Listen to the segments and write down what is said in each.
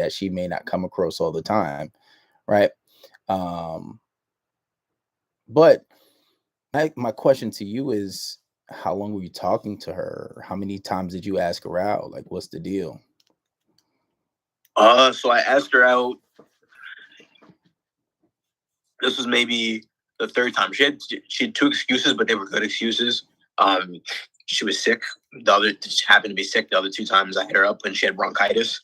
that she may not come across all the time, right? Um, but my question to you is, how long were you talking to her? How many times did you ask her out? Like, what's the deal? So I asked her out. This was maybe the third time. She had two excuses, but they were good excuses. She was sick. The other just happened to be sick. The other two times I hit her up and she had bronchitis,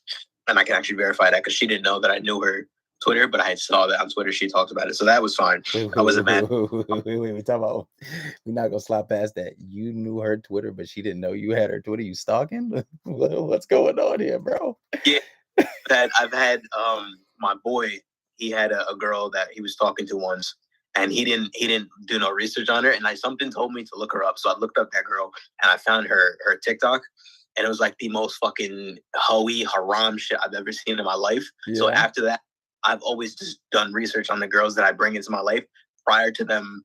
and I can actually verify that because she didn't know that I knew her Twitter, but I saw that on Twitter she talked about it, so that was fine. I wasn't mad. We talk about. We're not gonna slide past that. You knew her Twitter, but she didn't know you had her Twitter. You stalking? What's going on here, bro? Yeah, I've had my boy. He had a girl that he was talking to once, and he didn't do no research on her, and something told me to look her up, so I looked up that girl and I found her TikTok, and it was like the most fucking hoey haram shit I've ever seen in my life. Yeah. So after that, I've always just done research on the girls that I bring into my life prior to them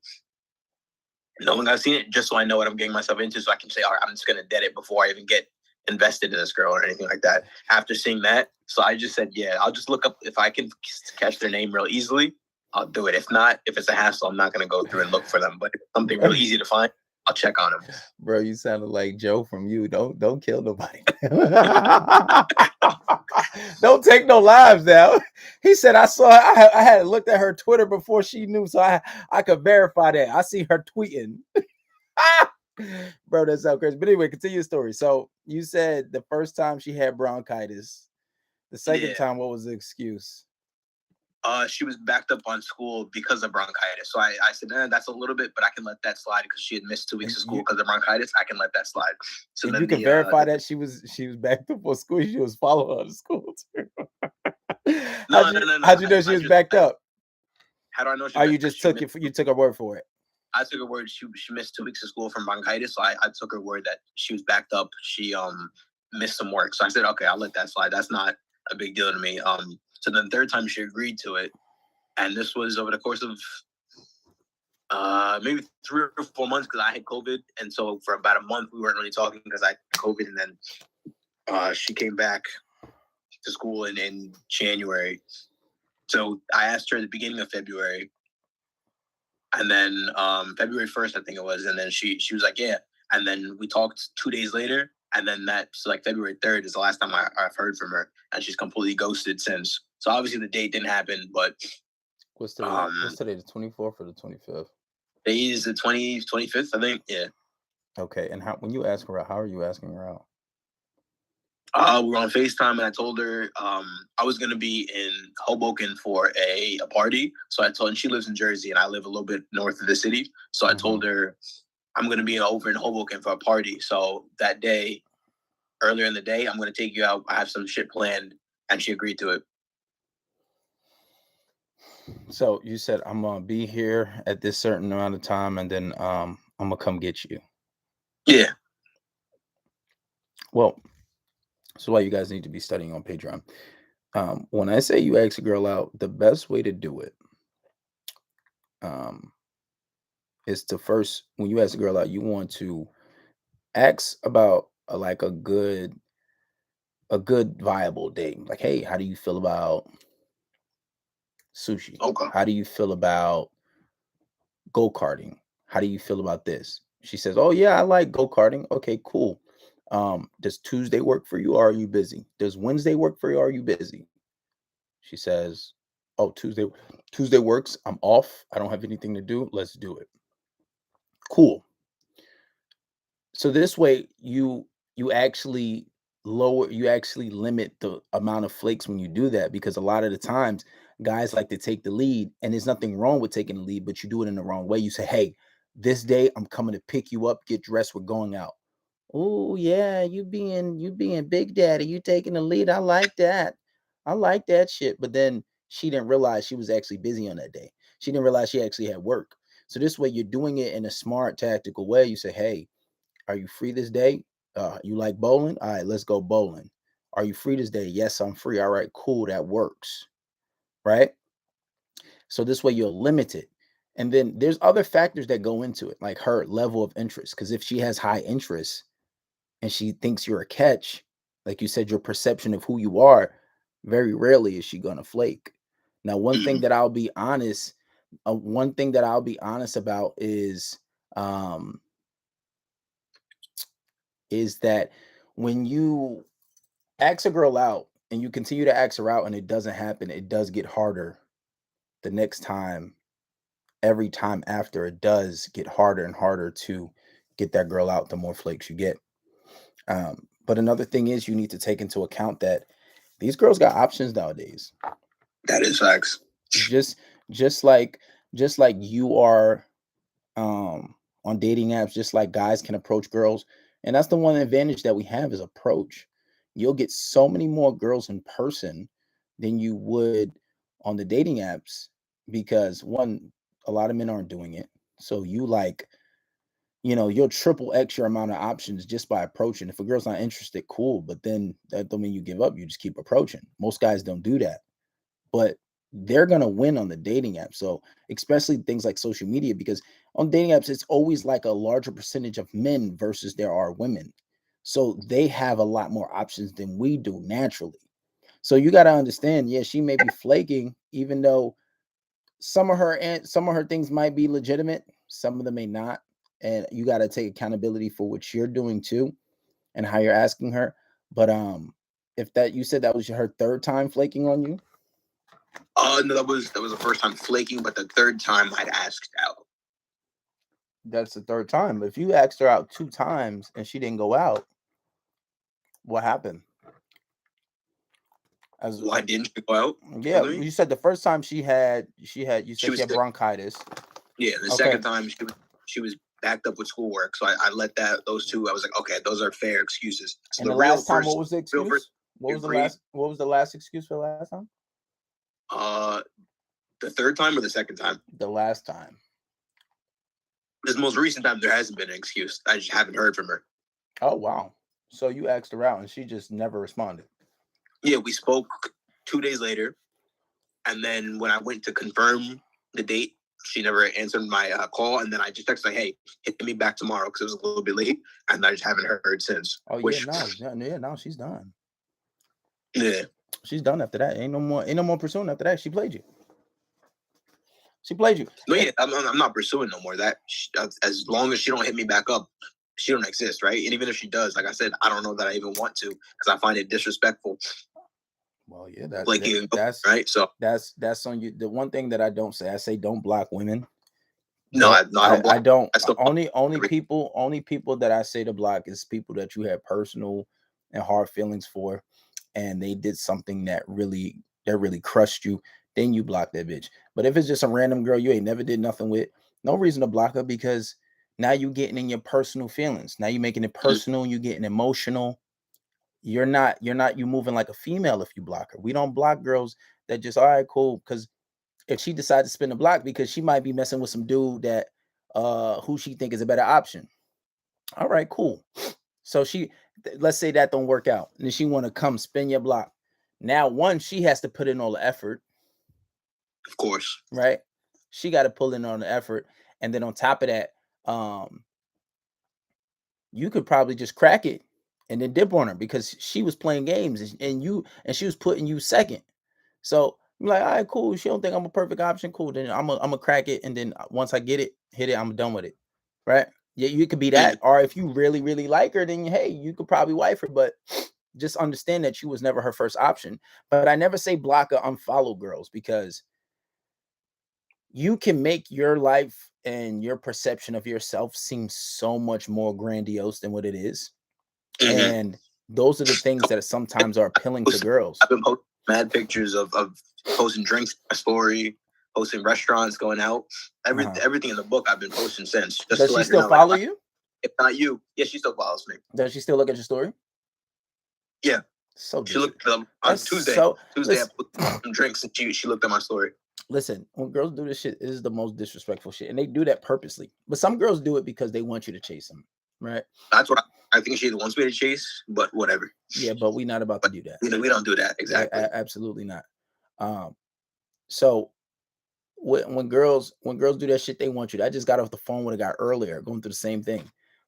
knowing I've seen it, just so I know what I'm getting myself into, so I can say, all right, I'm just gonna dead it before I even get invested in this girl or anything like that. After seeing that, so I just said, yeah, I'll just look up if I can catch their name real easily. I'll do it. If not, if it's a hassle, I'm not gonna go through and look for them. But if it's something real easy to find, I'll check on them. Bro, you sounded like Joe from You. Don't kill nobody. Don't take no lives now. He said I had looked at her Twitter before she knew, so I could verify that. I see her tweeting. Bro, that's so crazy. But anyway, continue your story. So you said the first time she had bronchitis. The second time, what was the excuse? She was backed up on school because of bronchitis. So I said, that's a little bit, but I can let that slide because she had missed 2 weeks of school because of bronchitis. I can let that slide. So then you can verify that she was backed up on school. She was following her to school too. No. How'd you know she was backed up? How do I know she? Oh, you just took it. You took her word for it. I took her word. She missed 2 weeks of school from bronchitis. So I took her word that she was backed up. She missed some work. So I said, okay, I'll let that slide. That's not a big deal to me. So then the third time she agreed to it, and this was over the course of maybe 3 or 4 months because I had COVID, and so for about a month we weren't really talking because I had COVID, and then she came back to school in January. So I asked her at the beginning of February, and then February 1st, I think it was, and then she was like, yeah, and then we talked 2 days later, and then that's like February 3rd is the last time I've heard from her, and she's completely ghosted since. So obviously the date didn't happen, but what's today, the 24th or the 25th? Today is the 25th, I think. Yeah. Okay, and when you ask her out, how are you asking her out? We were on FaceTime, and I told her I was going to be in Hoboken for a party. So I told her, and she lives in Jersey, and I live a little bit north of the city. So I told her I'm going to be over in Hoboken for a party. So that day, earlier in the day, I'm going to take you out. I have some shit planned, and she agreed to it. So you said, I'm going to be here at this certain amount of time, and then I'm going to come get you. Yeah. Well, so why you guys need to be studying on Patreon. When I say you ask a girl out, the best way to do it is to first, when you ask a girl out, you want to ask about like a good viable date. Like, hey, how do you feel about sushi? Okay. How do you feel about go-karting? How do you feel about this? She says, oh yeah, I like go-karting. Okay, cool. Does Tuesday work for you or are you busy? Does Wednesday work for you or are you busy? She says, oh, Tuesday works. I'm off. I don't have anything to do. Let's do it. Cool. So this way you actually limit the amount of flakes when you do that, because a lot of the times guys like to take the lead, and there's nothing wrong with taking the lead, but you do it in the wrong way. You say, hey, this day I'm coming to pick you up, get dressed, we're going out. Oh yeah, you being big daddy, you taking the lead. I like that. I like that shit. But then she didn't realize she was actually busy on that day. She didn't realize she actually had work. So this way you're doing it in a smart, tactical way. You say, hey, are you free this day? You like bowling? All right, let's go bowling. Are you free this day? Yes, I'm free. All right, cool. That works. Right? So this way you're limited. And then there's other factors that go into it, like her level of interest. Because if she has high interest and she thinks you're a catch, like you said, your perception of who you are Very rarely is she gonna flake. Now, one thing Mhm. that I'll be honest, one thing that I'll be honest about um, is that when you ask a girl out and you continue to ask her out and it doesn't happen, it does get harder the next time. Every time after, it does get harder and harder to get that girl out the more flakes you get. But another thing is you need to take into account that these girls got options nowadays. That is facts. Just just like just like you are on dating apps, just like guys can approach girls. And that's the one advantage that we have is approach. You'll get so many more girls in person than you would on the dating apps because one, a lot of men aren't doing it. So you like, you'll triple X your amount of options just by approaching. If a girl's not interested, cool. But then that don't mean you give up. You just keep approaching. Most guys don't do that. But they're gonna win on the dating app. So especially things like social media, because on dating apps, it's always like a larger percentage of men versus there are women. So they have a lot more options than we do naturally. So you got to understand, yeah, she may be flaking, even though some of her things might be legitimate, some of them may not. And you got to take accountability for what you're doing too and how you're asking her. But if that you said that was her third time flaking on you. No, that was the first time flaking, but the third time I'd asked out. That's the third time. If you asked her out two times and she didn't go out, what happened? As Why didn't she go out Yeah, with me? you said the first time you She said she was had sick. bronchitis. Yeah, the Okay. second time she was backed up with schoolwork, so I let those two. I was like, okay, those are fair excuses. So And the the last time, what was the real first, excuse? I agreed. What was the last excuse for the last time? Uh, the third time or the second time? The last time. This most recent time, there hasn't been an excuse. I just haven't heard from her. Oh wow. So you asked her out and she just never responded. Yeah, we spoke 2 days later, and then when I went to confirm the date, she never answered my call, and then I just texted like, "Hey, hit me back tomorrow," because it was a little bit late, and I just haven't heard since. Oh yeah, Which, no, yeah, no, she's done. yeah, She's done after that. Ain't no more pursuing after that. She played you. She played you. no, yeah, I'm not pursuing no more. As long as she don't hit me back up, she don't exist, right? And even if she does, like I said, I don't know that I even want to because I find it disrespectful. Well, yeah, Like you, right? So that's on you. The one thing that I say don't block women. no, I don't I block. don't I still block only people that I say to block is people that you have personal and hard feelings for, and they did something that really crushed you. Then you block that bitch. But if it's just a random girl you ain't never did nothing with, no reason to block her because now you getting in your personal feelings. Now you making it personal. You getting emotional. You moving like a female if you block her. We don't block girls that just all right cool because if she decides to spin the block because she might be messing with some dude that who she think is a better option. All right, cool. So let's say that don't work out and then she want to come spin your block. Now one, she has to put in all the effort, of course. right? She got to pull in on the effort, and then on top of that, um you could probably just crack it and then dip on her because she was playing games and she was putting you second. So I'm like, all right, cool. She don't think I'm a perfect option. Cool. Then I'm gonna crack it, and then once I get it, hit it, I'm done with it. Right? Yeah, you could be that, or if you really, really like her, then hey, you could probably wife her. But just understand that you was never her first option. But I never say block or unfollow girls because you can make your life and your perception of yourself seem so much more grandiose than what it is. Mm-hmm. And those are the things that sometimes are appealing to girls. I've been posting mad pictures of posting drinks in my story, posting restaurants, going out. Everything in the book I've been posting since. Just Does to she let her still know, like, follow you? if not you, yeah, she still follows me. Does she still look at your story? Yeah, So she looked at them on that's Tuesday. so Tuesday, I put some drinks and she looked at my story. listen, when girls do this shit, it is the most disrespectful shit, and they do that purposely. But some girls do it because they want you to chase them, right? That's what I think she wants me to chase, but whatever. Yeah, but we're not about to do that. We don't do that exactly. Absolutely not. So when girls do that shit, they want you. I just got off the phone with a guy earlier, going through the same thing,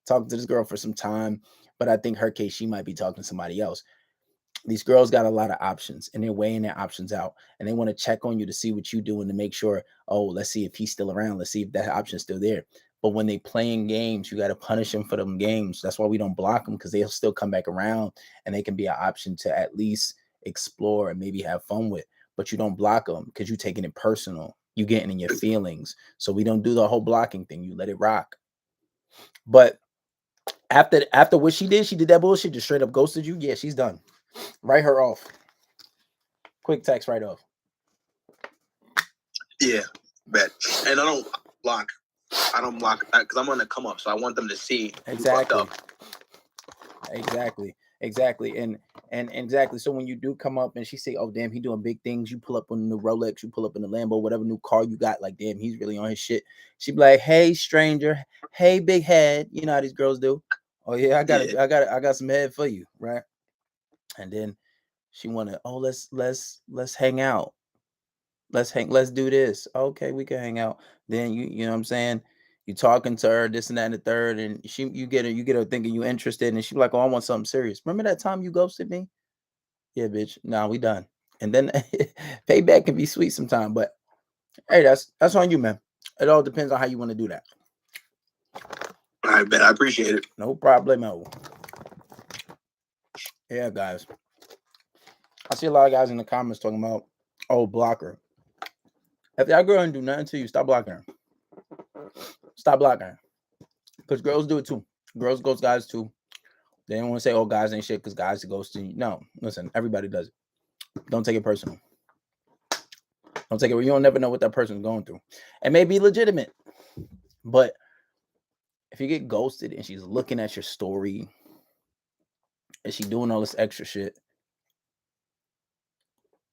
talking to this girl for some time, but I think her case, she might be talking to somebody else. These girls got a lot of options and they're weighing their options out and they want to check on you to see what you're doing to make sure, oh, let's see if he's still around. Let's see if that option's still there. But when they playing games, you got to punish them for them games. That's why we don't block them, because they'll still come back around and they can be an option to at least explore and maybe have fun with. But you don't block them because you're taking it personal. You getting in your feelings. So we don't do the whole blocking thing. You let it rock. But after what she did that bullshit, just straight up ghosted you. Yeah, she's done. Write her off. Quick text right off. Yeah, bet. And I don't block because I'm gonna come up, so I want them to see exactly, exactly, and exactly. So when you do come up and she say, "Oh damn, he doing big things," you pull up on the new Rolex, you pull up in the Lambo, whatever new car you got. Like damn, he's really on his shit. She be like, "Hey stranger, hey big head," you know how these girls do. Oh yeah, I got some head for you, right? And then she wanna, oh let's hang out. Let's do this. Okay, we can hang out. Then you know what I'm saying? You talking to her, this and that and the third, and you get her thinking you interested, and she be like, "Oh, I want something serious." Remember that time you ghosted me? Yeah, bitch. Nah, we done. And then payback can be sweet sometimes, but hey, that's on you, man. It all depends on how you want to do that. I bet. I appreciate it. No problemo. Yeah, guys. I see a lot of guys in the comments talking about, oh, blocker. If that girl didn't do nothing to you, stop blocking her. Stop blocking her. Because girls do it too. Girls ghost guys too. They don't want to say, "Oh, guys ain't shit," because guys ghost you. No, listen, everybody does it. Don't take it personal. Don't take it. You don't never know what that person's going through. It may be legitimate, but if you get ghosted and she's looking at your story and she doing all this extra shit,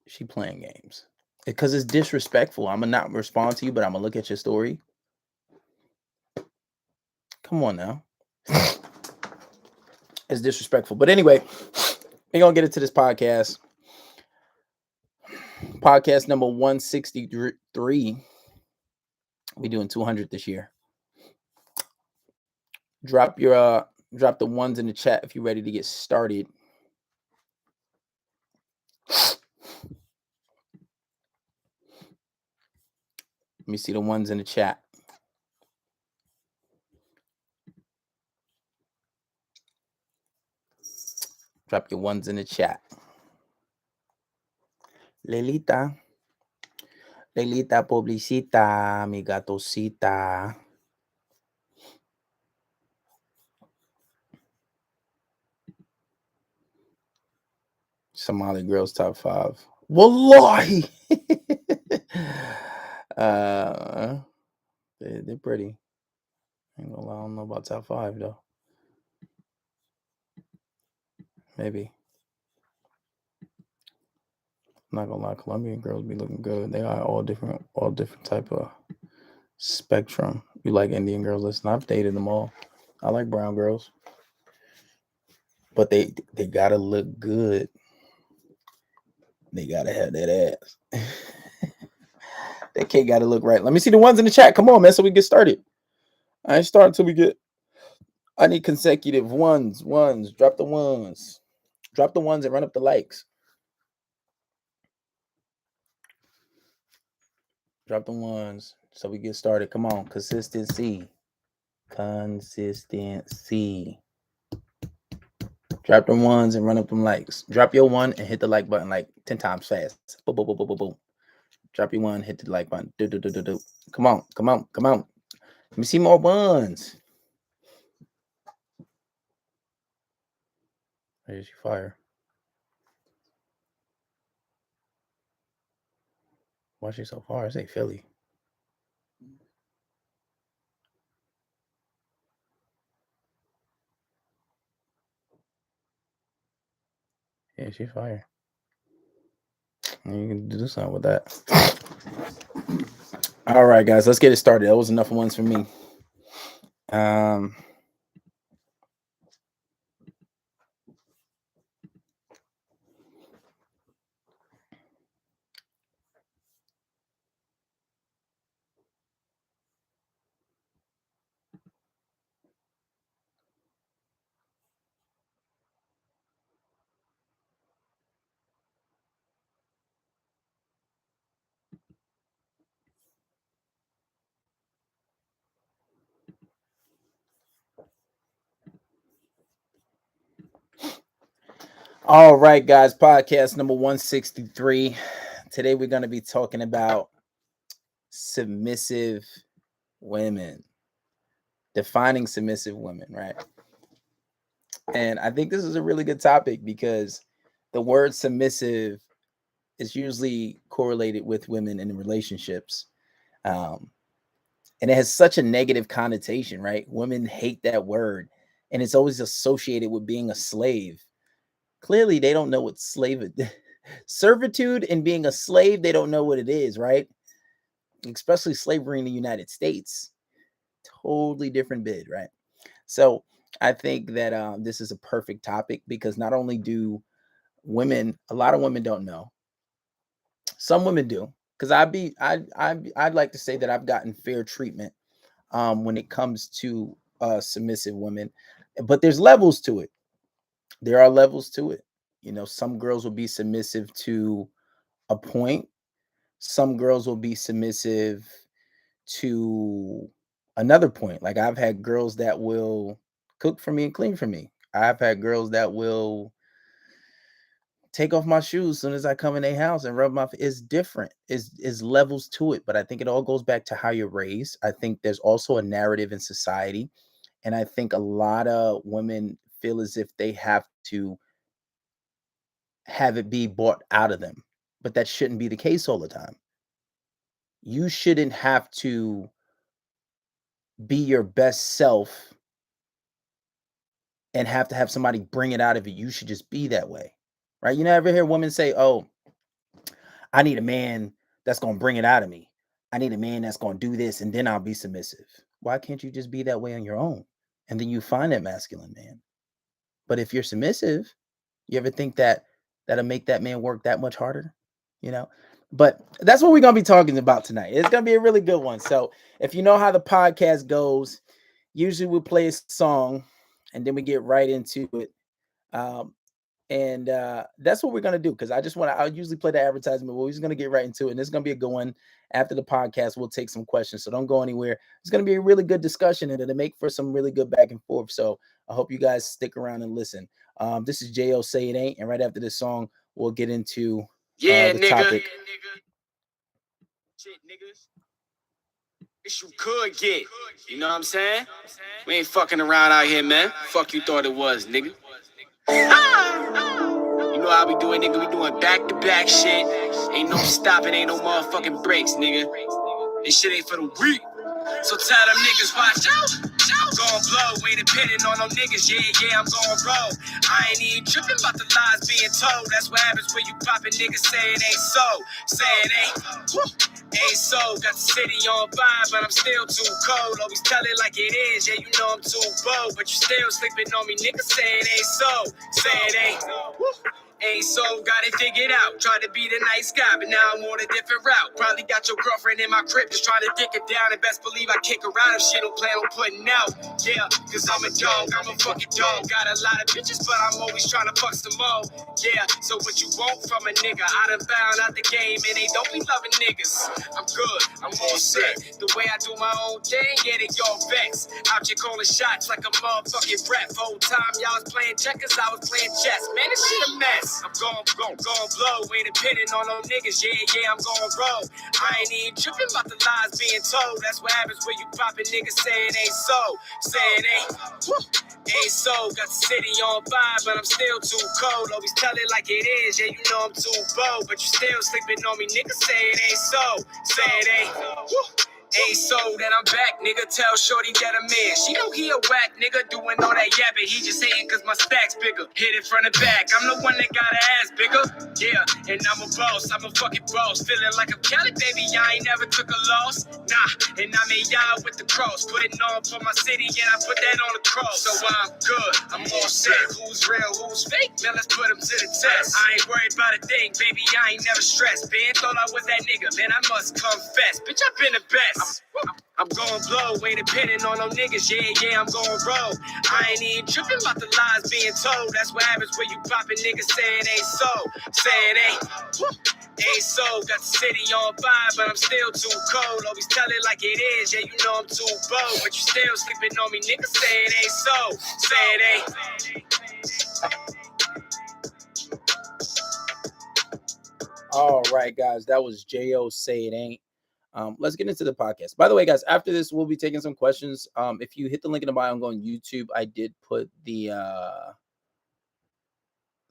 she playing games because it's disrespectful. I'm gonna not respond to you, but I'm gonna look at your story. Come on now, it's disrespectful. But anyway, we're gonna get into this podcast. Podcast number 163. We doing 200 this year. Drop the ones in the chat if you're ready to get started. Let me see the ones in the chat. Drop your ones in the chat. Lelita, pobrecita, mi gatosita. Somali girls top 5. Wallahi. They're pretty. I ain't gonna lie, I don't know about top 5 though. Maybe. I'm not gonna lie, Colombian girls be looking good. They are all different type of spectrum. You like Indian girls? Listen, I've dated them all. I like brown girls, but they gotta look good. They gotta have that ass. That kid gotta look right. Let me see the ones in the chat. Come on, man, so we get started. I ain't start until we get. I need consecutive ones. Drop the ones. Drop the ones and run up the likes. Drop the ones so we get started. Come on, consistency. Drop them ones and run up them likes. Drop your one and hit the like button like 10 times fast. Boom, boom, boom, boom, boom, boom. Drop your one, hit the like button. Do. Come on. Let me see more ones. Where's your fire? Why she so far? It's ain't Philly. Yeah, she fire. You can do something with that. All right, guys, let's get it started. That was enough ones for me. All right, guys, podcast number 163. Today we're going to be talking about submissive women, defining submissive women, right? And I think this is a really good topic because the word submissive is usually correlated with women in relationships. Um, and it has such a negative connotation, right? Women hate that word, and it's always associated with being a slave. Clearly, they don't know what servitude and being a slave, they don't know what it is, right? Especially slavery in the United States. Totally different bid, right? So I think that this is a perfect topic because not only do a lot of women don't know, some women do. Because I'd like to say that I've gotten fair treatment when it comes to submissive women, but there's levels to it. There are levels to it. You know, some girls will be submissive to a point. Some girls will be submissive to another point. Like I've had girls that will cook for me and clean for me. I've had girls that will take off my shoes as soon as I come in a house and rub my. It's different. Is levels to it, but I think it all goes back to how you're raised. I think there's also a narrative in society, and I think a lot of women feel as if they have to have it be bought out of them, but that shouldn't be the case all the time. You shouldn't have to be your best self and have to have somebody bring it out of you. You should just be that way, right? You never hear women say, "Oh, I need a man that's going to bring it out of me. I need a man that's going to do this and then I'll be submissive." Why can't you just be that way on your own? And then you find that masculine man. But if you're submissive, you ever think that that'll make that man work that much harder? You know? But that's what we're going to be talking about tonight. It's going to be a really good one. So, if you know how the podcast goes, usually we play a song and then we get right into it. Um, and that's what we're gonna do because I'll usually play the advertisement, but we're just gonna get right into it. And it's gonna be a good one. After the podcast, we'll take some questions. So don't go anywhere. It's gonna be a really good discussion and it'll make for some really good back and forth. So I hope you guys stick around and listen. This is J.O. Say It Ain't, and right after this song, we'll get into the topic. Shit, niggas. Wish you could get. You know what I'm saying? We ain't fucking around out here, man. Fuck you thought it was, nigga. You know how we do it, nigga. We doing back-to-back shit. Ain't no stopping, ain't no motherfucking breaks, nigga. This shit ain't for the weak. So tell them niggas, watch out. Gon' blow, ain't depending on them niggas. Yeah, I'm gon' roll. I ain't even tripping about the lies being told. That's what happens when you poppin' niggas saying ain't so. Saying ain't so. Got the city on fire, but I'm still too cold. Always tell it like it is. Yeah, you know I'm too bold, but you still sleeping on me, niggas saying ain't so. Saying ain't so, got it figured out. Tried to be the nice guy, but now I'm on a different route. Probably got your girlfriend in my crib, just trying to dick it down. And best believe I kick her out if she don't plan on putting out. Yeah, cause I'm a dog, I'm a fucking dog. Got a lot of bitches, but I'm always trying to fuck some more. Yeah, so what you want from a nigga? I done found out the game, and they don't be loving niggas. I'm good, I'm all set. The way I do my own thing, yeah, they all vex. Out here calling shots like a motherfucking rep. Whole time y'all was playing checkers, I was playing chess. Man, this shit a mess. I'm gon' blow, ain't depending on them niggas. Yeah, I'm gon' roll. I ain't even tripping about the lies being told. That's what happens when you poppin' niggas saying ain't so. Saying ain't so. Got the city on fire, but I'm still too cold. Always tell it like it is. Yeah, you know I'm too bold, but you still sleeping on me, niggas saying ain't so. Saying ain't so that I'm back, nigga. Tell Shorty that I'm in. She know he a whack, nigga. Doing all that yapping. He just hating cause my stack's bigger. Hit it from the back. I'm the one that got her ass bigger. Yeah, and I'm a boss. I'm a fucking boss. Feeling like I'm Cali, baby. I ain't never took a loss. Nah, and I made y'all with the cross. Putting on for my city, and I put that on the cross. So I'm good. I'm all set. Who's real? Who's fake? Man, let's put them to the test. I ain't worried about a thing, baby. I ain't never stressed. Ben thought I was that nigga. Man, I must confess. Bitch, I've been the best. I'm gon' blow, ain't depending on them niggas. Yeah, I'm gon' roll. I ain't even tripping about the lies being told. That's what happens when you poppin' niggas saying ain't so. Saying ain't so. Got the city on fire, but I'm still too cold. Always tell it like it is. Yeah, you know I'm too bold, but you still sleeping on me, niggas saying ain't so. Saying All right, guys, that was Jo Say It Ain't. Let's get into the podcast. By the way, guys, after this, we'll be taking some questions. If you hit the link in the bio and go on YouTube, I did put the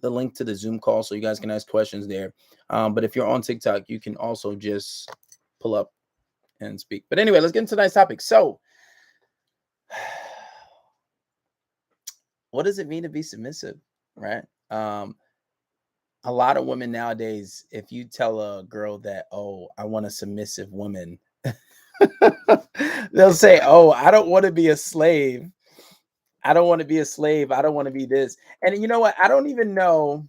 link to the Zoom call so you guys can ask questions there. But if you're on TikTok, you can also just pull up and speak. But anyway, let's get into tonight's topic. So, what does it mean to be submissive, right? A lot of women nowadays, if you tell a girl that, oh, I want a submissive woman, they'll say, oh, I don't want to be a slave. I don't want to be a slave. I don't want to be this. And you know what? I don't even know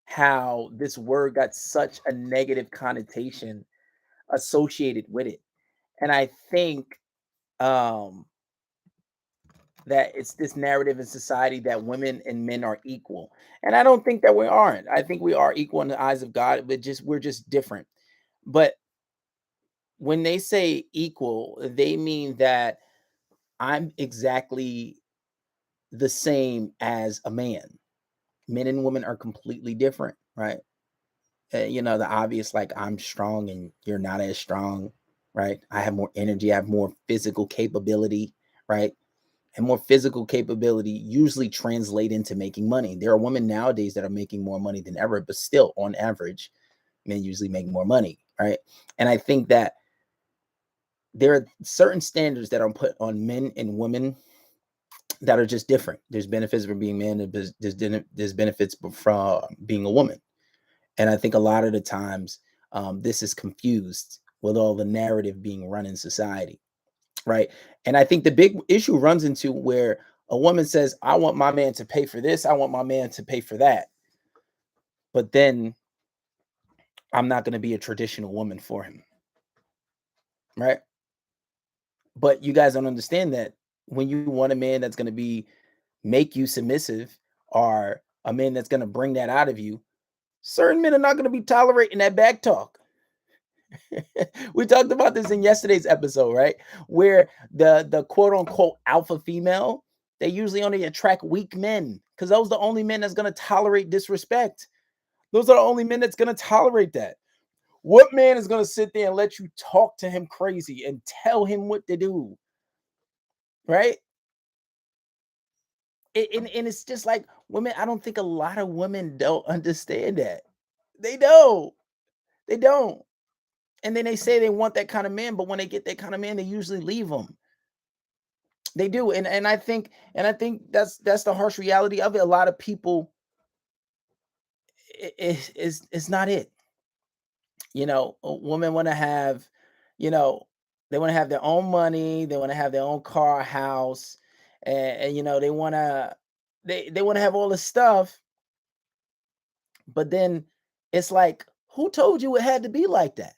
how this word got such a negative connotation associated with it. And I think um that it's this narrative in society that women and men are equal. And I don't think that we aren't. I think we are equal in the eyes of God, but we're just different. But when they say equal, they mean that I'm exactly the same as a man. Men and women are completely different, right? The obvious, like I'm strong and you're not as strong, right? I have more energy, I have more physical capability, right? And more physical capability usually translate into making money. There are women nowadays that are making more money than ever, but still, on average, men usually make more money, right? And I think that there are certain standards that are put on men and women that are just different. There's benefits from being man, and there's benefits from being a woman. And I think a lot of the times this is confused with all the narrative being run in society, right? And I think the big issue runs into where a woman says, I want my man to pay for this, I want my man to pay for that. But then I'm not going to be a traditional woman for him, right? But you guys don't understand that when you want a man that's going to make you submissive, or a man that's going to bring that out of you, certain men are not going to be tolerating that back talk. We talked about this in yesterday's episode, right? Where the quote unquote alpha female, they usually only attract weak men because those are the only men that's going to tolerate disrespect. Those are the only men that's going to tolerate that. What man is going to sit there and let you talk to him crazy and tell him what to do? Right? And it's just like women, I don't think a lot of women don't understand that. They don't. They don't. And then they say they want that kind of man, but when they get that kind of man, they usually leave them. They do. And I think that's the harsh reality of it. A lot of people, it's not it. Women want to have, you know, they want to have their own money, they want to have their own car, house, and they want to they want to have all this stuff. But then it's like, who told you it had to be like that?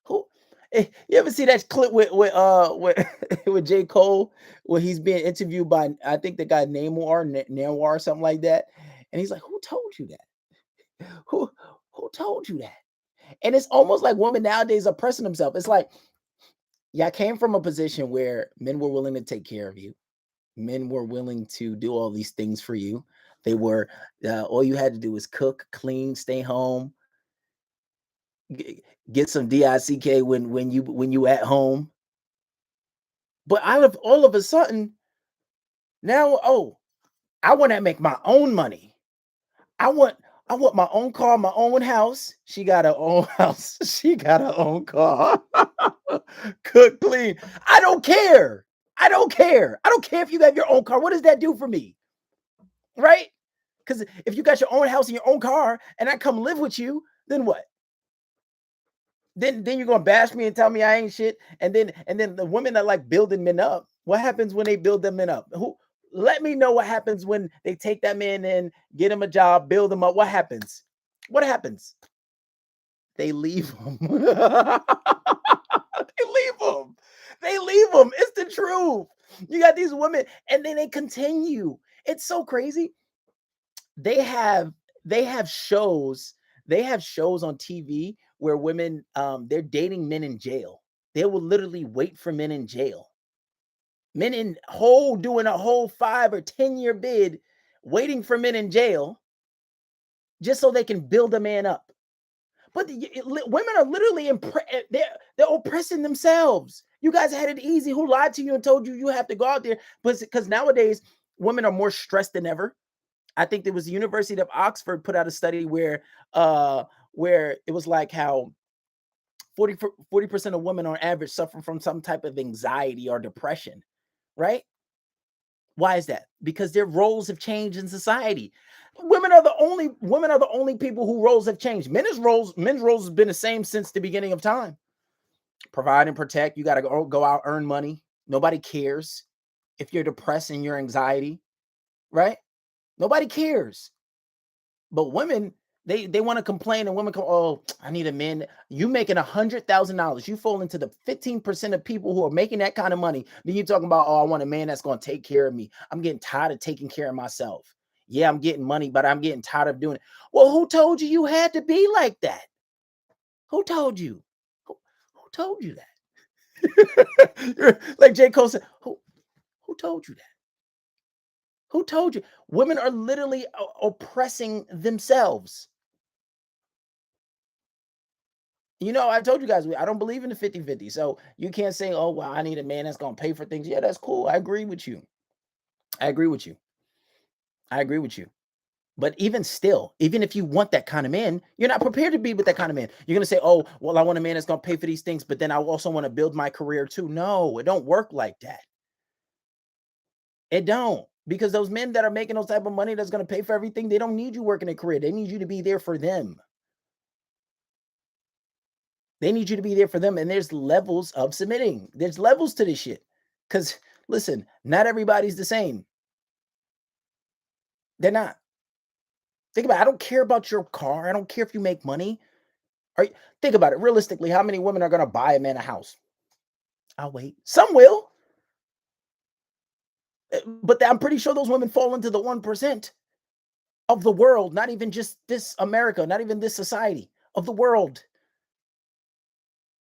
Who You ever see that clip with with J. Cole where he's being interviewed by, I think, the guy Namor or something like that? And he's like, who told you that? Who told you that? And it's almost like women nowadays are pressing themselves. It's like, y'all came from a position where men were willing to take care of you. Men were willing to do all these things for you. They were, all you had to do was cook, clean, stay home, get some DICK when you at home. But all of a sudden, now, oh, I want to make my own money. I want my own car, my own house. She got her own house. She got her own car. Cook, clean. I don't care. I don't care. I don't care if you have your own car. What does that do for me? Right? Because if you got your own house and your own car and I come live with you, then what? Then you're gonna bash me and tell me I ain't shit. And then the women that like building men up. What happens when they build them men up? Let me know what happens when they take that man in, get him a job, build him up. What happens? What happens? They leave him. They leave him. They leave him. It's the truth. You got these women, and then they continue. It's so crazy. They have shows. They have shows on TV where women they're dating men in jail. They will literally wait for men in jail. Men doing a whole 5 or 10 year bid, waiting for men in jail, just so they can build a man up. But women are literally they're oppressing themselves. You guys had it easy. Who lied to you and told you you have to go out there? But because nowadays women are more stressed than ever. I think there was the University of Oxford put out a study where it was like how 40% of women on average suffer from some type of anxiety or depression, right? Why is that? Because their roles have changed in society. Women are the only people whose roles have changed. Men's roles have been the same since the beginning of time. Provide and protect. You got to go out, earn money. Nobody cares if you're depressed and your anxiety, right? Nobody cares. But women, they want to complain, and women come, oh, I need a man. You making $100,000. You fall into the 15% of people who are making that kind of money. Then you're talking about, oh, I want a man that's going to take care of me. I'm getting tired of taking care of myself. Yeah, I'm getting money, but I'm getting tired of doing it. Well, who told you had to be like that? Who told you? Who told you that? Like J. Cole said, who told you that? Who told you? Women are literally oppressing themselves. You know, I told you guys, I don't believe in the 50-50. So you can't say, oh, well, I need a man that's going to pay for things. Yeah, that's cool. I agree with you. I agree with you. But even still, even if you want that kind of man, you're not prepared to be with that kind of man. You're going to say, oh, well, I want a man that's going to pay for these things, but then I also want to build my career too. No, it don't work like that. It don't. Because those men that are making those type of money that's going to pay for everything, they don't need you working a career. They need you to be there for them. They need you to be there for them. And there's levels of submitting. There's levels to this shit. Because, listen, not everybody's the same. They're not. Think about it. I don't care about your car. I don't care if you make money. Think about it. Realistically, how many women are going to buy a man a house? I'll wait. Some will. But I'm pretty sure those women fall into the 1% of the world, not even just this America, not even this society, of the world.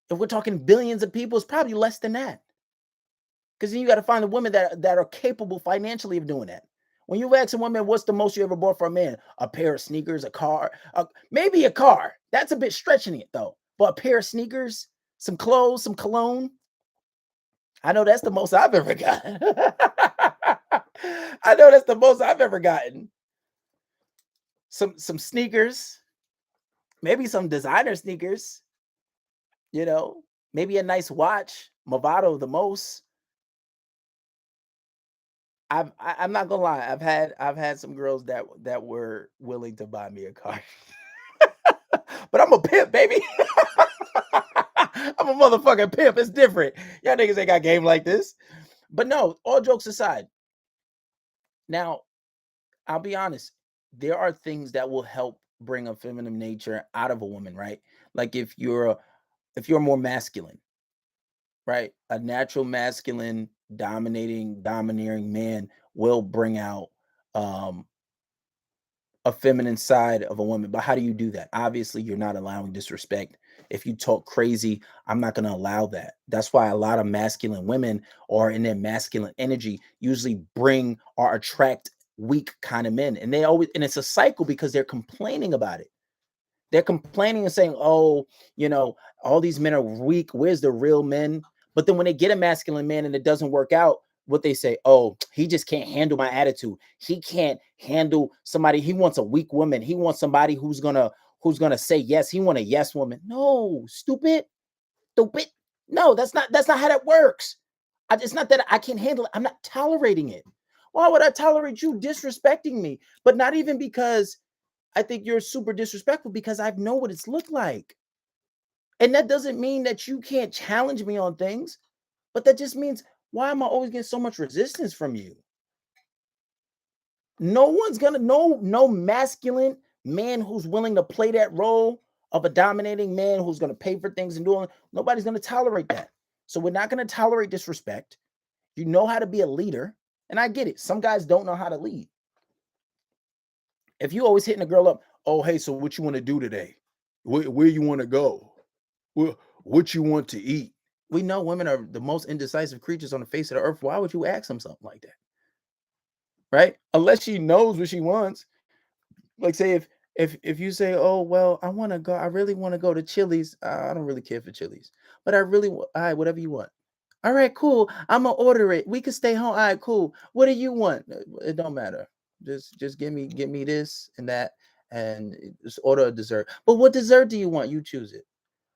If we're talking billions of people, it's probably less than that. Because then you got to find the women that are capable financially of doing that. When you ask a woman, what's the most you ever bought for a man? A pair of sneakers, a car, maybe a car. That's a bit stretching it though. But a pair of sneakers, some clothes, some cologne. I know that's the most I've ever gotten. I know that's the most I've ever gotten. Some sneakers, maybe some designer sneakers, you know, maybe a nice watch, Movado the most. I'm not gonna lie, I've had some girls that were willing to buy me a car. But I'm a pimp, baby. I'm a motherfucking pimp. It's different. Y'all niggas ain't got game like this. But no, all jokes aside. Now, I'll be honest. There are things that will help bring a feminine nature out of a woman, right? Like if you're more masculine, right? A natural masculine, domineering man will bring out a feminine side of a woman. But how do you do that? Obviously, you're not allowing disrespect. If you talk crazy, I'm not going to allow that. That's why a lot of masculine women are in their masculine energy usually bring or attract weak kind of men. And it's a cycle because they're complaining about it. They're complaining and saying, oh, all these men are weak. Where's the real men? But then when they get a masculine man and it doesn't work out, what they say, oh, he just can't handle my attitude. He can't handle somebody. He wants a weak woman. He wants somebody who's gonna say yes. He wants a yes woman. No, stupid. No, that's not how that works. It's not that I can't handle it. I'm not tolerating it. Why would I tolerate you disrespecting me? But not even because I think you're super disrespectful, because I know what it's looked like. And that doesn't mean that you can't challenge me on things, but that just means, why am I always getting so much resistance from you? No masculine man who's willing to play that role of a dominating man who's going to pay for things and doing, nobody's going to tolerate that. So we're not going to tolerate disrespect. You know how to be a leader. And I get it. Some guys don't know how to lead. If you always hitting a girl up, oh, hey, so what you want to do today? Where you want to go? What you want to eat? We know women are the most indecisive creatures on the face of the earth. Why would you ask them something like that? Right? Unless she knows what she wants. Like, say if you say, "Oh, well, I really want to go to Chili's." I don't really care for Chili's, but I really all right, whatever you want. All right, cool. I'm gonna order it. We can stay home. All right, cool. What do you want? It don't matter. Just give me this and that, and just order a dessert. But what dessert do you want? You choose it.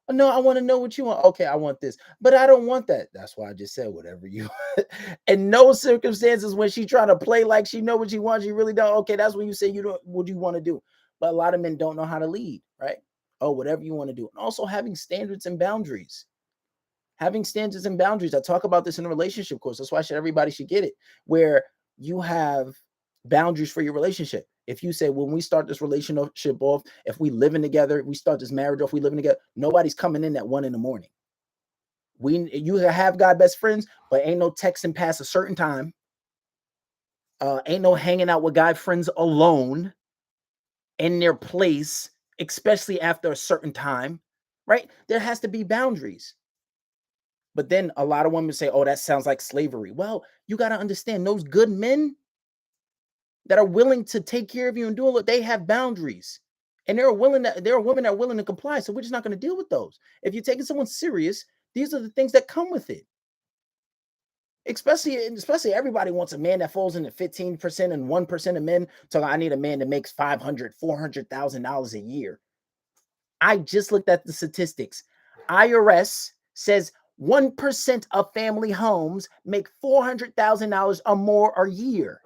"Oh, no, I want to know what you want." "Okay, I want this, but I don't want that." That's why I just said whatever you want. In no circumstances when she trying to play like she know what she wants, you really don't. Okay, that's when you say you don't what do you want to do. But a lot of men don't know how to lead, right? Oh, whatever you want to do. And also having standards and boundaries. Having standards and boundaries. I talk about this in a relationship course. That's why everybody should get it. Where you have boundaries for your relationship. If you say, when we start this relationship off, if we living together, we start this marriage off, we living together, nobody's coming in at 1 a.m. You have God best friends, but ain't no texting past a certain time. Ain't no hanging out with guy friends alone in their place, especially after a certain time, right? There has to be boundaries. But then a lot of women say, "Oh, that sounds like slavery." Well, you got to understand those good men that are willing to take care of you and do it, they have boundaries. And there are women that are willing to comply. So we're just not going to deal with those. If you're taking someone serious, these are the things that come with it. Especially everybody wants a man that falls in the 15% and 1% of men. So I need a man that makes $400,000 a year. I just looked at the statistics. IRS says 1% of family homes make $400,000 or more a year.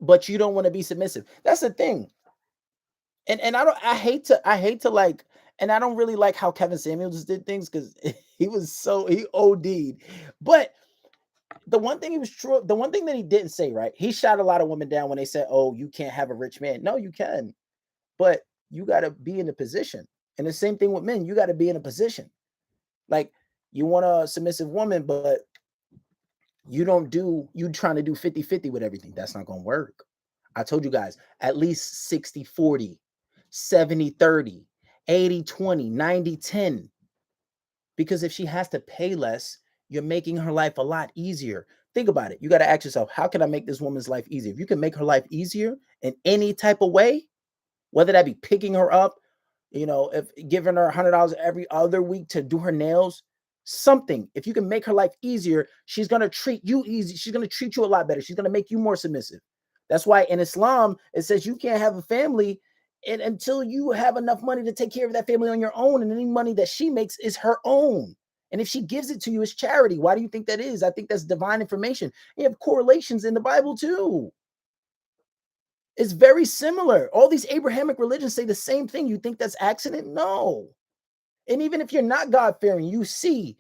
But you don't want to be submissive. That's the thing. And I hate to like, and I don't really like how Kevin Samuels did things because he OD'd. But the one thing the one thing that he didn't say, right? He shot a lot of women down when they said, "Oh, you can't have a rich man." No, you can, but you got to be in a position. And the same thing with men, you got to be in a position. Like, you want a submissive woman, but you trying to do 50-50 with everything. That's not going to work. I told you guys, at least 60-40, 70-30, 80-20, 90-10. Because if she has to pay less, you're making her life a lot easier. Think about it. You got to ask yourself, how can I make this woman's life easier? If you can make her life easier in any type of way, whether that be picking her up, if giving her $100 every other week to do her nails, something. If you can make her life easier, she's going to treat you easy. She's going to treat you a lot better. She's going to make you more submissive. That's why in Islam, it says you can't have a family until you have enough money to take care of that family on your own. And any money that she makes is her own. And if she gives it to you, it's charity. Why do you think that is? I think that's divine information. You have correlations in the Bible too. It's very similar. All these Abrahamic religions say the same thing. You think that's accident? No. And even if you're not God-fearing, you see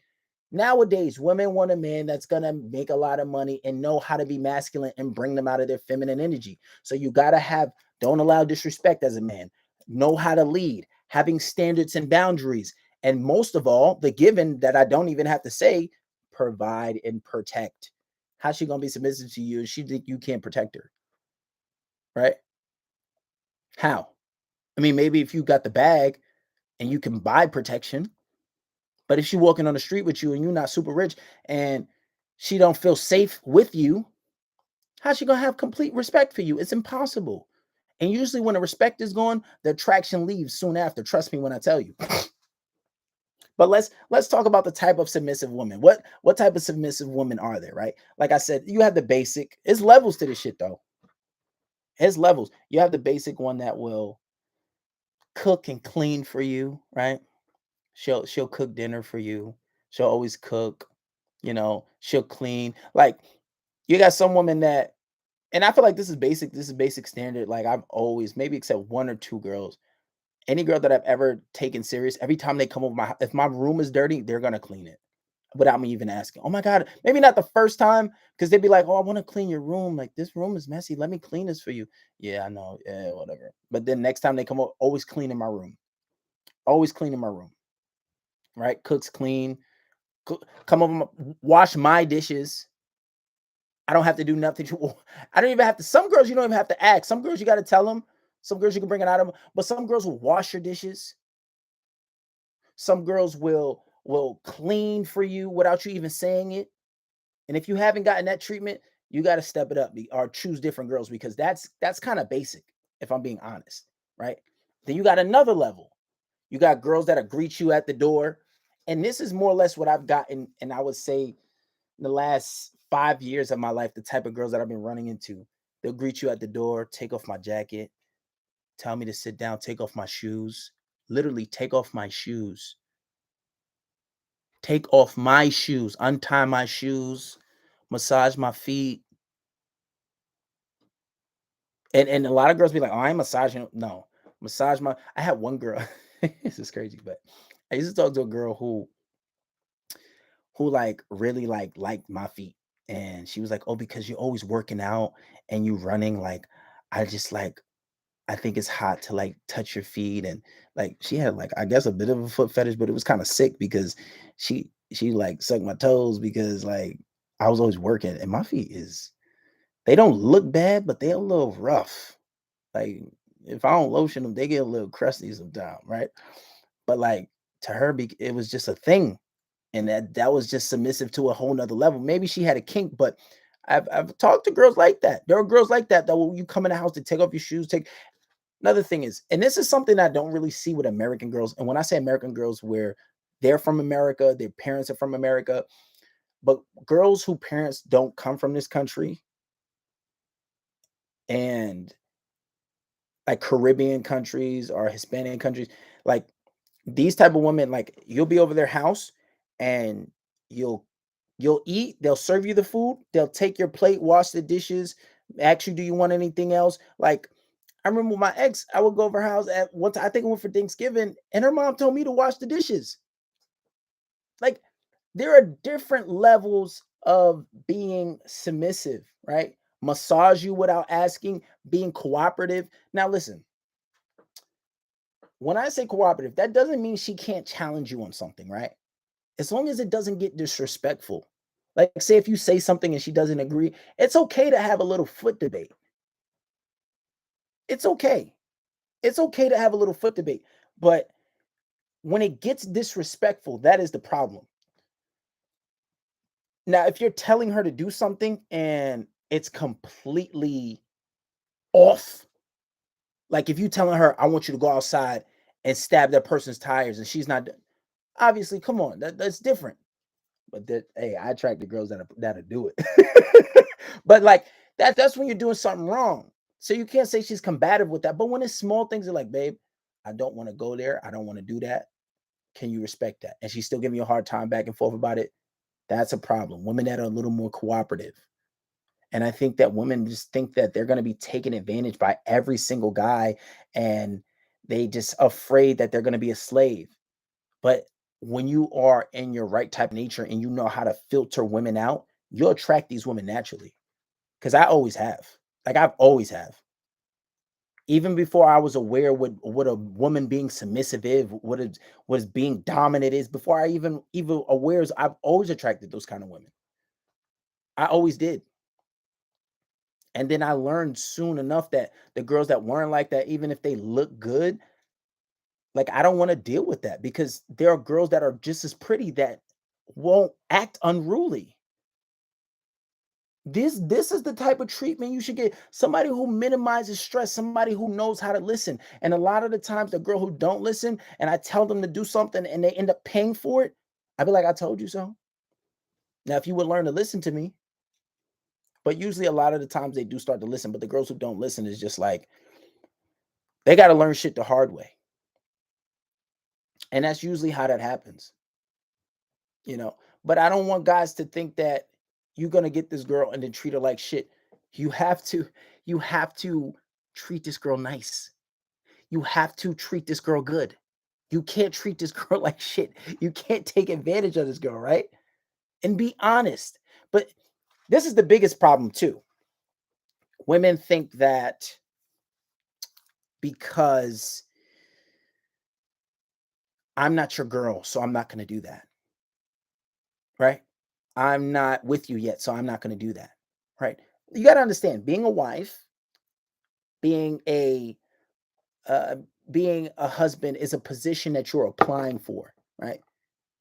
nowadays women want a man that's going to make a lot of money and know how to be masculine and bring them out of their feminine energy. So you got to don't allow disrespect as a man. Know how to lead, having standards and boundaries. And most of all, the given that I don't even have to say, provide and protect. How's she going to be submissive to you if she think you can't protect her? Right? How? I mean, maybe if you got the bag and you can buy protection, but if she walking on the street with you and you're not super rich and she don't feel safe with you, how's she gonna have complete respect for you? It's impossible. And usually when the respect is gone, the attraction leaves soon after. Trust me when I tell you. But let's talk about the type of submissive woman. What type of submissive women are there, right? Like I said, you have the basic. It's levels to this shit though. It's levels. You have the basic one that will cook and clean for you, right? She'll cook dinner for you. She'll always cook, she'll clean. Like, you got some women that, and I feel like this is basic standard. Like, I've always, maybe except one or two girls, any girl that I've ever taken serious, every time they come over if my room is dirty, they're gonna clean it without me even asking. Oh my God, maybe not the first time, because they'd be like, "Oh, I want to clean your room. Like, this room is messy. Let me clean this for you." Yeah, I know. Yeah, whatever. But then next time they come over, always cleaning my room. Always cleaning my room. Right? Cooks clean. Come over, wash my dishes. I don't have to do nothing. I don't even have to. Some girls you don't even have to ask. Some girls you got to tell them. Some girls you can bring it out of them. But some girls will wash your dishes. Some girls will clean for you without you even saying it. And if you haven't gotten that treatment, You got to step it up or choose different girls, because that's kind of basic, if I'm being honest, right? Then you got another level. You got girls that'll greet you at the door. And this is more or less what I've gotten, and I would say in the last 5 years of my life, the type of girls that I've been running into. They'll greet you at the door, take off my jacket, tell me to sit down, take off my shoes. Literally, take off my shoes. Take off my shoes, untie my shoes, massage my feet. And a lot of girls be like, "Oh, I ain't massaging." No, massage my. I had one girl. This is crazy, but I used to talk to a girl who like really liked my feet, and she was like, "Oh, because you're always working out and you running, like I just like I think it's hot to like touch your feet." And like she had like I guess a bit of a foot fetish, but it was kind of sick because she like sucked my toes because like I was always working, and my feet is they don't look bad, but they're a little rough. Like if I don't lotion them, they get a little crusty sometimes, right? But like to her, it was just a thing, and that was just submissive to a whole nother level. Maybe she had a kink, but I've talked to girls like that. There are girls like that when you come in the house to take off your shoes. Take another thing is, and this is something I don't really see with American girls. And when I say American girls, where they're from America, their parents are from America, but girls who parents don't come from this country and like Caribbean countries or Hispanic countries, like these type of women, like you'll be over their house and you'll you'll eat, they'll serve you the food, they'll take your plate, wash the dishes, ask you, do you want anything else? Like I remember with my ex, I would go over her house at one time, I think it went for Thanksgiving, and her mom told me to wash the dishes. Like there are different levels of being submissive, right? Massage you without asking, being cooperative. Now listen, when I say cooperative, that doesn't mean she can't challenge you on something, right? As long as it doesn't get disrespectful. Like, say if you say something and she doesn't agree, it's okay to have a little foot debate. It's okay. It's okay to have a little foot debate. But when it gets disrespectful, that is the problem. Now, if you're telling her to do something and it's completely off, like if you telling her, I want you to go outside and stab that person's tires and she's not, obviously, come on, that's different. But that, hey, I attract the girls that'll do it. But like that's when you're doing something wrong. So you can't say she's combative with that. But when it's small things, are like, babe, I don't want to go there. I don't want to do that. Can you respect that? And she's still giving you a hard time back and forth about it. That's a problem. Women that are a little more cooperative. And I think that women just think that they're going to be taken advantage by every single guy, and they just afraid that they're going to be a slave. But when you are in your right type of nature and you know how to filter women out, you'll attract these women naturally. Because I always have. Like I've always have. Even before I was aware what a woman being submissive is, what is being dominant is, before I even aware is, I've always attracted those kind of women. I always did. And then I learned soon enough that the girls that weren't like that, even if they look good, like I don't want to deal with that, because there are girls that are just as pretty that won't act unruly. This is the type of treatment you should get. Somebody who minimizes stress, somebody who knows how to listen. And a lot of the times the girl who don't listen and I tell them to do something and they end up paying for it, I'd be like, I told you so. Now, if you would learn to listen to me, but usually a lot of the times they do start to listen, but the girls who don't listen is just like they got to learn shit the hard way. And that's usually how that happens, you know. But I don't want guys to think that you're going to get this girl and then treat her like shit. You have to you have to treat this girl nice. You have to treat this girl good. You can't treat this girl like shit. You can't take advantage of this girl, right? And be honest. But this is the biggest problem too. Women think that because I'm not your girl, so I'm not going to do that. Right? I'm not with you yet, so I'm not going to do that. Right? You got to understand, being a wife, being a uh, being a husband is a position that you're applying for, right?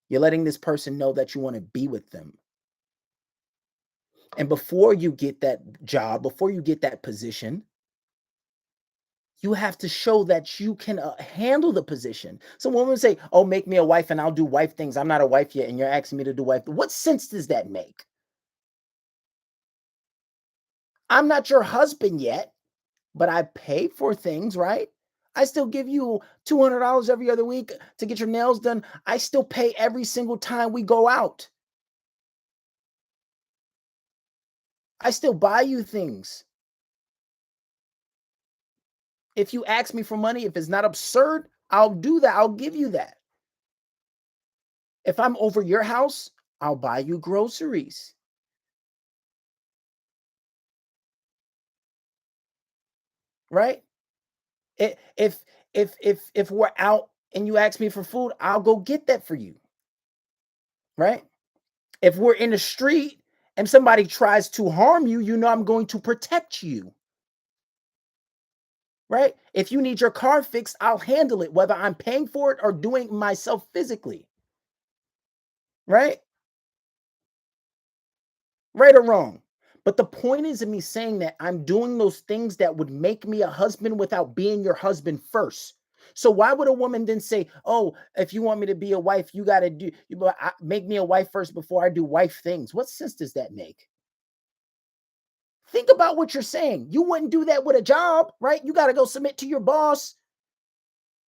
You're letting this person know that you want to be with them. And before you get that job, before you get that position, you have to show that you can handle the position. Some women say, oh, make me a wife and I'll do wife things. I'm not a wife yet, and you're asking me to do wife. What sense does that make? I'm not your husband yet, but I pay for things, right? I still give you $200 every other week to get your nails done. I still pay every single time we go out. I still buy you things. If you ask me for money, if it's not absurd, I'll do that. I'll give you that. If I'm over your house, I'll buy you groceries. Right? If we're out and you ask me for food, I'll go get that for you. Right? If we're in the street and somebody tries to harm you, you know I'm going to protect you. Right? If you need your car fixed, I'll handle it, whether I'm paying for it or doing it myself physically. Right? Right or wrong. But the point is in me saying that I'm doing those things that would make me a husband without being your husband first. So why would a woman then say, oh, if you want me to be a wife, you got to make me a wife first before I do wife things? What sense does that make? Think about what you're saying. You wouldn't do that with a job, right? You got to go submit to your boss.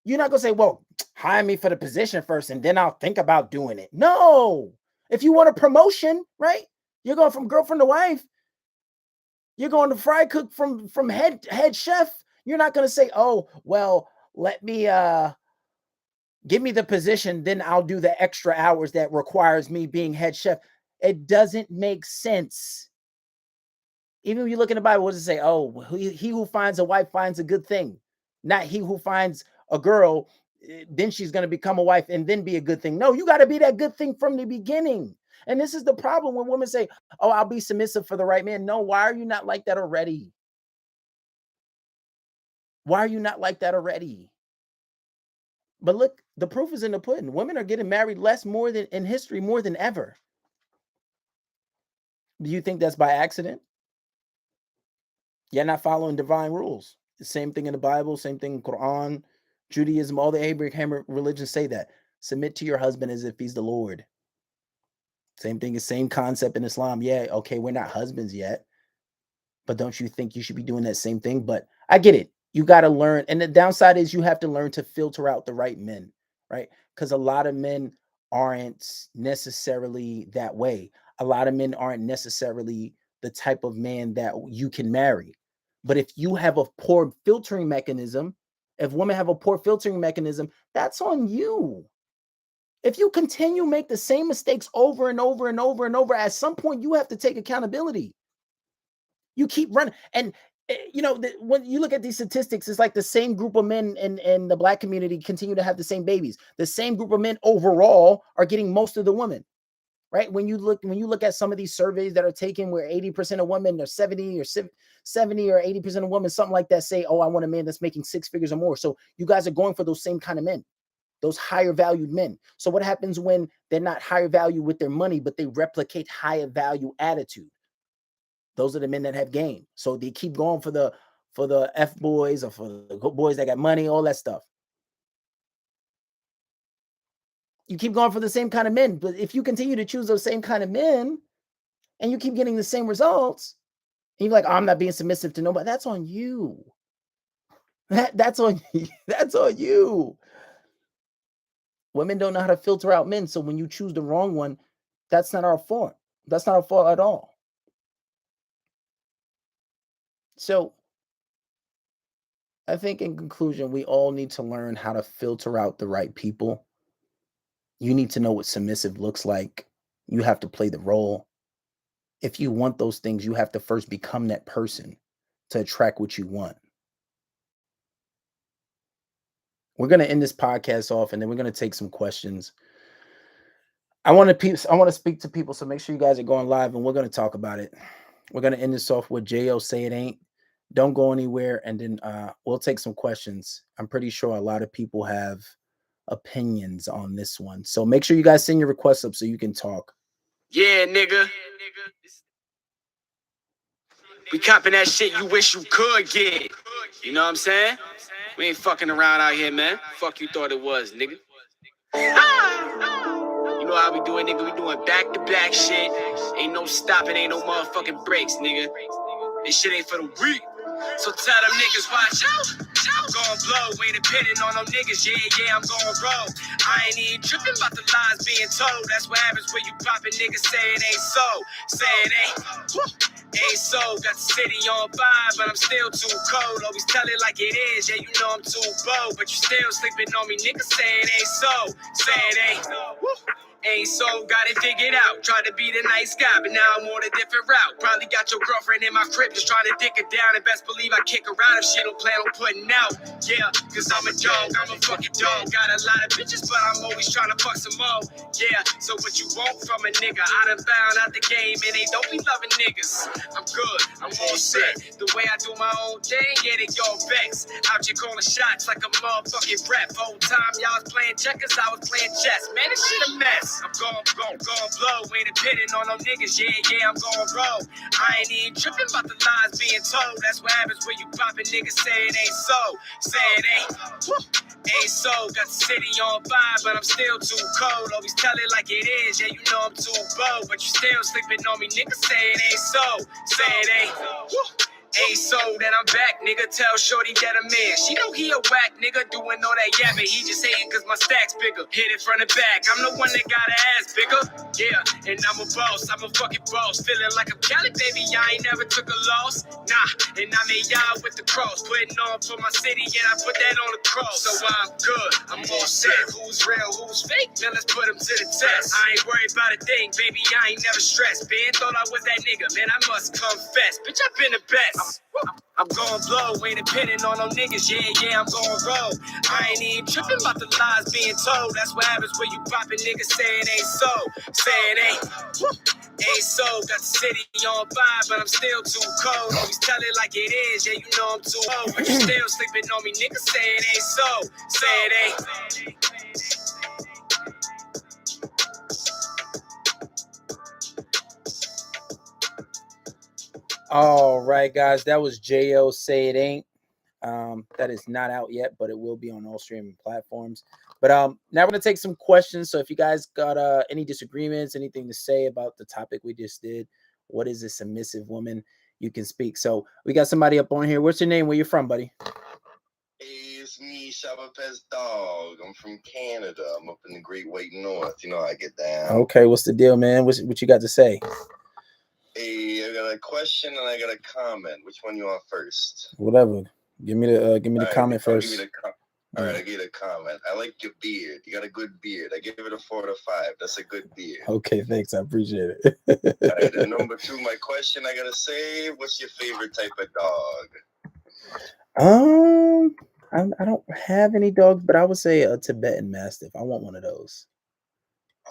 You're not going to say, well, hire me for the position first and then I'll think about doing it. No. If you want a promotion, right? You're going from girlfriend to wife. You're going to fry cook from head chef. You're not going to say, oh, well, let me give me the position, then I'll do the extra hours that requires me being head chef. It doesn't make sense. Even when you look in the Bible, what does it say? Oh, he who finds a wife finds a good thing. Not he who finds a girl, then she's going to become a wife and then be a good thing. No, you got to be that good thing from the beginning. And this is the problem when women say, oh, I'll be submissive for the right man. No, why are you not like that already? Why are you not like that already? But look, the proof is in the pudding. Women are getting married more than in history, more than ever. Do you think that's by accident? You're not following divine rules. The same thing in the Bible, same thing in Quran, Judaism, all the Abrahamic religions say that. Submit to your husband as if he's the Lord. Same thing, same concept in Islam. Yeah, okay, we're not husbands yet, but don't you think you should be doing that same thing? But I get it. You got to learn. And the downside is you have to learn to filter out the right men, right? Because a lot of men aren't necessarily that way. A lot of men aren't necessarily the type of man that you can marry. But if you have a poor filtering mechanism, if women have a poor filtering mechanism, that's on you. If you continue make the same mistakes over and over and over and over, at some point you have to take accountability. You keep running. And when you look at these statistics, it's like the same group of men in the Black community continue to have the same babies. The same group of men overall are getting most of the women, right? When you look at some of these surveys that are taken where 80% of women or 70 or 80% of women, something like that, say, oh, I want a man that's making six figures or more. So you guys are going for those same kind of men, those higher valued men. So what happens when they're not higher value with their money, but they replicate higher value attitude? Those are the men that have game. So they keep going for the F boys or for the boys that got money, all that stuff. You keep going for the same kind of men. But if you continue to choose those same kind of men and you keep getting the same results, and you're like, oh, I'm not being submissive to nobody, that's on you. That's on you. That's on you. Women don't know how to filter out men. So when you choose the wrong one, that's not our fault. That's not our fault at all. So I think in conclusion, we all need to learn how to filter out the right people. You need to know what submissive looks like. You have to play the role. If you want those things, you have to first become that person to attract what you want. We're going to end this podcast off and then we're going to take some questions. I want to speak to people, so make sure you guys are going live and we're going to talk about it. We're going to end this off with J.O. Say It Ain't. Don't go anywhere, and then we'll take some questions. I'm pretty sure a lot of people have opinions on this one. So make sure you guys send your requests up so you can talk. Yeah, nigga. We copping that shit you wish you could get. You know what I'm saying? We ain't fucking around out here, man. Fuck you thought it was, nigga. You know how we do it, nigga. We doing back-to-back shit. Ain't no stopping, ain't no motherfucking breaks, nigga. This shit ain't for the weak. So tell them niggas, watch out. I'm gon' blow, ain't depending on them niggas. Yeah, I'm gon' roll. I ain't even tripping about the lies being told. That's what happens when you poppin' niggas say it ain't so. Say it ain't so. Got the city on fire, but I'm still too cold. Always tell it like it is. Yeah, you know I'm too bold, but you still sleeping on me. Niggas say it ain't so. Say it ain't. Ain't so, got it figured out. Tried to be the nice guy, but now I'm on a different route. Probably got your girlfriend in my crib, just trying to dick her down. And best believe I kick her out if she don't plan on putting out. Yeah, cause I'm a dog, I'm a fucking dog. Got a lot of bitches, but I'm always trying to fuck some more. Yeah, so what you want from a nigga? I done found out the game, and they don't be loving niggas. I'm good, I'm all set. The way I do my own thing, yeah, they all vex. Out here calling shots like a motherfucking rep. Whole time y'all was playing checkers, I was playing chess. Man, this shit a mess. I'm gon' blow, ain't depending on them niggas. Yeah, I'm gon' roll. I ain't even tripping about the lies being told. That's what happens when you poppin' niggas say it ain't so. Say it ain't so. Got the city on fire, but I'm still too cold. Always tell it like it is. Yeah, you know I'm too bold, but you still sleeping on me. Niggas say it ain't so. Say it ain't so that I'm back, nigga. Tell Shorty that I'm in. She know he a whack, nigga. Doing all that yapping. He just hating cause my stack's bigger. Hit it from the back. I'm the one that got her ass bigger. Yeah, and I'm a boss. I'm a fucking boss. Feeling like I'm Cali, baby. I ain't never took a loss. Nah, and I made y'all with the cross. Putting on for my city, and I put that on the cross. So I'm good. I'm all set. Who's real? Who's fake? Now let's put them to the test. I ain't worried about a thing, baby. I ain't never stressed. Ben thought I was that nigga. Man, I must confess. Bitch, I've been the best. I'm gon' blow, ain't depending on them niggas. Yeah, I'm gon' roll. I ain't even tripping about the lies being told. That's what happens when you poppin' niggas say it ain't so. Say it ain't so. Got the city on fire, but I'm still too cold. Always tell it like it is. Yeah, you know I'm too old, but you still sleeping on me. Niggas say it ain't so. Say it ain't. All right, guys, that was JL Say It Ain't. That is not out yet, but it will be on all streaming platforms. But now we're gonna take some questions. So if you guys got any disagreements, anything to say about the topic we just did, what is a submissive woman? You can speak. So we got somebody up on here. What's your name? Where you from, buddy? Hey, it's me, Shabba Pest Dog. I'm from Canada. I'm up in the Great White North. You know I get down. Okay, what's the deal, man? What you got to say? Hey, I got a question and I got a comment. Which one you want first? Whatever. Give me the comment first. All right, I give you a comment. I like your beard. You got a good beard. I give it a 4 to 5. That's a good beard. Okay, thanks. I appreciate it. All right, and number 2, my question I gotta say, what's your favorite type of dog? I don't have any dogs, but I would say a Tibetan Mastiff. I want one of those.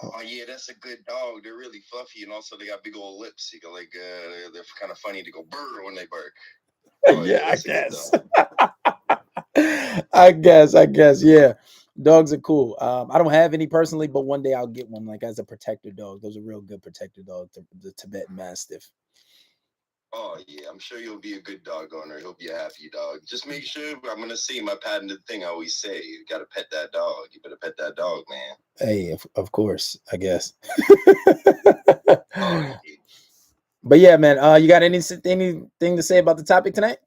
Oh yeah, that's a good dog. They're really fluffy, and also they got big old lips. You go like they're kind of funny to go brr when they bark. Oh, yeah, I guess. I guess. Yeah, dogs are cool. I don't have any personally, but one day I'll get one like as a protector dog. Those are real good protector dogs, the Tibetan Mastiff. Oh yeah, I'm sure you'll be a good dog owner. He'll be a happy dog. Just make sure, I'm gonna say my patented thing I always say, you gotta pet that dog. You better pet that dog, man. Hey, of course, I guess. Oh, yeah. But yeah, man, you got anything to say about the topic tonight?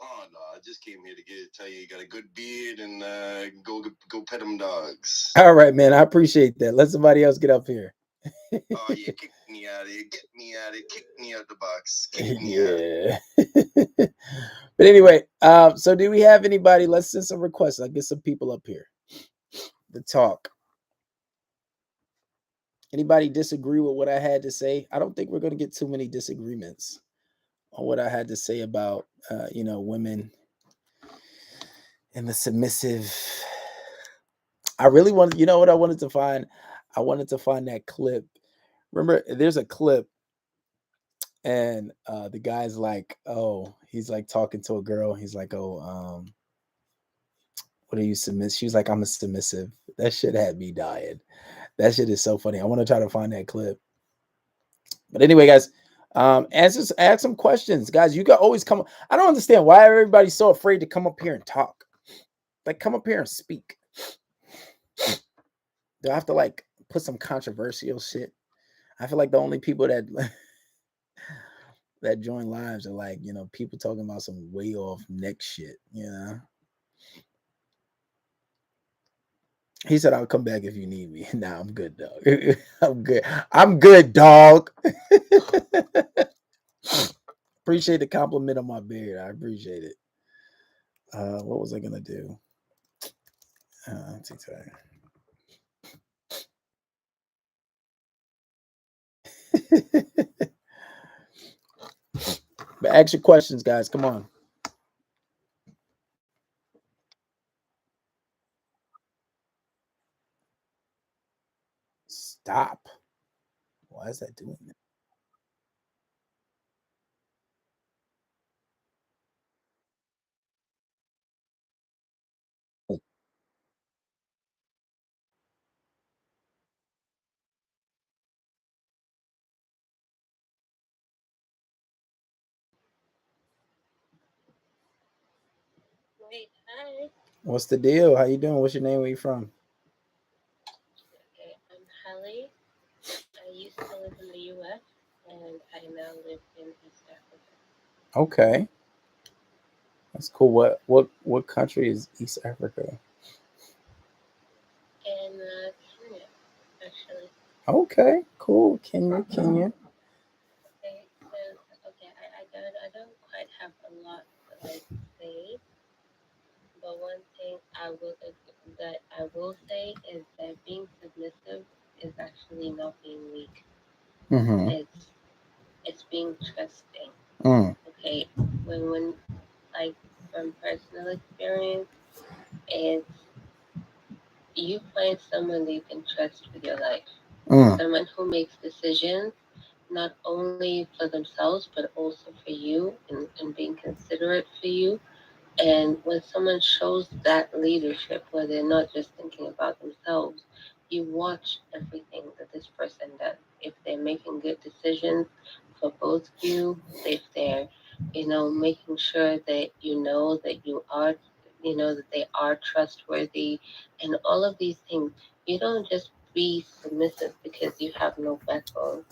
Oh no, I just came here to tell you got a good beard and go pet them dogs. All right, man, I appreciate that. Let somebody else get up here. Oh yeah, kick me out of here, get me out of here, kick me out the box, kick me out. But anyway, so do we have anybody? Let's send some requests. I'll get some people up here to talk. Anybody disagree with what I had to say? I don't think we're going to get too many disagreements on what I had to say about women and the submissive. I really wanted, what I wanted to find? I wanted to find that clip. Remember, there's a clip and the guy's like, oh, he's like talking to a girl. He's like, oh, what are you submissive? She was like, I'm a submissive. That shit had me dying. That shit is so funny. I want to try to find that clip. But anyway, guys, Ask some questions, guys. You got always come. I don't understand why everybody's so afraid to come up here and talk. Like, come up here and speak. Do I have to like put some controversial shit? I feel like the only people that that join lives are like, people talking about some way off neck shit. He said, I'll come back if you need me. Nah, I'm good, dog. I'm good. I'm good, dog. Appreciate the compliment on my beard. I appreciate it. What was I gonna do? TikTok. But ask your questions, guys. Come on. Stop. Why is that doing that? Wait, hi. What's the deal? How you doing? What's your name? Where you from? Okay, I'm Hallie. I used to live in the US and I now live in East Africa. Okay, that's cool. What country is East Africa? In Kenya, actually. Okay, cool. Kenya. Okay, so I don't quite have a lot to like say, but one thing that I will say is that being submissive is actually not being weak. Mm-hmm. It's being trusting. Mm. Okay, when like from personal experience, it's you find someone that you can trust with your life. Mm. Someone who makes decisions not only for themselves but also for you and being considerate for you. And when someone shows that leadership where they're not just thinking about themselves, you watch everything that this person does. If they're making good decisions for both of you, if they're, making sure that that they are trustworthy and all of these things. You don't just be submissive because you have no backbone.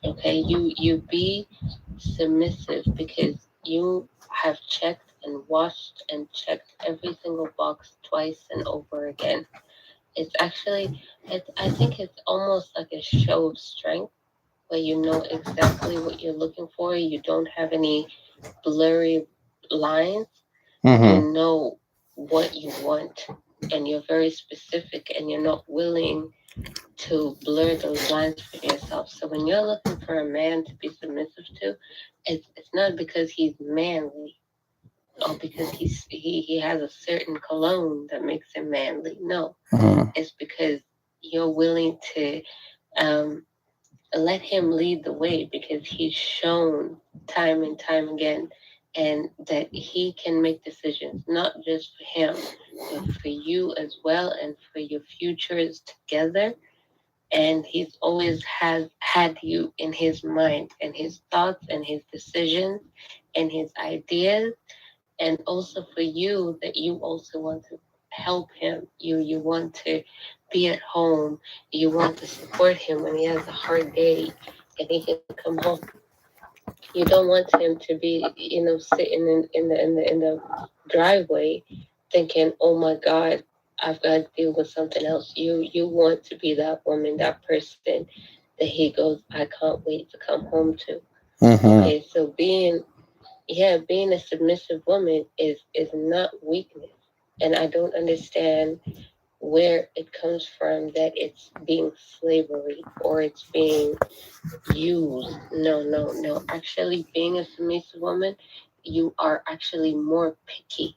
Okay, you be submissive because you have checked and watched and checked every single box twice and over again. I think it's almost like a show of strength where you know exactly what you're looking for. You don't have any blurry lines. You Mm-hmm. know what you want, and you're very specific, and you're not willing to blur those lines for yourself. So when you're looking for a man to be submissive to, it's not because he's manly or because he has a certain cologne that makes him manly. No, Mm-hmm. it's because you're willing to um, let him lead the way because he's shown time and time again and that he can make decisions not just for him but for you as well and for your futures together. And he's always has had you in his mind and his thoughts and his decisions and his ideas, and also for you that you also want to help him. You want to be at home. You want to support him when he has a hard day and he can come home. You don't want him to be, sitting in the driveway thinking, "Oh my God, I've got to deal with something else." You want to be that woman, that person that he goes, "I can't wait to come home to." Mm-hmm. Okay, so being a submissive woman is not weakness, and I don't understand where it comes from that it's being slavery or it's being used. No, no, no. Actually, being a submissive woman, you are actually more picky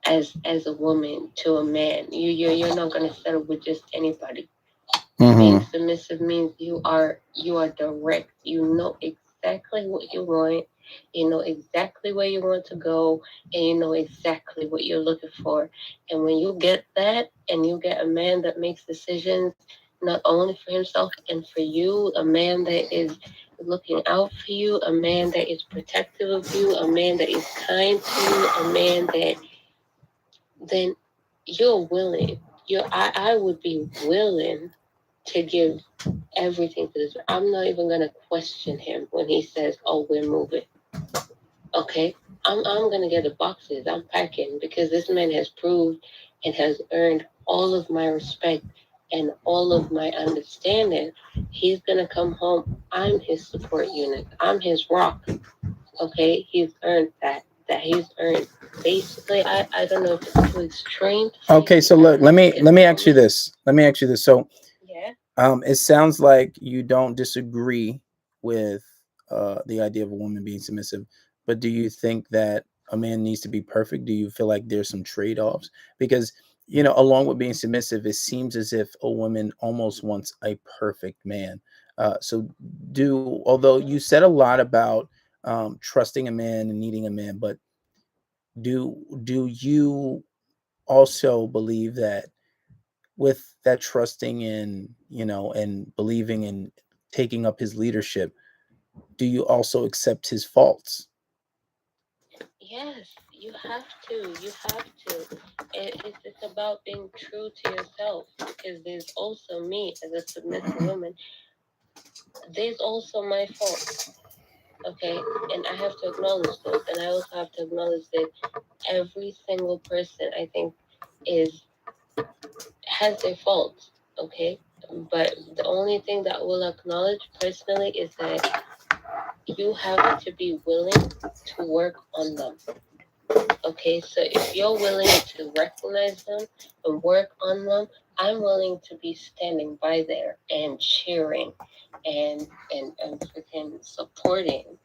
as a woman to a man. You're not gonna settle with just anybody. Being Mm-hmm. submissive means you are direct. You know exactly what you want. You know exactly where you want to go, and you know exactly what you're looking for. And when you get that, and you get a man that makes decisions not only for himself and for you, a man that is looking out for you, a man that is protective of you, a man that is kind to you, a man that, then you're willing. I would be willing to give everything to this. I'm not even gonna question him when he says, "Oh, we're moving." Okay, I'm gonna get the boxes. I'm packing because this man has proved and has earned all of my respect and all of my understanding. He's gonna come home. I'm his support unit. I'm his rock. Okay, he's earned that. That he's earned. Basically, I don't know if it's too extreme to say Okay, he so look, let earned me it let me from ask you me. this. Let me ask you this. So, Yeah. it sounds like you don't disagree with the idea of a woman being submissive, but do you think that a man needs to be perfect? Do you feel like there's some trade-offs? Because, along with being submissive, it seems as if a woman almost wants a perfect man. So, although you said a lot about trusting a man and needing a man, but do you also believe that with that trusting in, and believing in taking up his leadership, do you also accept his faults? Yes, you have to. You have to. It's about being true to yourself because there's also me as a submissive woman. There's also my faults, okay? And I have to acknowledge those. And I also have to acknowledge that every single person, I think, is has their faults, okay? But the only thing that we'll acknowledge personally is that you have to be willing to work on them. Okay, so if you're willing to recognize them and work on them, I'm willing to be standing by there and cheering and freaking supporting.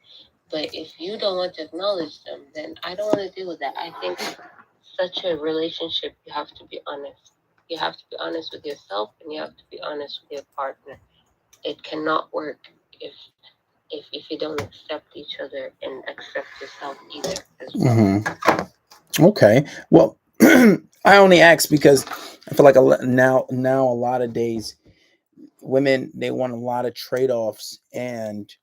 But if you don't want to acknowledge them, then I don't want to deal with that. I think such a relationship, you have to be honest. You have to be honest with yourself and you have to be honest with your partner. It cannot work if if you don't accept each other and accept yourself either as well. Hmm. Okay. Well, I only ask because I feel like now a lot of days women, they want a lot of trade-offs, and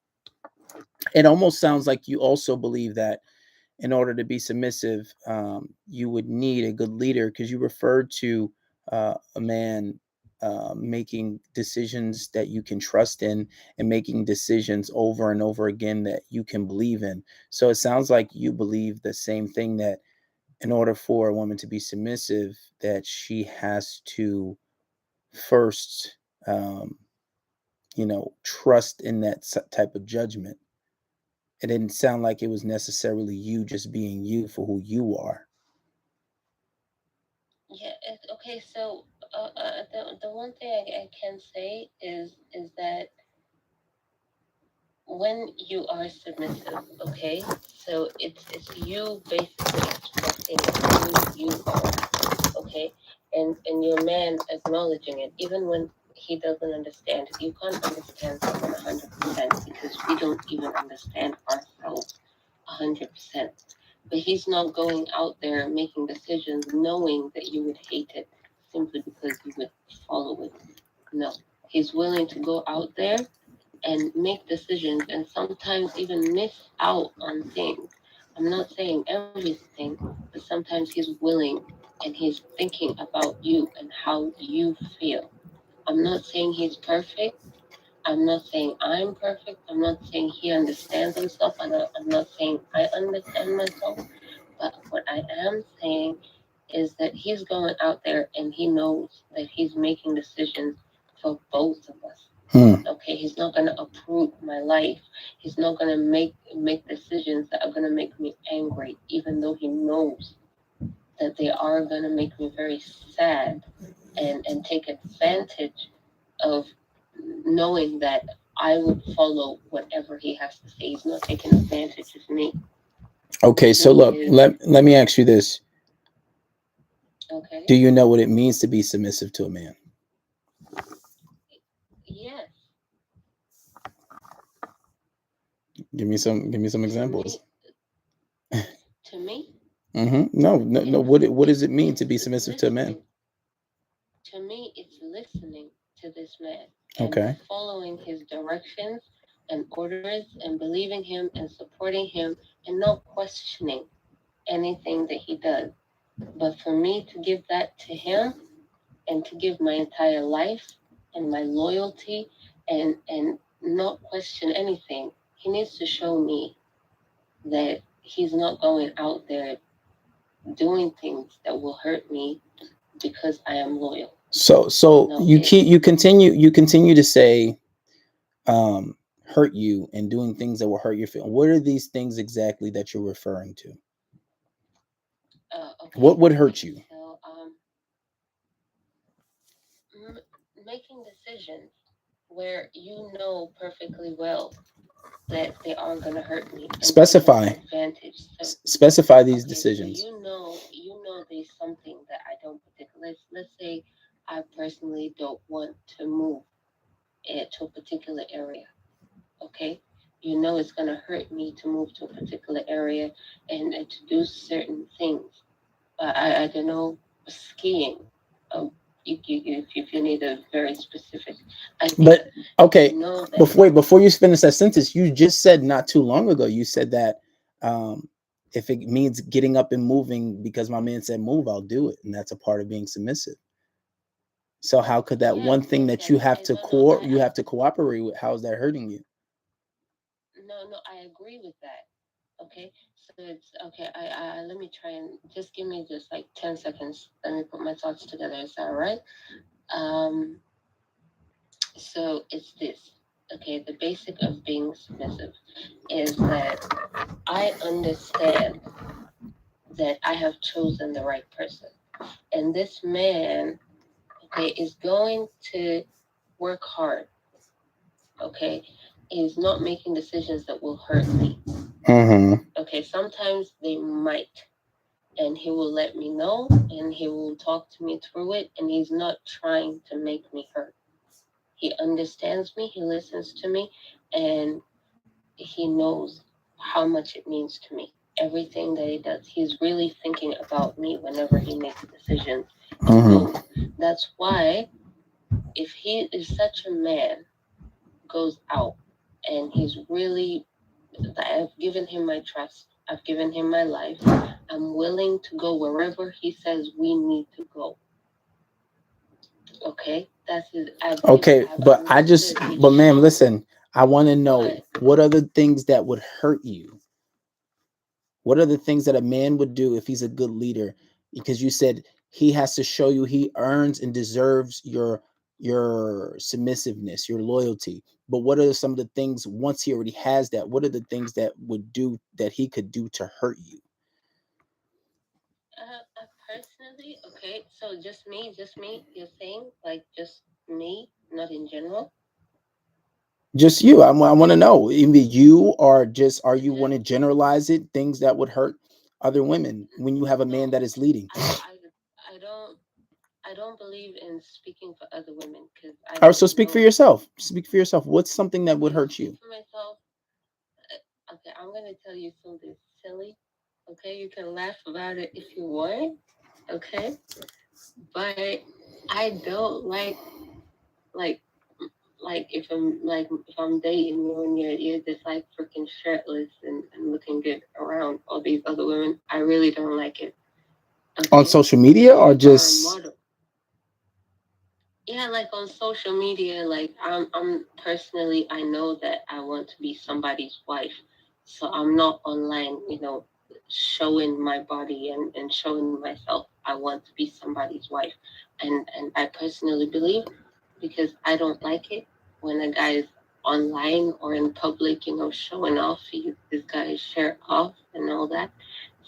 it almost sounds like you also believe that in order to be submissive, you would need a good leader, because you referred to a man making decisions that you can trust in, and making decisions over and over again that you can believe in. So it sounds like you believe the same thing, that in order for a woman to be submissive, that she has to first, um, trust in that type of judgment. It didn't sound like it was necessarily you just being you for who you are. Yeah. Okay. So the one thing I can say is that when you are submissive, okay, so it's you basically expressing who you are, okay, and your man acknowledging it, even when he doesn't understand. You can't understand someone 100% because we don't even understand ourselves 100%. But he's not going out there making decisions knowing that you would hate it simply because you would follow it. No. He's willing to go out there and make decisions and sometimes even miss out on things. I'm not saying everything, but sometimes he's willing and he's thinking about you and how you feel. I'm not saying he's perfect. I'm not saying I'm perfect. I'm not saying he understands himself. I'm not saying I understand myself. But what I am saying is that he's going out there and he knows that he's making decisions for both of us. Hmm. Okay, he's not gonna uproot my life. He's not gonna make decisions that are gonna make me angry, even though he knows that they are gonna make me very sad and take advantage of knowing that I would follow whatever he has to say. He's not taking advantage of me. Okay, so He look, is let me ask you this. okay. Do you know what it means to be submissive to a man? Yes, Give me some to examples. me, to me, No, no, no. What does it mean to be it's submissive to a man? listening. To me, it's listening to this man and Okay. following his directions and orders and believing him and supporting him and not questioning anything that he does. But for me to give that to him and to give my entire life and my loyalty and not question anything, he needs to show me that he's not going out there doing things that will hurt me because I am loyal. So No, it, you continue to say hurt you and doing things that will hurt your feelings. What are these things exactly that you're referring to? What okay. would hurt you? So, making decisions where you know perfectly well that they are going to hurt me and taking Specify. advantage. So, Specify these okay, so decisions. you know there's something that I don't particularly. Let's say I personally don't want to move to a particular area. Okay, you know it's gonna hurt me to move to a particular area and to do certain things. I don't know, skiing. Um, if you need a very specific idea, But okay, you know that. before you finish that sentence, you just said not too long ago. You said that if it means getting up and moving because my man said move, I'll do it, and that's a part of being submissive. So how could that Yeah, one thing that you yes, have to no, no, you have to cooperate with? How is that hurting you? no, I agree with that. Okay, so it's okay. Let me try and just give me just like 10 seconds. Let me put my thoughts together. Is that all right? Um, so it's this. Okay, the basic of being submissive is that I understand that I have chosen the right person, and this man, okay, is going to work hard. Okay, is not making decisions that will hurt me. Mm-hmm. Okay, sometimes they might, and he will let me know and he will talk to me through it, and he's not trying to make me hurt. He understands me, he listens to me, and he knows how much it means to me. Everything that he does, he's really thinking about me whenever he makes decisions and Mm-hmm. moves. That's why if he is such a man, goes out and he's really, I've given him my trust, I've given him my life, I'm willing to go wherever he says we need to go. Okay, that's his. Okay, I've but understood. He's but ma'am, shown. listen. I want to know But what are the things that would hurt you. What are the things that a man would do if he's a good leader? Because you said he has to show you he earns and deserves your submissiveness, your loyalty. But what are some of the things once he already has that? What are the things that would do that he could do to hurt you? personally, okay. So just me. You're saying like just me, not in general. Just you. I want to know. Either you or just are you want Just to generalize it? Things that would hurt other women when you have a man no. that is leading. I I don't I don't believe in speaking for other women because I All right, so don't speak for know. yourself. Speak for yourself. What's something that would Okay, hurt speak you? for myself. Okay, I'm gonna tell you something silly. Okay, you can laugh about it if you want. Okay, but I don't like if I'm dating you and you're just like freaking shirtless and looking good around all these other women. I really don't like it. On Okay, social media if or you are a just model, yeah, like on social media, like I'm personally, I know that I want to be somebody's wife, so I'm not online, showing my body and showing myself. I want to be somebody's wife, and I personally believe because I don't like it when a guy is online or in public, showing off. This guy is shirt off and all that.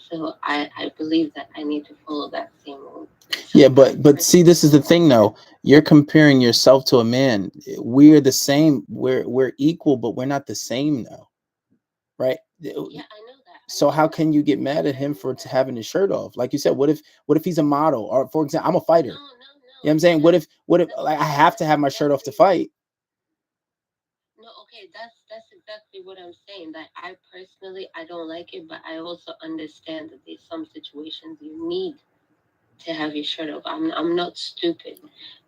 So I believe that I need to follow that same rule. yeah, So I but see, this personally is the don't thing like it. though. You're comparing yourself to a man. We're the same. We're equal, but we're not the same though, right? Yeah, I know that. I So know how that. can you get mad at I him know for that. having his shirt off? Like you said, what if he's a model or for example, I'm a No, fighter. no, no. You know what I'm saying? What if That's like I have to have my shirt off to exactly. fight? No, okay, that's exactly what I'm saying. That I personally I don't like it, but I also understand that there's some situations you need to have your shirt off. I'm not stupid.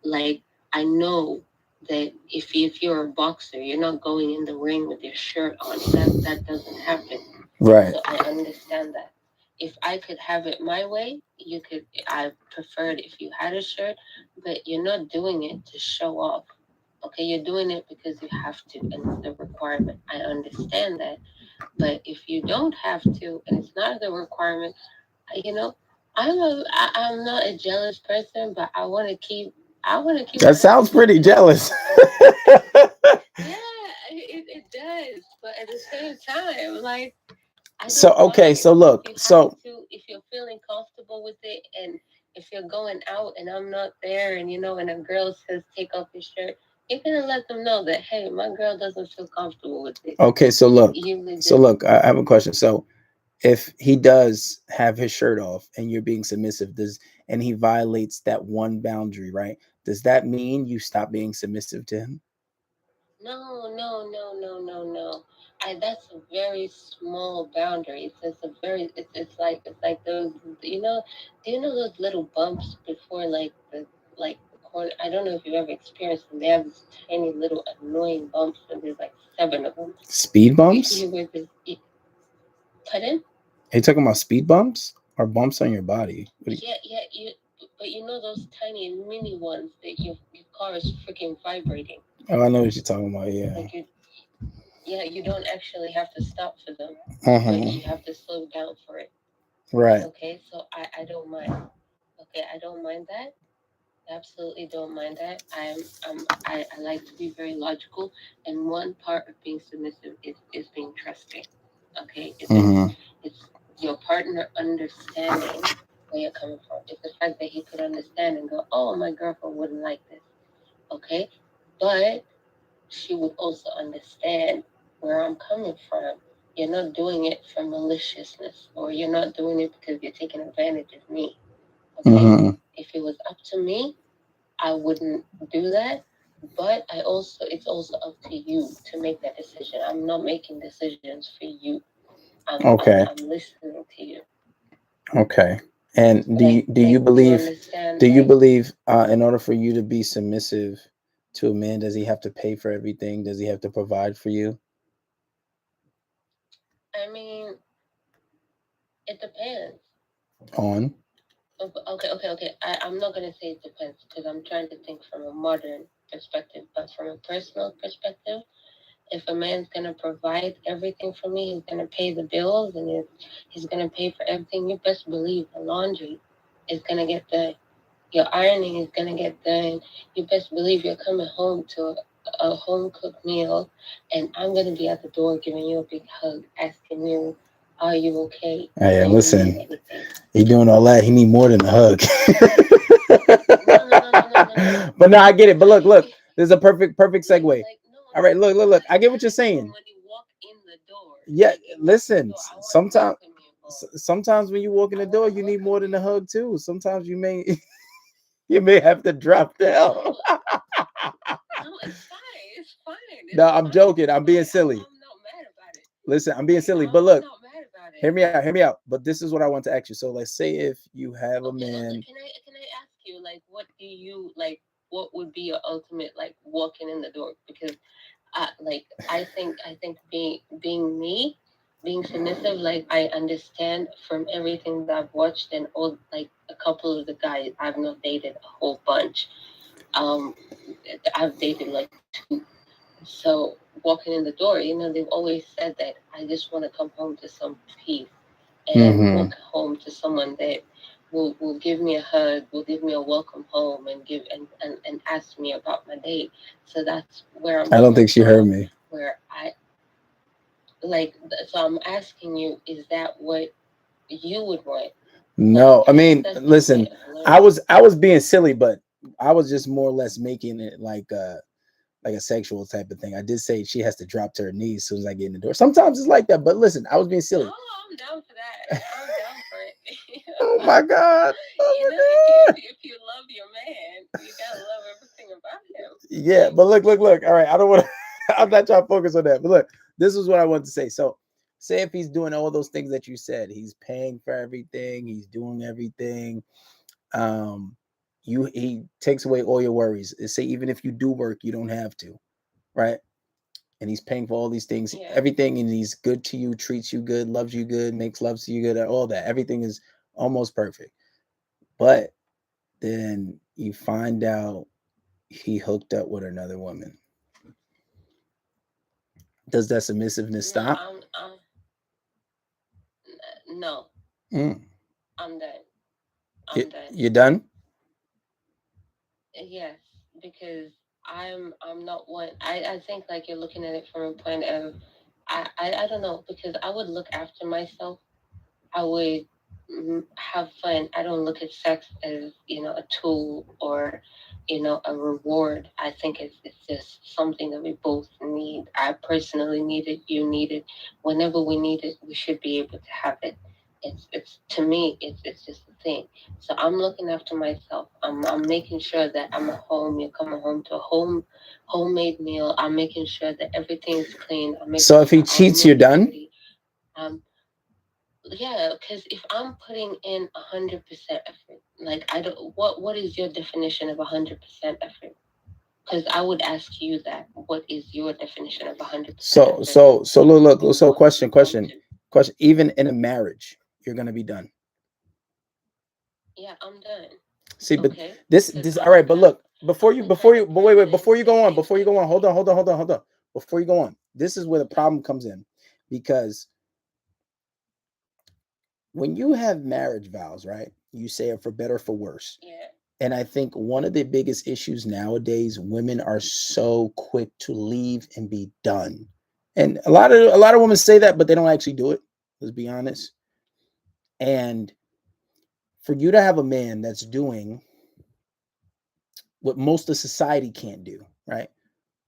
Like I know. that if you're a boxer, you're not going in the ring with your shirt on. That doesn't happen. Right. So I understand that. If I could have it my way, you could. I preferred if you had a shirt, but you're not doing it to show off. Okay, you're doing it because you have to, and it's the requirement. I understand that, but if you don't have to, and it's not the requirement, you know, I'm not a jealous person, but I want to keep. I want to keep. That sounds pretty jealous. Yeah, it does. But at the same time, like I So don't okay, mind so look, if you have so to, if you're feeling comfortable with it, and if you're going out and I'm not there, and and a girl says take off your shirt, you're gonna let them know that hey, my girl doesn't feel comfortable with it. okay, so Just look, I have a question. So if he does have his shirt off and you're being submissive, does and he violates that one boundary, right? Does that mean you stop being submissive to him? no. I That's a very small boundary. It's a very it's like those do you know those little bumps before the corner? I don't know if you've ever experienced them. They have these tiny little annoying bumps, and there's like seven of them. Speed bumps? You were just pardon? Are you talking about speed bumps or bumps on your body? What do you, Yeah. But you know those tiny mini ones that your car is freaking vibrating. oh, I know what you're talking about. Yeah. Like you don't actually have to stop for them, but Uh-huh. you have to slow down for it. Right. Okay, so I don't mind. Okay, I don't mind that. Absolutely don't mind that. I like to be very logical, and one part of being submissive is being trusting. Okay, Mm-hmm. it's your partner understanding where you're coming from. It's the fact that he could understand and go, oh, my girlfriend wouldn't like this. Okay, but she would also understand where I'm coming from. You're not doing it for maliciousness, or you're not doing it because you're taking advantage of me. Okay? Mm-hmm. If it was up to me, I wouldn't do that. But it's also up to you to make that decision. I'm not making decisions for you. Okay. I'm listening to you. Okay. And do you Do you believe understand? do you believe in order for you to be submissive to a man, does he have to pay for everything? Does he have to provide for you? I mean, it depends. On. Okay. I'm not gonna say it depends because I'm trying to think from a modern perspective, but from a personal perspective, if a man's gonna provide everything for me, he's gonna pay the bills and he's gonna pay for everything. You best believe the laundry is gonna get done. Your ironing is gonna get done. You best believe you're coming home to a home cooked meal, and I'm gonna be at the door giving you a big hug, asking you, "Are you okay? Hey, Do you need listen, anything?" he doing all that. He need more than a hug. No. But no, I get it. But But look, this is a perfect segue. no, All right, look. I get what you're I mean saying. when you walk in the door, Yeah, like you walk in the listen. door, I want to Sometimes, welcome you home. sometimes when you walk in I the want door, to you need welcome more than you. a hug too. Sometimes you may you may have to drop down. No, no, it's fine. It's fine. No, It's I'm fine. joking. It's I'm being fine. silly. I'm not mad about it. Listen, I'm being silly. But I'm look, not mad about it. hear me out. Hear me out. But this is what I want to ask you. So let's say if you have a Okay, man. can I ask you like what do you like? What would be your ultimate like walking in the door? Because I think being me, being submissive, like I understand from everything that I've watched and all like a couple of the guys I've not dated a whole bunch. Um, I've dated like two. So walking in the door, they've always said that I just want to come home to some peace and Mm-hmm. walk home to someone that will give me a hug, will give me a welcome home, and give and ask me about my day. So that's where I'm I don't coming think she heard from. me. Where I so I'm asking you, is that what you would want? Like, No, I I guess mean, that's your way listen, of learning. I was being silly, but I was just more or less making it like a sexual type of thing. I did say she has to drop to her knees as soon as I get in the door. Sometimes it's like that, but listen, I was being No, silly. I'm down for that. I'm down for it. Oh my god. If you love your man, you gotta love everything about him. Yeah, but look. All right, I don't want to. I'm not trying to focus on that. But look, this is what I want to say. So, say if he's doing all those things that you said, he's paying for everything, he's doing everything. Um, He takes away all your worries. Say even if you do work, you don't have to, right? And he's paying for all these things, everything, and he's good to you, treats you good, loves you good, makes love to you good, all that. Everything is almost perfect. But then you find out he hooked up with another woman. Does that submissiveness stop? No, Mm. I'm done. You, I'm done. you done? Yes, because I'm not one. I think like you're looking at it from a point of I don't know, because I would look after myself. I would have fun. I don't look at sex as, a tool or, a reward. I think it's just something that we both need. I personally need it. You need it. Whenever we need it, we should be able to have it. It's to me, it's just a thing. So I'm looking after myself. I'm making sure that I'm at home. You're coming home to a homemade meal. I'm making sure that everything's clean. I'm making So if he sure I'm cheats, you're done? pretty. Um, yeah, because if I'm putting in 100% effort, like I don't, what is your definition of 100% effort? Because I would ask you that. What is your definition of 100% So effort? so look. In So what you come to? question. Even in a marriage, you're gonna be done. Yeah, I'm done. See, but Okay, this because this all right. But look, I'm the type of but wait, person. before you go on, hold on. Before you go on, this is where the problem comes in, because when you have marriage vows, right? You say it for better, for worse. Yeah. And I think one of the biggest issues nowadays, women are so quick to leave and be done. And a lot of women say that, but they don't actually do it. Let's be honest. And for you to have a man that's doing what most of society can't do, right?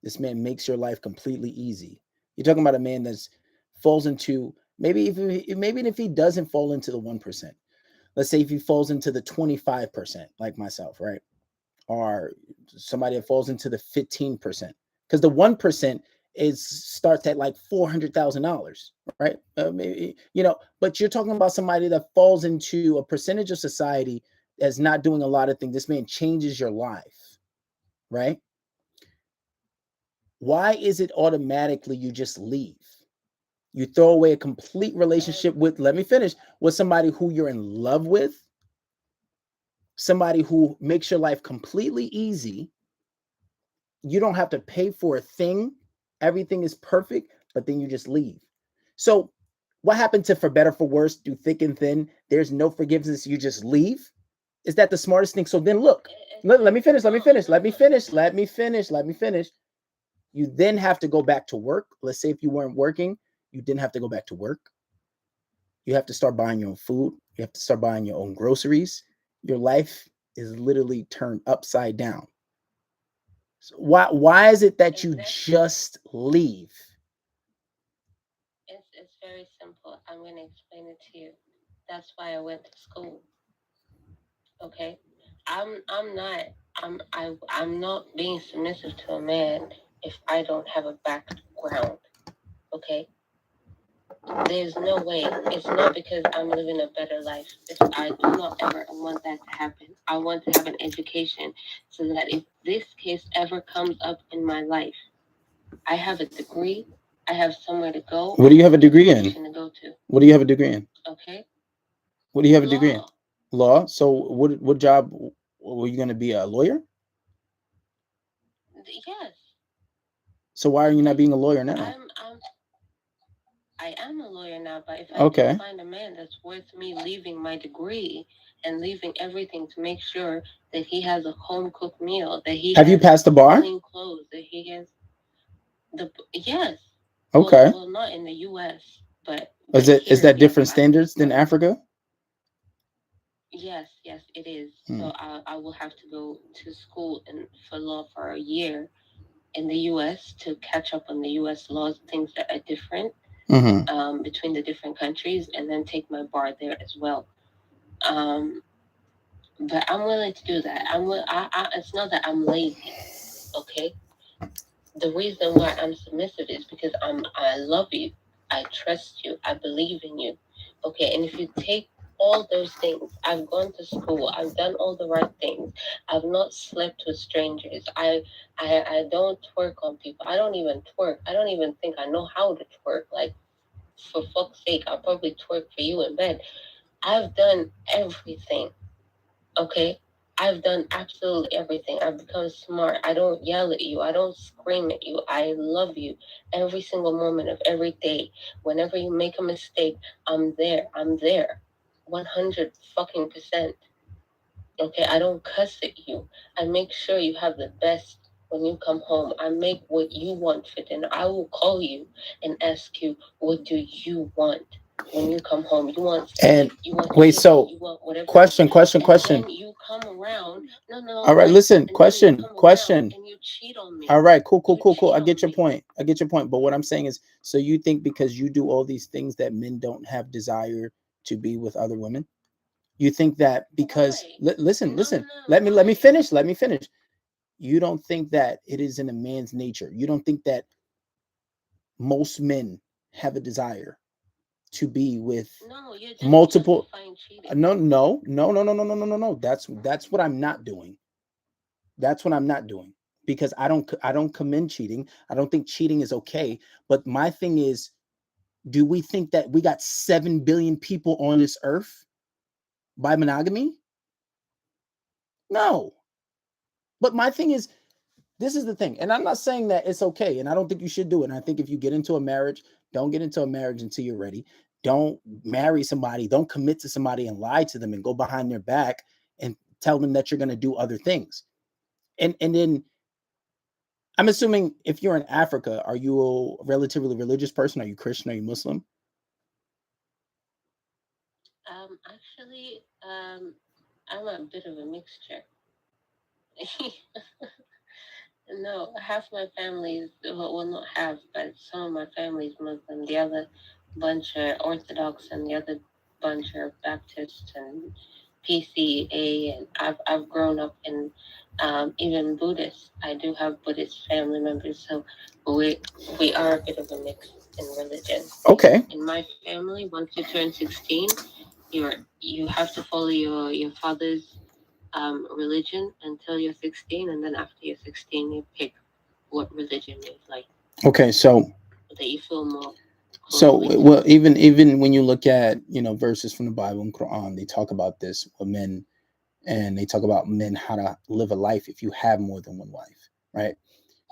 This man makes your life completely easy. You're talking about a man that's falls into, maybe if he doesn't fall into the 1%. Let's say if he falls into the 25%, like myself, right? Or somebody that falls into the 15%, because the 1% is starts at like $400,000, right? Maybe, but you're talking about somebody that falls into a percentage of society that's not doing a lot of things. This man changes your life, right? Why is it automatically you just leave? You throw away a complete relationship with, let me finish, with somebody who you're in love with, somebody who makes your life completely easy. You don't have to pay for a thing. Everything is perfect, but then you just leave. So, what happened to for better, for worse, through thick and thin? There's no forgiveness. You just leave. Is that the smartest thing? So then look, let me finish. You then have to go back to work. Let's say if you weren't working, you didn't have to go back to work. You have to start buying your own food. You have to start buying your own groceries. Your life is literally turned upside down. So why is it that you just leave? It's very simple. I'm going to explain it to you. That's why I went to school. Okay, I'm not I'm not being submissive to a man if I don't have a background. Okay, there's no way. It's not because I'm living a better life. I do not ever want that to happen. I want to have an education so that if this case ever comes up in my life, I have a degree. I have somewhere to go. What do you have a degree in? To go to. What do you have a degree in? Okay. What do you have a degree in? Law. So what job were you going to be, a lawyer? Yes. So why are you not being a lawyer now? I am a lawyer now, but if I can find a man that's worth me leaving my degree and leaving everything to make sure that he has a home cooked meal, that he have you passed the bar? Clean clothes, that he has the yes. Okay. Well, not in the U.S., but is that different standards than Africa? Yes, it is. So I will have to go to school for law for a year in the U.S. to catch up on the U.S. laws, things that are different between the different countries, and then take my bar there as well. But I'm willing to do that. It's not that I'm lazy, okay? The reason why I'm submissive is because I love you, I trust you, I believe in you, okay? And if you take all those things. I've gone to school. I've done all the right things. I've not slept with strangers. I don't twerk on people. I don't even twerk. I don't even think I know how to twerk. Like, for fuck's sake, I'll probably twerk for you in bed. I've done everything. Okay? I've done absolutely everything. I've become smart. I don't yell at you. I don't scream at you. I love you every single moment of every day. Whenever you make a mistake, I'm there. I'm there. 100 fucking percent. Okay? I don't cuss at you. I make sure you have the best when you come home. I make what you want for dinner. I will call you and ask you, what do you want? When you come home, you want And steak, you want wait, chicken, so you want whatever. question, question, And question. then you come around. No, All right, like, listen, and then you question, come around question. and you cheat on me. All right, cool, cool, You cool, cool. cheat I on get your me. point. I get your point. But what I'm saying is, so you think because you do all these things that men don't have desire to be with other women? You think that because listen, No, listen. no, Let me why? finish. Let me finish. You don't think that it is in a man's nature. You don't think that most men have a desire to be with No, you're just multiple. justifying cheating. No, no, no, no, no, no, no, no, no, no. That's what I'm not doing. That's what I'm not doing because I don't commend cheating. I don't think cheating is okay. But my thing is, do we think that we got 7 billion people on this earth by monogamy? No. But my thing is, this is the thing, and I'm not saying that it's okay, and I don't think you should do it. And I think if you get into a marriage, don't get into a marriage until you're ready. Don't marry somebody, don't commit to somebody and lie to them and go behind their back and tell them that you're going to do other things. And then I'm assuming if you're in Africa, are you a relatively religious person? Are you Christian? Are you Muslim? Actually, I'm a bit of a mixture. No, half my family is, well, not half, but some of my family is Muslim. The other bunch are Orthodox, and the other bunch are Baptist and PCA. And I've grown up in even Buddhist. I do have Buddhist family members, so we we are a bit of a mix in religion. Okay. In my family, once you turn 16, you have to follow your father's religion until you're 16, and then after you're 16, you pick what religion is like Okay. that you feel more So closely to. well, even when you look at verses from the Bible and Quran, they talk about this with men, and they talk about men how to live a life if you have more than one wife, right?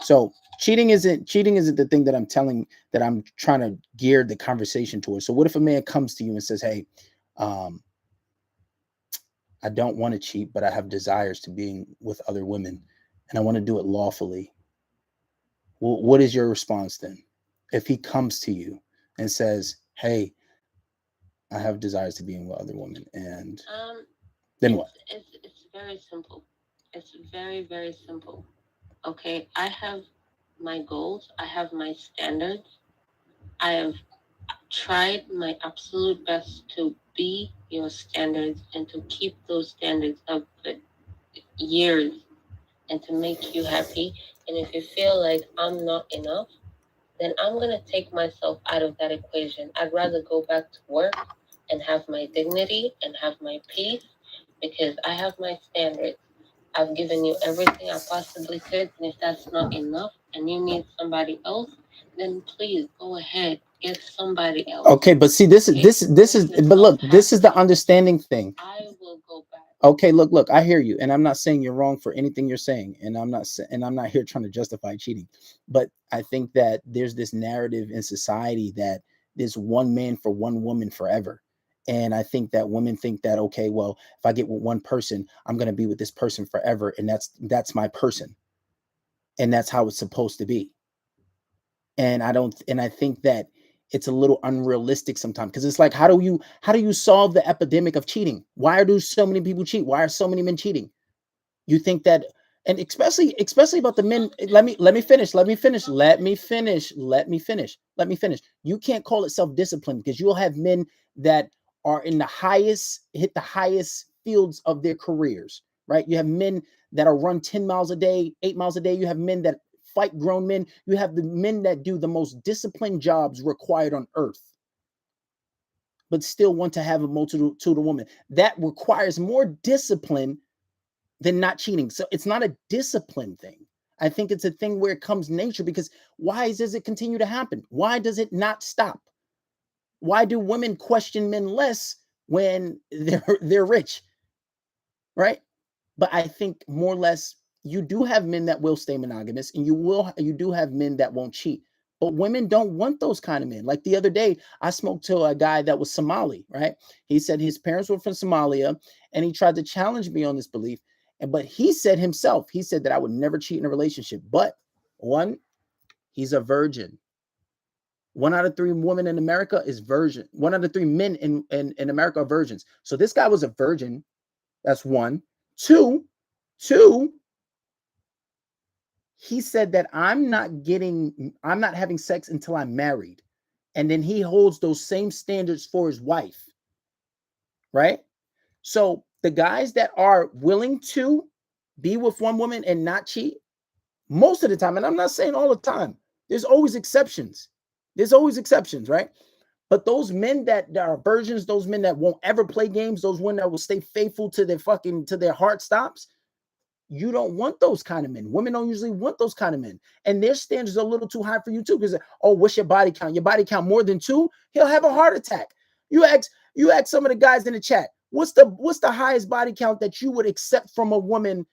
So cheating isn't the thing that I'm trying to gear the conversation towards. So what if a man comes to you and says, "Hey, um, I don't want to cheat, but I have desires to being with other women, and I want to do it lawfully." What is your response then? If he comes to you and says, "Hey, I have desires to being with other women," and Um, then what? it's very simple. It's very very simple. Okay, I have my goals. I have my standards. I have tried my absolute best to be your standards and to keep those standards up for years and to make you happy. And if you feel like I'm not enough, then I'm going to take myself out of that equation. I'd rather go back to work and have my dignity and have my peace because I have my standards. I've given you everything I possibly could. And if that's not enough and you need somebody else, then please go ahead, get somebody else. Okay, but see, this is Okay? this this Make is but yourself look, this is the happy. understanding thing. I will go back. Okay, look, I hear you, and I'm not saying you're wrong for anything you're saying, and I'm not here trying to justify cheating, but I think that there's this narrative in society that there's one man for one woman forever. And I think that women think that, okay, well, if I get with one person, I'm going to be with this person forever, and that's my person, and that's how it's supposed to be. And I think that it's a little unrealistic sometimes, because it's like, how do you solve the epidemic of cheating? Why do so many people cheat? Why are so many men cheating? You think that, and especially about the men. Let me finish. You can't call it self-discipline, because you'll have men that are in the highest hit the highest fields of their careers, right? You have men that'll run 10 miles a day, 8 miles a day. You have men that fight grown men. You have the men that do the most disciplined jobs required on earth, but still want to have a multitude of women. That requires more discipline than not cheating. So it's not a discipline thing. I think it's a thing where it comes nature, because why does it continue to happen? Why does it not stop? Why do women question men less when they're rich, right? But I think more or less you do have men that will stay monogamous, and you do have men that won't cheat. But women don't want those kind of men. Like the other day, I spoke to a guy that was Somali, right? He said his parents were from Somalia, and he tried to challenge me on this belief. But he said himself, he said that I would never cheat in a relationship. But one, he's a virgin. 1 out of 3 women in America is virgin. 1 out of 3 men in America are virgins. So this guy was a virgin. That's one. Two, he said that I'm not having sex until I'm married. And then he holds those same standards for his wife. Right? So the guys that are willing to be with one woman and not cheat, most of the time, and I'm not saying all the time, there's always exceptions. Right? But those men that are virgins, those men that won't ever play games, those women that will stay faithful to their heart stops, you don't want those kind of men. Women don't usually want those kind of men. And their standards are a little too high for you too. Because, oh, what's your body count? Your body count more than 2, he'll have a heart attack. You ask some of the guys in the chat, what's the highest body count that you would accept from a woman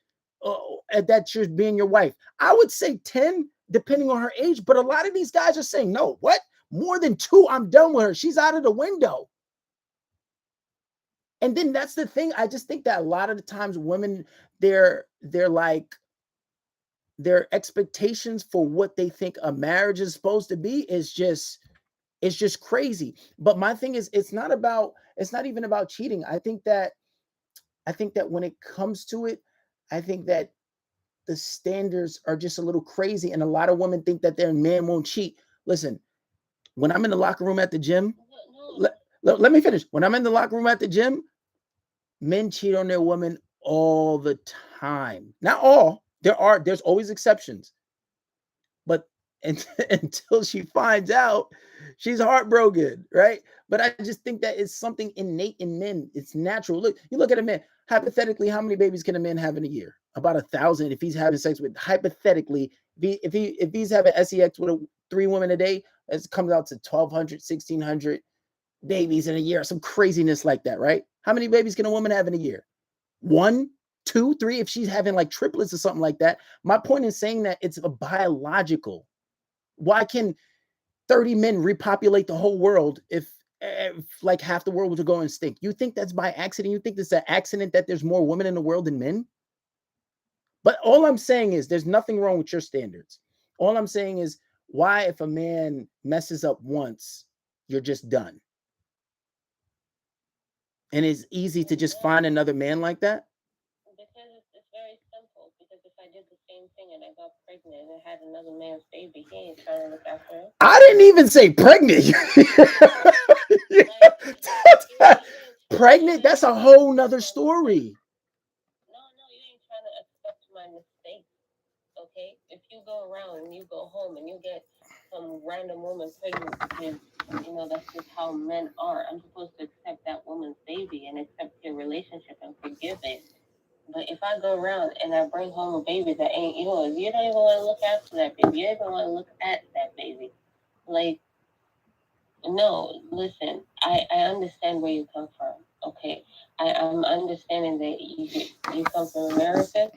that you're being your wife? I would say 10, depending on her age. But a lot of these guys are saying, no, what? More than 2, I'm done with her. She's out of the window. And then that's the thing. I just think that a lot of the times women, they're like, their expectations for what they think a marriage is supposed to be is just, it's just crazy. But my thing is, it's not even about cheating. I think that when it comes to it, I think that the standards are just a little crazy. And a lot of women think that their man won't cheat. Listen, when I'm in the locker room at the gym, let me finish. When I'm in the locker room at the gym, men cheat on their women all the time. Not all. There's always exceptions. But until she finds out, she's heartbroken, right? But I just think that it's something innate in men. It's natural. Look, you look at a man. Hypothetically, how many babies can a man have in a year? About 1,000. If he's having sex with, hypothetically, if he's having sex with 3 women a day, it comes out to 1,200, 1,600 babies in a year. Some craziness like that, right? How many babies can a woman have in a year? 1, 2, 3. If she's having like triplets or something like that. My point in saying that it's a biological. Why can 30 men repopulate the whole world if like half the world was to go extinct? You think that's by accident? You think it's an accident that there's more women in the world than men? But all I'm saying is there's nothing wrong with your standards. All I'm saying is, why, if a man messes up once, you're just done? And it's easy to just find another man like that? Because it's very simple. Because if I did the same thing and I got pregnant and I had another man's baby, he ain't trying to look after her. I didn't even say pregnant. Pregnant? That's a whole nother story. No, you ain't trying to accept my mistakes. Okay? If you go around and you go home and you get some random woman pregnant because, that's just how men are. I'm supposed to accept that woman's baby and accept your relationship and forgive it. But if I go around and I bring home a baby that ain't yours, you don't even want to look after that baby. You don't even want to look at that baby. Like, no, listen, I understand where you come from. Okay. I'm understanding that you come from America.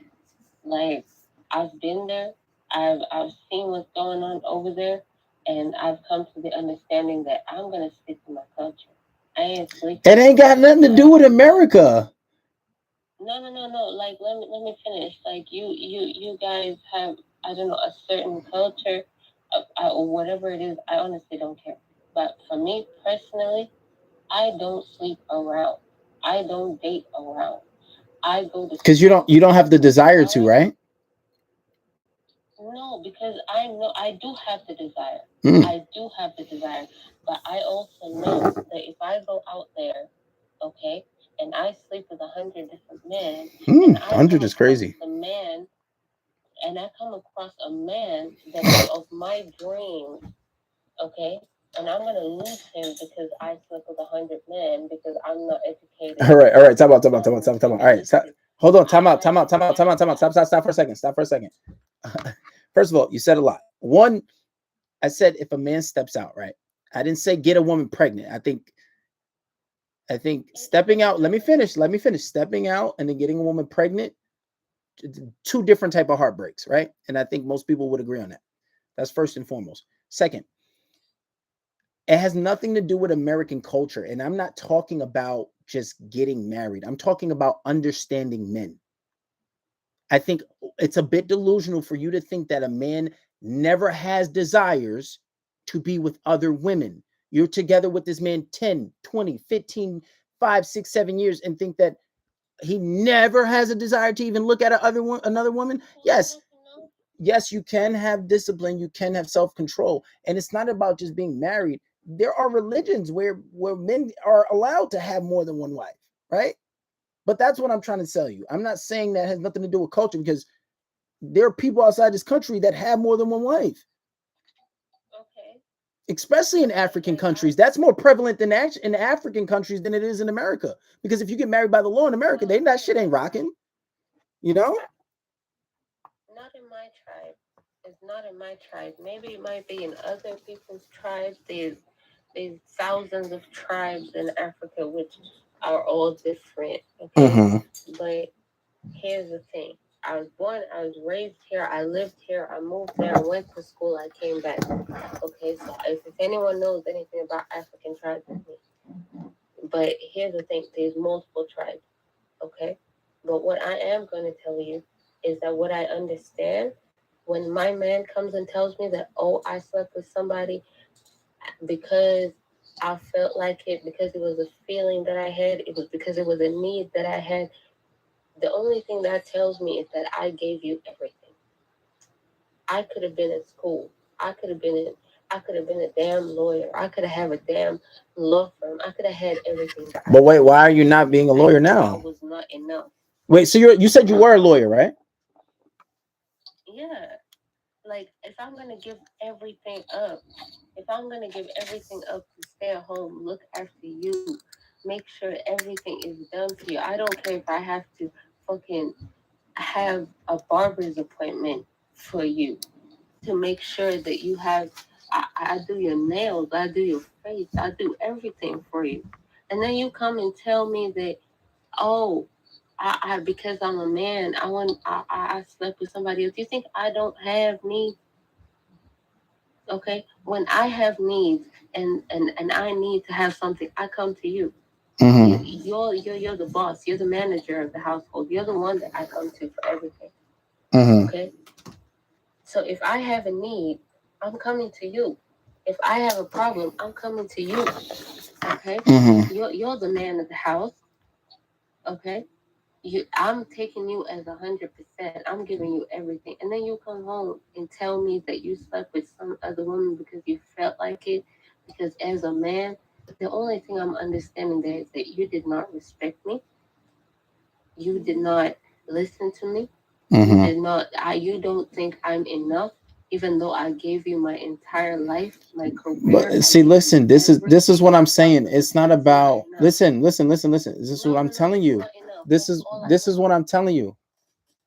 Like, I've been there. I've seen what's going on over there, and I've come to the understanding that I'm gonna stick to my culture. I ain't sleeping. It ain't got nothing to do with America. No. Like, let me finish. Like, you guys have, I don't know, a certain culture, or whatever it is. I honestly don't care. But for me personally, I don't sleep around. I don't date around. I go to because you don't have the desire to, right? No, because I know I do have the desire. I do have the desire, but I also know that if I go out there, okay, and I sleep with 100 different men, and I 100 is crazy. a man, and I come across a man that is of my dreams, okay, and I'm gonna lose him because I slept with 100 men because I'm not educated. All right. Time out. All right, stop. Hold on. Time out. Stop for a second. First of all, you said a lot. One, I said if a man steps out, right? I didn't say get a woman pregnant. I think stepping out. Let me finish. Stepping out and then getting a woman pregnant, two different type of heartbreaks, right? And I think most people would agree on that. That's first and foremost. Second, it has nothing to do with American culture. And I'm not talking about just getting married. I'm talking about understanding men. I think it's a bit delusional for you to think that a man never has desires to be with other women. You're together with this man 10, 20, 15, 5, 6, 7 years and think that he never has a desire to even look at another woman. Yes, you can have discipline, you can have self-control, and it's not about just being married. There are religions where men are allowed to have more than one wife, right? But that's what I'm trying to tell you. I'm not saying that has nothing to do with culture, because there are people outside this country that have more than one wife. Okay. Especially in African countries. That's more prevalent in African countries than it is in America. Because if you get married by the law in America, that shit ain't rocking. You know? Not in my tribe. It's not in my tribe. Maybe it might be in other people's tribes. There's thousands of tribes in Africa which are all different. Okay. Mm-hmm. But here's the thing. I was born, I was raised here, I lived here, I moved there, I went to school, I came back. Okay, so if anyone knows anything about African tribes, it's me. But here's the thing, there's multiple tribes, okay? But what I am going to tell you is that what I understand, when my man comes and tells me that, oh, I slept with somebody because I felt like it, because it was a feeling that I had, it was because it was a need that I had, the only thing that tells me is that I gave you everything. I could have been in school. I could have been a damn lawyer. I could have a damn law firm. I could have had everything. But wait, why are you not being a lawyer now? I was not enough. Wait, so you said you were a lawyer, right? Yeah. Like, if I'm gonna give everything up to stay at home, look after you, make sure everything is done for you. I don't care if I have to fucking have a barber's appointment for you to make sure that you have. I do your nails, I do your face, I do everything for you, and then you come and tell me that, oh, I because I'm a man, I slept with somebody else. You think I don't have needs? Okay, when I have needs and I need to have something, I come to you. Mm-hmm. You're the boss. You're the manager of the household. You're the one that I come to for everything. Mm-hmm. Okay. So if I have a need, I'm coming to you. If I have a problem, I'm coming to you. Okay. Mm-hmm. You're the man of the house. Okay. I'm taking you as 100%. I'm giving you everything, and then you come home and tell me that you slept with some other woman because you felt like it. Because as a man, the only thing I'm understanding there is that you did not respect me. You did not listen to me. Mm-hmm. You did not. You don't think I'm enough, even though I gave you my entire life, my career. But see, listen, this is what I'm saying. It's not about listen. This is what I'm telling you. This is what I'm telling you.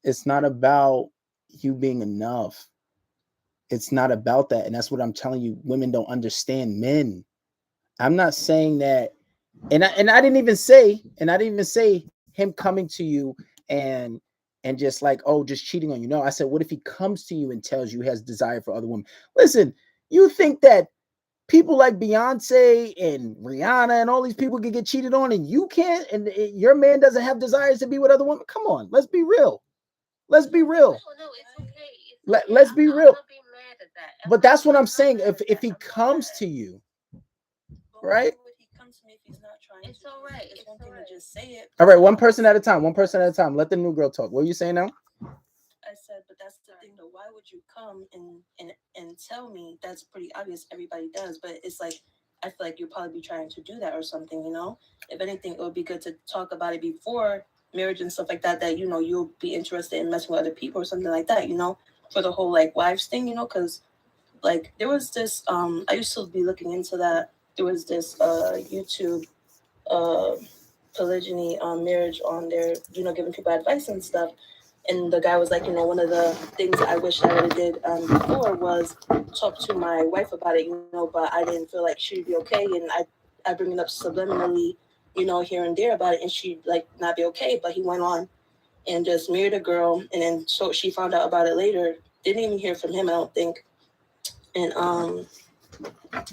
It's not about you being enough. It's not about that. And that's what I'm telling you. Women don't understand men. I'm not saying that, and I didn't even say, him coming to you and just like, oh, just cheating on you. No, I said, what if he comes to you and tells you he has desire for other women? Listen, you think that people like Beyonce and Rihanna and all these people can get cheated on and you can't, and your man doesn't have desires to be with other women? Come on, let's be real. Let's be real. No, it's okay. Let's be real. But that's what I'm saying. If he comes to you, right? It's all right. It's one thing to just say it. All right, one person at a time. Let the new girl talk. What are you saying now? I said, but that's the thing though. Why would you come and tell me? That's pretty obvious. Everybody does, but it's like I feel like you'll probably be trying to do that or something. You know, if anything, it would be good to talk about it before marriage and stuff like that. That you'll be interested in messing with other people or something like that. For the whole like wives thing. Because like there was this I used to be looking into that. There was this YouTube polygyny marriage on there, giving people advice and stuff. And the guy was like, one of the things I wish I would have did before was talk to my wife about it, but I didn't feel like she'd be okay, and I bring it up subliminally, here and there about it, and she'd like not be okay. But he went on and just married a girl, and then so she found out about it later. Didn't even hear from him, I don't think. And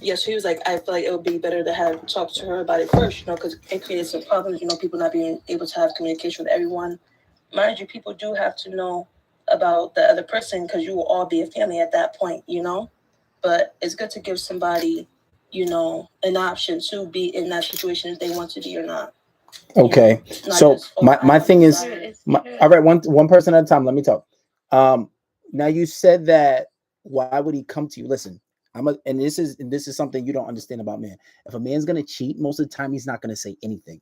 yeah, so he was like, I feel like it would be better to have talked to her about it first, because it created some problems, people not being able to have communication with everyone. Mind you, people do have to know about the other person because you will all be a family at that point, But it's good to give somebody, an option to be in that situation if they want to be or not. Okay. So my thing is, all right, one person at a time. Let me talk. Now you said that why would he come to you? Listen, and this is something you don't understand about men. If a man's gonna cheat, most of the time he's not gonna say anything.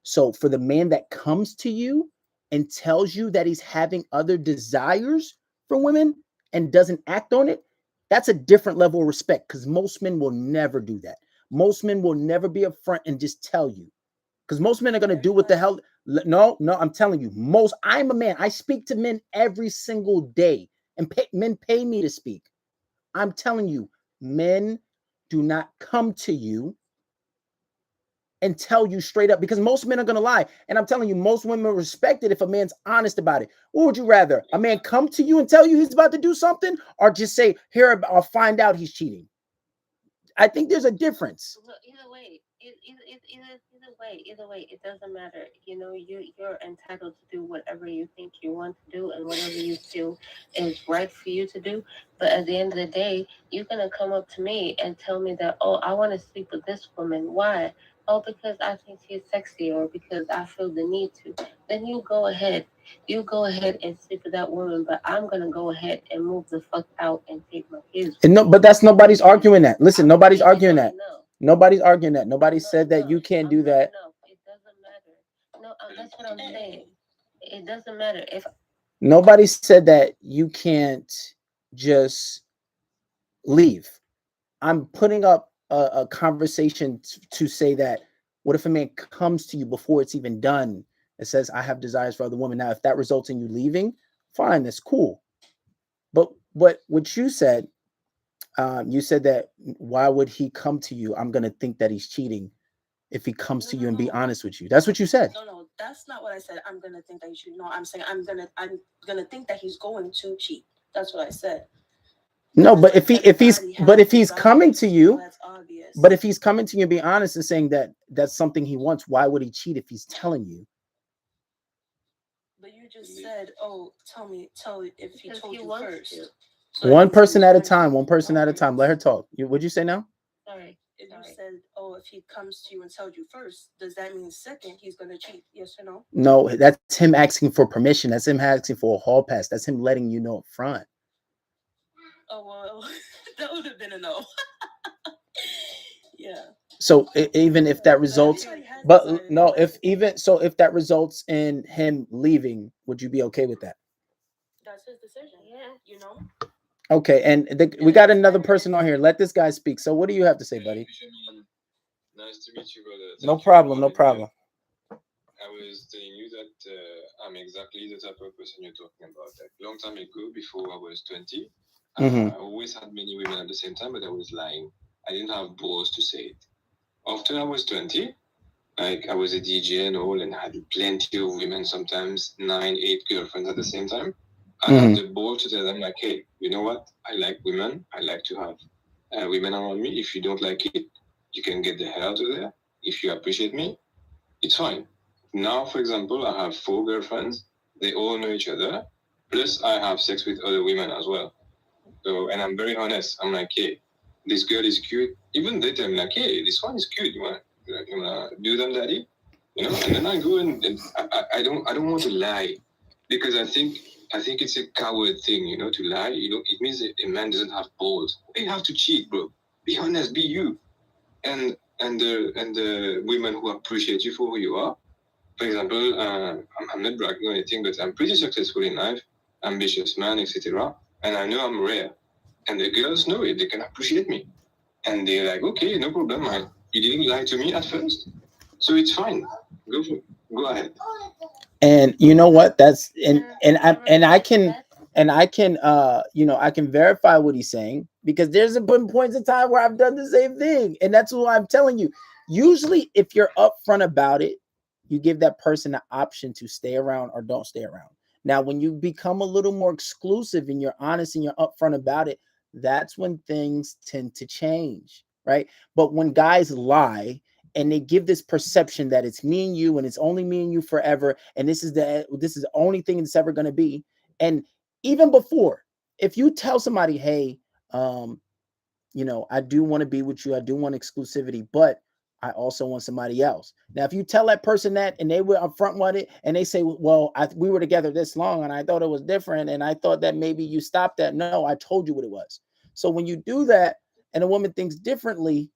So for the man that comes to you and tells you that he's having other desires for women and doesn't act on it, that's a different level of respect, because most men will never do that. Most men will never be upfront and just tell you. Because most men are going to do what the hell. No, I'm telling you, I'm a man. I speak to men every single day, and men pay me to speak. I'm telling you, men do not come to you and tell you straight up, because most men are going to lie. And I'm telling you, most women respect it if a man's honest about it. What would you rather? A man come to you and tell you he's about to do something, or just say, here, I'll find out he's cheating? I think there's a difference. Well, either way, it doesn't matter. You're entitled to do whatever you think you want to do and whatever you feel is right for you to do. But at the end of the day, you're gonna come up to me and tell me that, oh, I want to sleep with this woman. Why? Oh, because I think she's sexy, or because I feel the need to. Then you go ahead. You go ahead and sleep with that woman, but I'm gonna go ahead and move the fuck out and take my kids. And no, but that's nobody's arguing that. Listen, nobody's arguing that. Nobody's arguing that. Nobody said that you can't do that. No, it doesn't matter. No, that's what I'm saying. It doesn't matter if nobody said that you can't just leave. I'm putting up a conversation to say that, what if a man comes to you before it's even done and says, I have desires for other women? Now, if that results in you leaving, fine, that's cool. But what you said that, why would he come to you? I'm going to think that he's cheating if he comes to you and be honest with you. That's what you said. No, that's not what I said. I'm going to think that he should. No, I'm saying I'm going to think that he's going to cheat. That's what I said. No, but if he's coming to you, but if he's coming to you and be honest and saying that that's something he wants, why would he cheat if he's telling you? But you just said, oh, tell if he told you first. So one person at a time. Let her talk. What'd you say now? Sorry. If you said, oh, if he comes to you and tells you first, does that mean second he's going to cheat? Yes or no? No, that's him asking for permission. That's him asking for a hall pass. That's him letting you know up front. Oh, well, that would have been a no. Yeah. So even if that results, but no, if that results in him leaving, would you be okay with that? That's his decision. Yeah. Okay, and we got another person on here. Let this guy speak. So what do you have to say, buddy? Nice to meet you, brother. No problem. I was telling you that I'm exactly the type of person you're talking about. Like, long time ago, before I was 20, I always had many women at the same time, but I was lying. I didn't have balls to say it. After I was 20, like, I was a DJ and all, and had plenty of women, sometimes 9, 8 girlfriends at the same time. I had the ball to tell them, like, hey, you know what? I like women. I like to have women around me. If you don't like it, you can get the hell out of there. If you appreciate me, it's fine. Now, for example, I have 4 girlfriends. They all know each other. Plus, I have sex with other women as well. So, and I'm very honest. I'm like, hey, this girl is cute. Even they tell me, like, hey, this one is cute. You wanna do them, daddy? And then I go and I don't want to lie, because I think it's a coward thing, to lie. It means that a man doesn't have balls. You have to cheat, bro. Be honest. Be you. And the women who appreciate you for who you are. For example, I'm not bragging or anything, but I'm pretty successful in life, ambitious man, etc. And I know I'm rare. And the girls know it. They can appreciate me. And they're like, okay, no problem. You didn't lie to me at first. So it's fine. Go ahead. And you know what? That's and I can I can verify what he's saying, because there's been points in time where I've done the same thing, and that's why I'm telling you. Usually, if you're upfront about it, you give that person the option to stay around or don't stay around. Now, when you become a little more exclusive and you're honest and you're upfront about it, that's when things tend to change, right? But when guys lie and they give this perception that it's me and you and it's only me and you forever, and this is the only thing it's ever going to be. And even before, if you tell somebody, hey, I do want to be with you, I do want exclusivity, but I also want somebody else. Now, if you tell that person that and they were upfront with it and they say, well, we were together this long and I thought it was different and I thought that maybe you stopped that. No, I told you what it was. So when you do that and a woman thinks differently,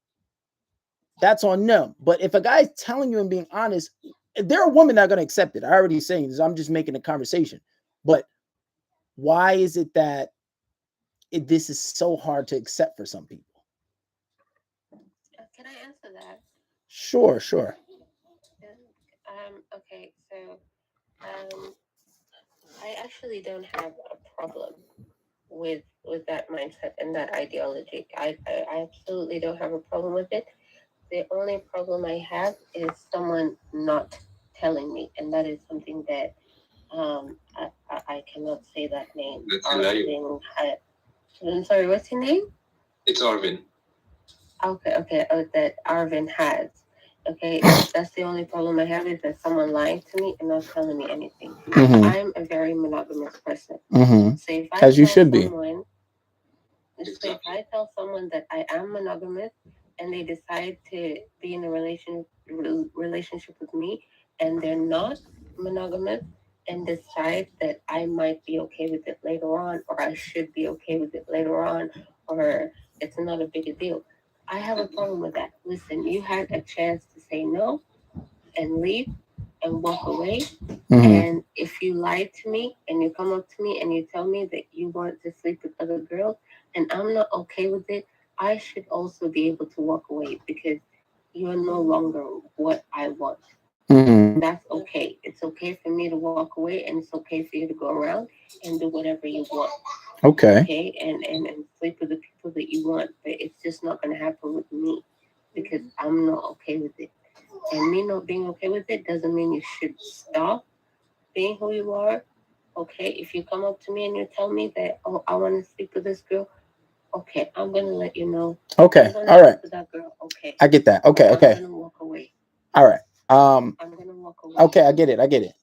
that's on them. But if a guy's telling you and being honest, there are women that are going to accept it. I already saying this. I'm just making a conversation. But why is it that this is so hard to accept for some people? Can I answer that? Sure. Okay, so I actually don't have a problem with that mindset and that ideology. I absolutely don't have a problem with it. The only problem I have is someone not telling me, and that is something that I cannot say that name. I'm sorry, what's your name? It's Arvin. Okay. That Arvin has. Okay, that's the only problem I have, is that someone lying to me and not telling me anything. Mm-hmm. I'm a very monogamous person. Mm-hmm. So if I as you should someone, so if I tell someone that I am monogamous and they decide to be in a relationship with me and they're not monogamous and decide that I might be okay with it later on, or I should be okay with it later on, or it's not a big a deal, I have a problem with that. Listen, you had a chance to say no and leave and walk away. Mm-hmm. And if you lie to me and you come up to me and you tell me that you want to sleep with other girls and I'm not okay with it, I should also be able to walk away, because you're no longer what I want. Mm-hmm. That's okay. It's okay for me to walk away, and it's okay for you to go around and do whatever you want. Okay. And sleep with the people that you want, but it's just not going to happen with me, because I'm not okay with it. And me not being okay with it doesn't mean you should stop being who you are. Okay, if you come up to me and you tell me that, oh, I want to sleep with this girl, okay, I'm gonna let you know. Okay, all right. With that girl, okay. I get that. Okay. I'm gonna walk away. All right. I'm gonna walk away. Okay, I get it.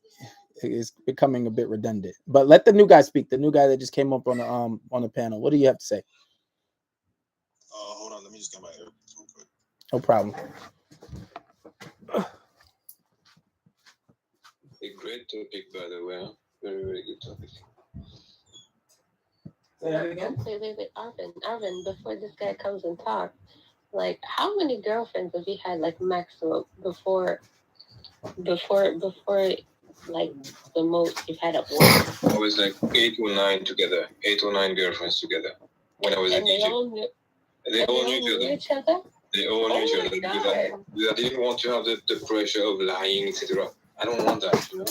It's becoming a bit redundant. But let the new guy speak. The new guy that just came up on the panel. What do you have to say? Hold on, let me just get my air real quick. No problem. A great topic, by the way. Very, very good topic. Wait, Arvin, before this guy comes and talks, like, how many girlfriends have you had, like, maximum, before, like, the most you've had at once? I was like 8 or 9 together, 8 or 9 girlfriends together when I was in Egypt. They all knew each other. They all knew each other because I didn't want to have the pressure of lying, etc. I don't want that. You know?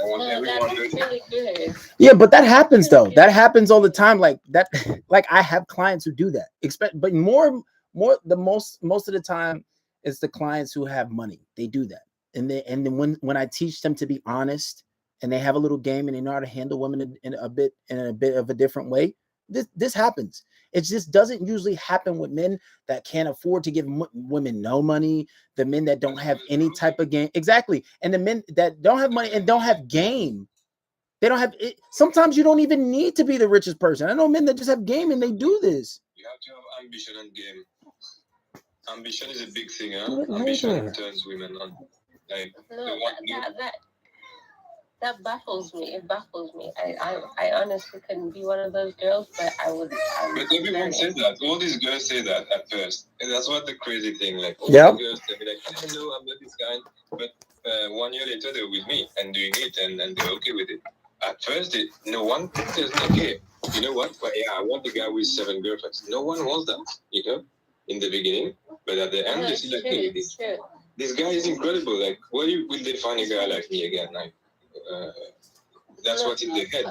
I want everyone to. Really good. Yeah, but that happens though. That happens all the time. Like that. Like I have clients who do that. But most of the time, it's the clients who have money. They do that, and then when I teach them to be honest and they have a little game and they know how to handle women in a bit of a different way, this happens. It just doesn't usually happen with men that can't afford to give women no money, the men that don't have any type of game. Exactly. And the men that don't have money and don't have game. They don't have it. Sometimes you don't even need to be the richest person. I know men that just have game and they do this. You have to have ambition and game. Ambition is a big thing, huh? Ambition turns women on. Like, that baffles me. It baffles me. I honestly couldn't be one of those girls, but I would. But everyone says that. All these girls say that at first, and that's what the crazy thing. Like all the girls, they be like, "I know I'm not this kind," but 1 year later they're with me and doing it, and they're okay with it. At first, no one tells me, "Okay, you know what? But yeah, I want the guy with 7 girlfriends. No one wants that, you know, in the beginning. But at the end, they see like, hey, this guy is incredible. Like, where will they find a guy like me again? Like, that's what's in their head.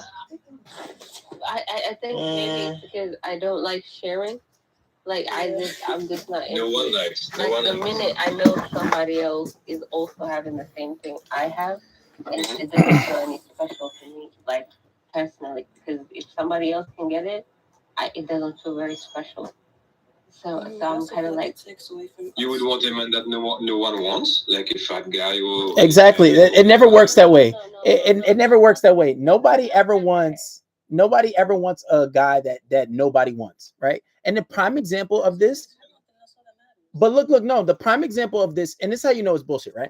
I think maybe it's because I don't like sharing. Like I'm just not. No one likes. No like one the likes. minute I know somebody else is also having the same thing I have, it doesn't feel any special to me, like personally. Because if somebody else can get it, it doesn't feel very special. So I'm kind of like. You would want a man that no one wants, like a fat guy or. Exactly. It never works that way. It never works that way. Nobody ever wants a guy that nobody wants, right? And the prime example of this, but look, no, the prime example of this, and this is how you know it's bullshit, right?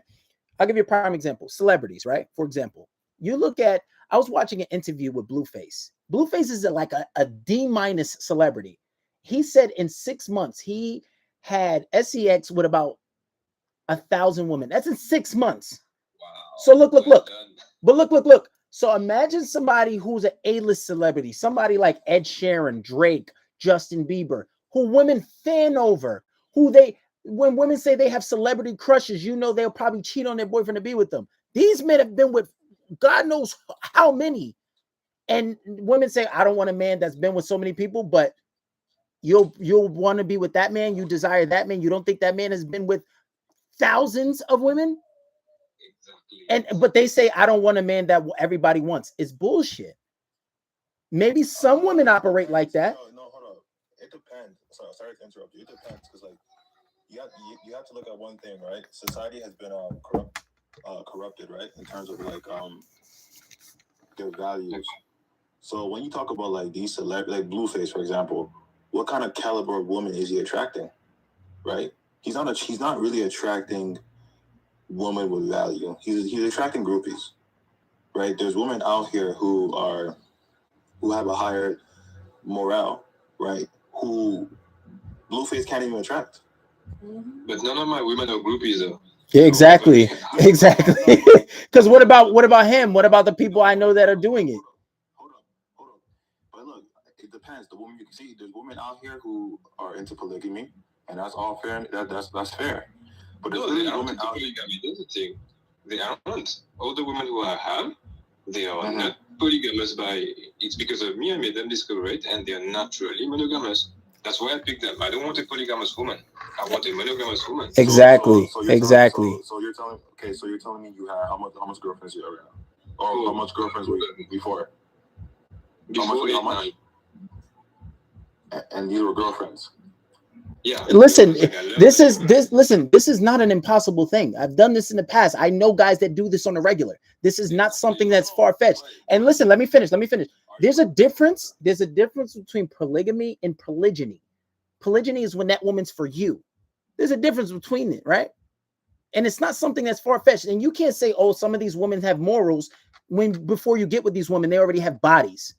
I'll give you a prime example. Celebrities, right? For example, you look at, I was watching an interview with Blueface. Blueface is like a D- celebrity. He said in 6 months, he had sex with about 1,000 women. That's in 6 months. Wow. So look. But look. So imagine somebody who's an A-list celebrity, somebody like Ed Sheeran, Drake, Justin Bieber, who women fan over, when women say they have celebrity crushes, you know they'll probably cheat on their boyfriend to be with them. These men have been with God knows how many. And women say, I don't want a man that's been with so many people, but you'll want to be with that man. You desire that man. You don't think that man has been with thousands of women? Exactly. But they say, I don't want a man that everybody wants. It's bullshit. Maybe some women operate like that. No, hold up. It depends. Sorry to interrupt you. It depends because like you have to look at one thing, right? Society has been corrupted, right, in terms of like their values. So when you talk about like these celebrities, like Blueface, for example, what kind of caliber of woman is he attracting? Right? He's not really attracting women with value. He's attracting groupies. Right? There's women out here who have a higher morale, right? Who Blueface can't even attract. But none of my women are groupies though. Yeah, exactly. Because what about him? What about the people I know that are doing it? Hold up. But look, it depends. The woman you can see, there's women out here who are into polygamy, and that's all fair. That's fair. But there's they aren't women into out. polygamy. That's the thing. They aren't. All the women who I have, they are not polygamous it's because of me. I made them discover it, and they are naturally monogamous. That's why I picked them. I don't want a polygamous woman. I want a monogamous woman. Exactly. So you're telling me you had how much girlfriends you ever had? Or how much girlfriends were you before? How much? And these were girlfriends. Yeah. Listen, this is not an impossible thing. I've done this in the past. I know guys that do this on a regular. This is not something that's far-fetched. And listen, let me finish. There's a difference between polygamy and polygyny. Polygyny is when that woman's for you. There's a difference between it, right? And it's not something that's far-fetched. And you can't say, oh, some of these women have morals when before you get with these women, they already have bodies.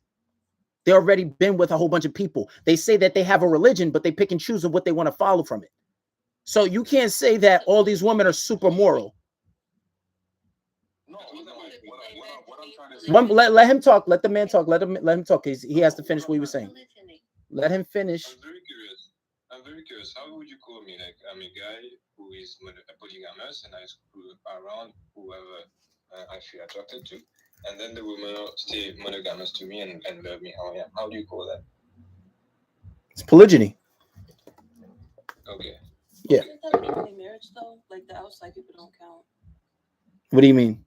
They already been with a whole bunch of people. They say that they have a religion, but they pick and choose of what they want to follow from it. So you can't say that all these women are super moral. No, what I'm trying to say. Let him talk. Let the man talk. Let him talk. He has to finish what he was saying. Let him finish. I'm very curious. How would you call me? Like, I'm a guy who is polygamous, and I screw around whoever I feel attracted to. And then the women stay monogamous to me and love me how I am. How do you call that? It's polygyny. Okay. Yeah. Isn't that only marriage though? Like the outside people don't count. What do you mean?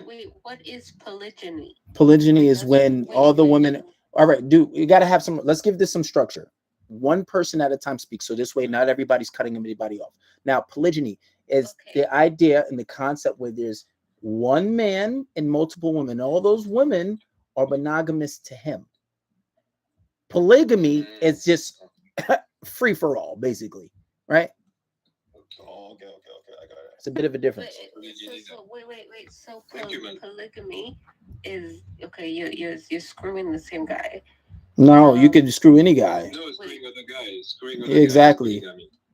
Wait. What is polygyny? Polygyny is when all the women. All right, dude, you got to have some. Let's give this some structure. One person at a time speaks, so this way not everybody's cutting anybody off. Now, polygyny is the idea and the concept where there's one man and multiple women. All those women are monogamous to him. Polygamy is just free for all, basically, right? Oh, okay. I got it. It's a bit of a difference. So wait. So polygamy is okay. You're screwing the same guy. No, you can screw any guy. No, screwing other guys. Exactly.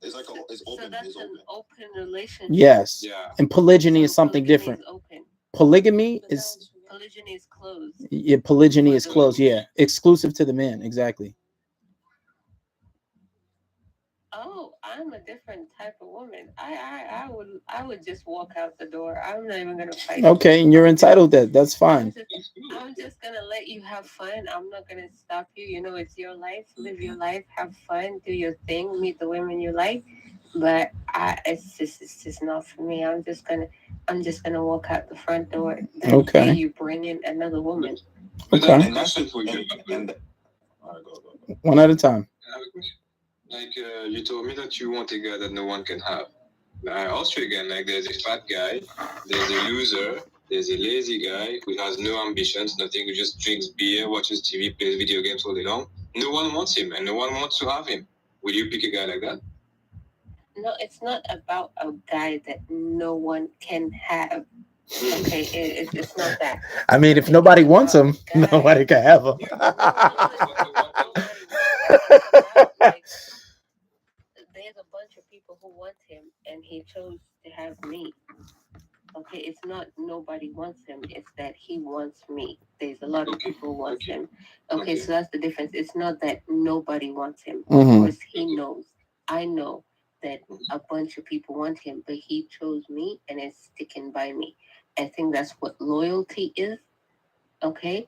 It's like it's open. So that's an open relationship. Yes. Yeah. And polygyny is something different. Is open. Polygamy is polygyny is closed. Yeah, polygyny is closed. Yeah, exclusive to the men. Exactly. Oh, I'm a different type of woman. I would just walk out the door. I'm not even gonna fight. Okay, and you're entitled to that. That's fine. I'm just gonna let you have fun. I'm not gonna stop you. You know, it's your life. Live your life. Have fun. Do your thing. Meet the women you like. But it's just not for me. I'm just gonna walk out the front door. The day you bring in another woman. Okay. And that's it for you. All right, go. One at a time. I have a question. Like you told me that you want a guy that no one can have. I asked you again. Like there's a fat guy, there's a loser, there's a lazy guy who has no ambitions, nothing, who just drinks beer, watches TV, plays video games all day long. No one wants him, and no one wants to have him. Will you pick a guy like that? No, it's not about a guy that no one can have. Okay, it's not that. I mean, if nobody wants him, nobody can have him. Like, there's a bunch of people who want him, and he chose to have me. Okay, it's not nobody wants him, it's that he wants me. There's a lot of people who want him. Okay, so that's the difference. It's not that nobody wants him. Of course, he knows. I know that a bunch of people want him, but he chose me and is sticking by me. I think that's what loyalty is. Okay,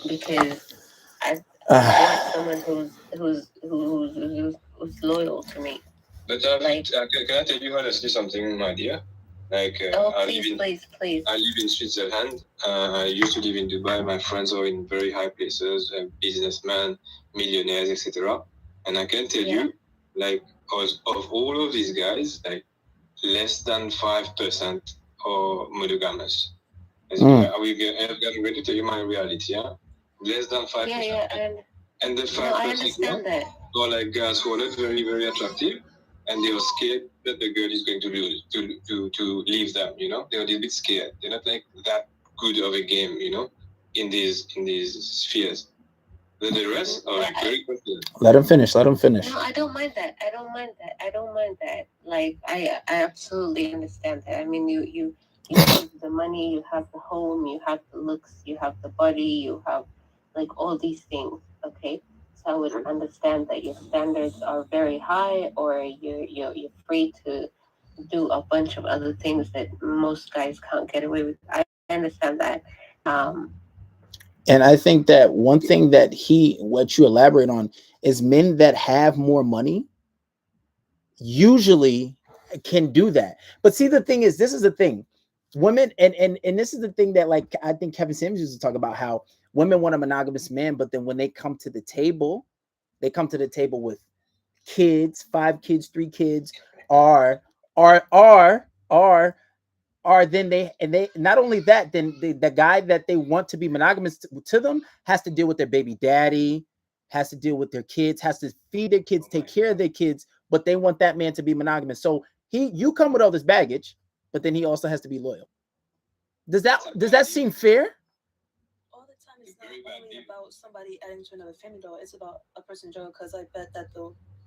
because I want someone who's loyal to me. But can I tell you honestly something, my dear? Like, please. I live in Switzerland. I used to live in Dubai. My friends are in very high places, businessmen, millionaires, etc. And I can tell you, like, of all of these guys, like, less than 5% are monogamous. I'm going to tell you my reality, yeah? Less than 5%. And the 5% are like guys who are not very, very attractive, and they are scared that the girl is going to lose, to leave them, you know? They're a little bit scared. They're not like that good of a game, you know, in these spheres. The rest are like very confident. Let him finish. No, I don't mind that. Like, I absolutely understand that. I mean, you have the money, you have the home, you have the looks, you have the body, you have like all these things. Okay, so I would understand that your standards are very high, or you're free to do a bunch of other things that most guys can't get away with. I understand that. And I think that one thing that what you elaborate on is men that have more money usually can do that. But see, the thing is, this is the thing. Women, and this is the thing that, like, I think Kevin Samuels used to talk about, how women want a monogamous man, but then when they come to the table with kids, 5 kids, 3 kids, are then they not only that, then the guy that they want to be monogamous to them has to deal with their baby daddy, has to deal with their kids, has to feed their kids, take care of their kids, but they want that man to be monogamous. So you come with all this baggage, but then he also has to be loyal. Does that seem fair? All the time, it's not only about somebody adding to another family, though. It's about a person joining, because I bet that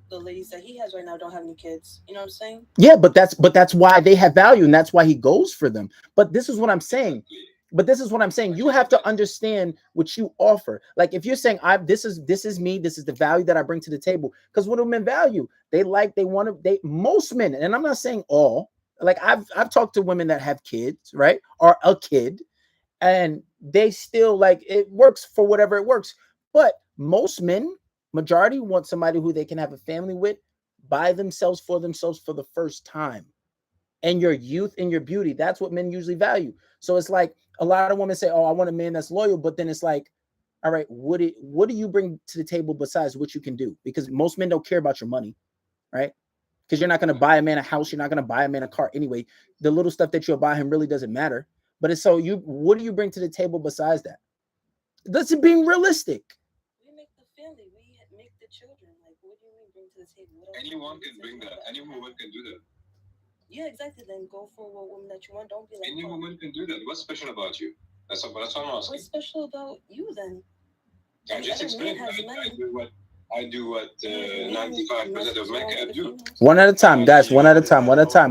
the ladies that he has right now don't have any kids. You know what I'm saying? Yeah, but that's why they have value, and that's why he goes for them. But this is what I'm saying. You have to understand what you offer. Like, if you're saying, this is me, this is the value that I bring to the table. Because what do men value? Most men, and I'm not saying all, like, I've talked to women that have kids, right? Or a kid, and they still, like, it works for whatever it works. But most men, majority, want somebody who they can have a family with, by themselves, for the first time. And your youth and your beauty, that's what men usually value. So it's like, a lot of women say, oh, I want a man that's loyal, but then it's like, all right, what do you bring to the table besides what you can do? Because most men don't care about your money, right? Because you're not going to buy a man a house, you're not going to buy a man a car anyway. The little stuff that you'll buy him really doesn't matter. But it's what do you bring to the table besides that? That's being realistic. We make the family, we make the children. Like, what do you mean bring to the table? Anyone can bring that. Any woman can do that. Yeah, exactly. Then go for what woman that you want. Don't be like, any woman can do that. What's special about you? That's what I'm asking. What's special about you then? I'm just explaining. I do what 95% of men can do. One at a time, guys. One at a time. Hold up. Okay,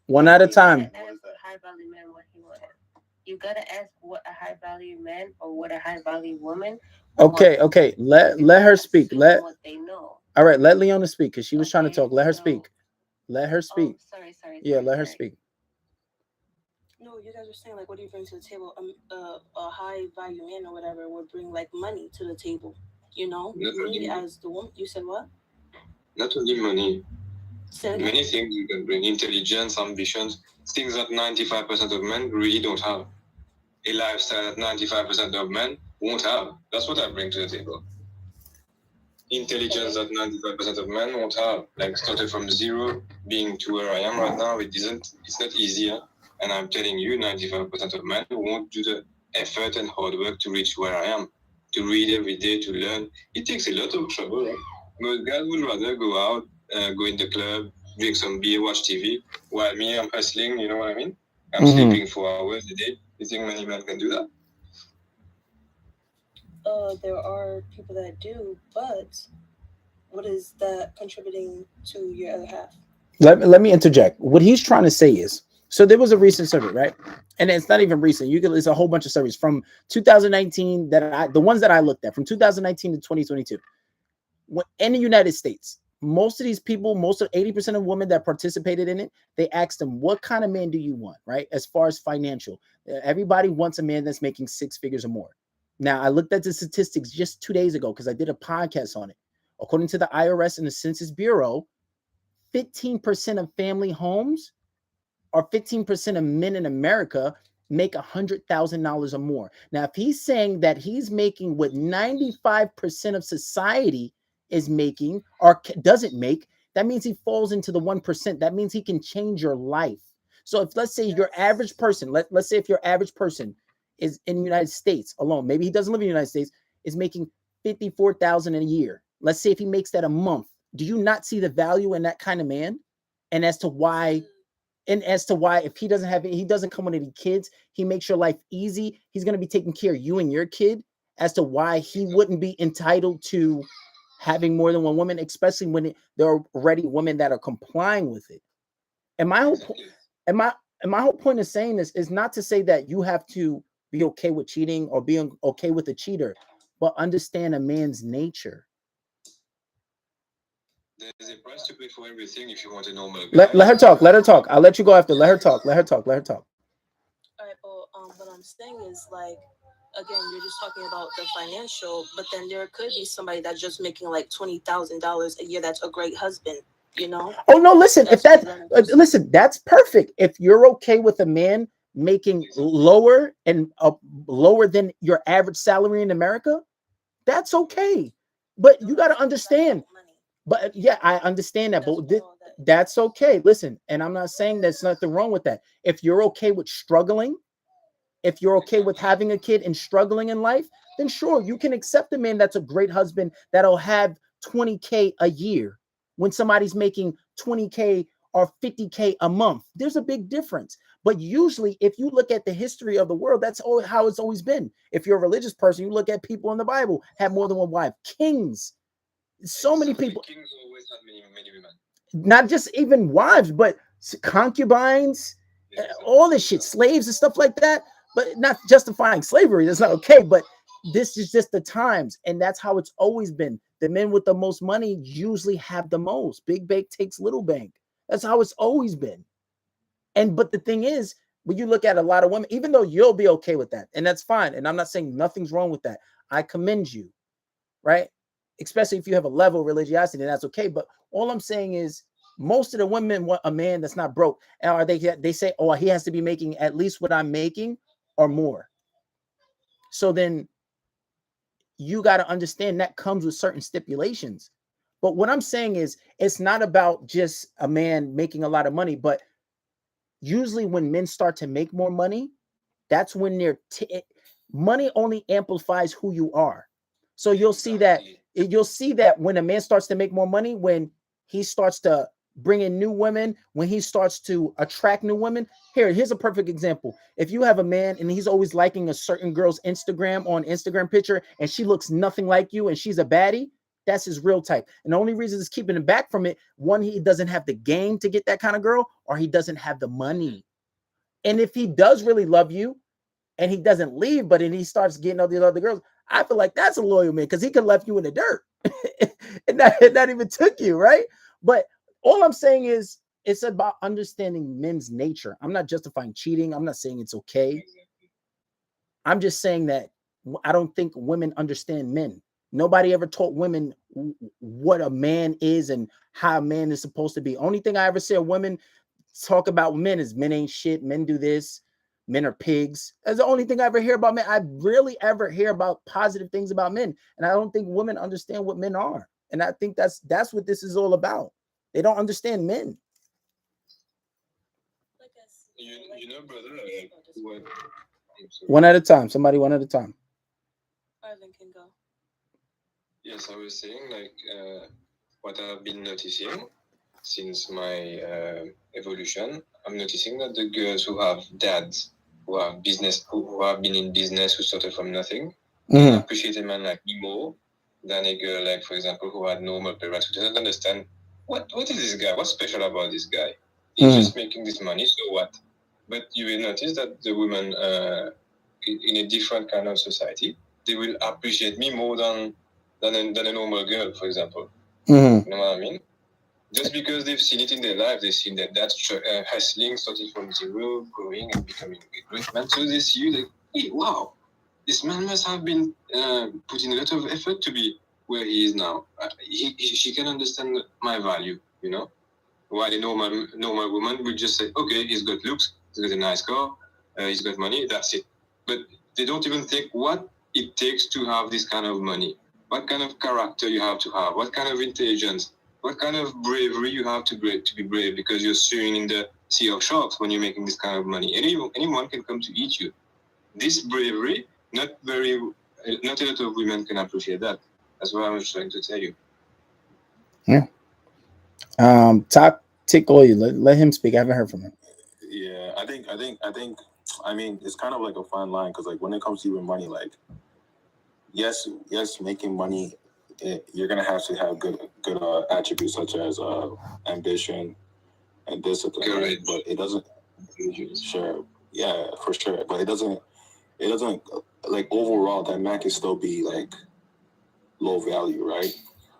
one at a time. You gotta ask what a high value man or what a high value woman. Okay. Let her speak. Let what they know. All right. Let Leona speak because she was trying to talk. Let her So, speak. Let her speak. oh, sorry. Yeah, let her speak. No, you guys are saying like, what do you bring to the table? A high value man or whatever would bring like money to the table. You know, Not me only, as the woman. You said what? not only money, Say it again. many things you can bring: intelligence, ambitions, things that 95% of men really don't have. A lifestyle that 95% of men won't have. That's what I bring to the table. Intelligence that 95% of men won't have. Like started from zero, being to where I am right now, it's not easier. And I'm telling you, 95% of men won't do the effort and hard work to reach where I am. To read every day, to learn. It takes a lot of trouble. Right? Most guys would rather go out, go in the club, drink some beer, watch TV, while me, I'm hustling, you know what I mean? I'm sleeping 4 hours a day. You think many men can do that? There are people that do, but what is that contributing to your other half? Let me interject. What he's trying to say is, so there was a recent survey, right? And it's not even recent. It's a whole bunch of surveys from 2019 the ones that I looked at from 2019 to 2022. In the United States, most of these people, most of 80% of women that participated in it, they asked them, what kind of man do you want, right? As far as financial, everybody wants a man that's making 6 figures or more. Now, I looked at the statistics just 2 days ago because I did a podcast on it. According to the IRS and the Census Bureau, 15% of family homes or 15% of men in America make $100,000 or more. Now, if he's saying that he's making what 95% of society is making or doesn't make, that means he falls into the 1%. That means he can change your life. So if let's say your average person, let's say if your average person is in the United States alone, maybe he doesn't live in the United States, is making 54,000 a year. Let's say if he makes that a month, do you not see the value in that kind of man? And as to why if he doesn't come with any kids, he makes your life easy, he's going to be taking care of you and your kid, as to why he wouldn't be entitled to having more than one woman, especially when there are already women that are complying with it. And my whole point of saying this is not to say that you have to be okay with cheating or being okay with a cheater, but understand a man's nature. There's a price to pay for everything if you want a normal guy. Let her talk. Let her talk. I'll let you go after. Let her talk. Let her talk. Let her talk. All right, well, what I'm saying is like, again, you're just talking about the financial, but then there could be somebody that's just making like $20,000 a year. That's a great husband, you know? Oh no, listen. Listen, that's perfect. If you're okay with a man making lower than your average salary in America, that's okay. But you got to understand. But yeah, I understand that. But that's okay. Listen, and I'm not saying there's nothing wrong with that. If you're okay with struggling, if you're okay with having a kid and struggling in life, then sure, you can accept a man that's a great husband that'll have 20K a year when somebody's making 20K or 50K a month. There's a big difference. But usually, if you look at the history of the world, that's how it's always been. If you're a religious person, you look at people in the Bible have more than one wife. Kings, so many people. Kings always have many women. Not just even wives, but concubines, all this shit, slaves and stuff like that. But not justifying slavery. That's not okay. But this is just the times. And that's how it's always been. The men with the most money usually have the most. Big bank takes little bank. That's how it's always been. But the thing is, when you look at a lot of women, even though you'll be okay with that, and that's fine. And I'm not saying nothing's wrong with that. I commend you, right? Especially if you have a level of religiosity, then that's okay. But all I'm saying is most of the women want a man that's not broke. Or they say, oh, he has to be making at least what I'm making or more. So then you got to understand that comes with certain stipulations. But what I'm saying is it's not about just a man making a lot of money, but usually when men start to make more money, that's when money only amplifies who you are. So you'll see that when a man starts to make more money, when he starts to bring in new women, when he starts to attract new women. Here's a perfect example. If you have a man and he's always liking a certain girl's Instagram picture, and she looks nothing like you and she's a baddie, that's his real type. And the only reason he's keeping him back from it, one, he doesn't have the game to get that kind of girl, or he doesn't have the money. And if he does really love you, and he doesn't leave, but then he starts getting all these other girls. I feel like that's a loyal man because he could have left you in the dirt and not even took you, right? But all I'm saying is it's about understanding men's nature. I'm not justifying cheating. I'm not saying it's okay. I'm just saying that I don't think women understand men. Nobody ever taught women what a man is and how a man is supposed to be. Only thing I ever see women talk about men is men ain't shit, men do this, men are pigs. That's the only thing I ever hear about men. I rarely ever hear about positive things about men. And I don't think women understand what men are. And I think that's what this is all about. They don't understand men. You know, brother, what? One at a time. Somebody one at a time. Arvin can go. Yes, I was saying like what I've been noticing since my evolution. I'm noticing that the girls who have dads, who have business, who have been in business, who started from nothing, appreciate a man like me more than a girl like, for example, who had normal parents who doesn't understand what is this guy? What's special about this guy? He's just making this money, so what? But you will notice that the women in a different kind of society, they will appreciate me more than a normal girl, for example. You know what I mean? Just because they've seen it in their life, they've seen that that's hustling, starting from zero, growing and becoming a great man. So they see you like, hey, wow, this man must have been putting a lot of effort to be where he is now. She can understand my value, you know? While a normal woman will just say, okay, he's got looks, he's got a nice car, he's got money, that's it. But they don't even think what it takes to have this kind of money. What kind of character you have to have, what kind of intelligence, what kind of bravery you have to be brave, because you're swimming in the sea of sharks when you're making this kind of money. Anyone can come to eat you. This bravery, not a lot of women can appreciate that. That's what I was trying to tell you. Yeah. Top tick oil. Let him speak. I haven't heard from him. Yeah, I think. I mean, it's kind of like a fine line because, like, when it comes to even money, like, yes, making money, you're gonna have to have good attributes such as ambition and discipline, right? But it doesn't. Sure, yeah, for sure. But it doesn't. Like overall, that man can still be like low value, right?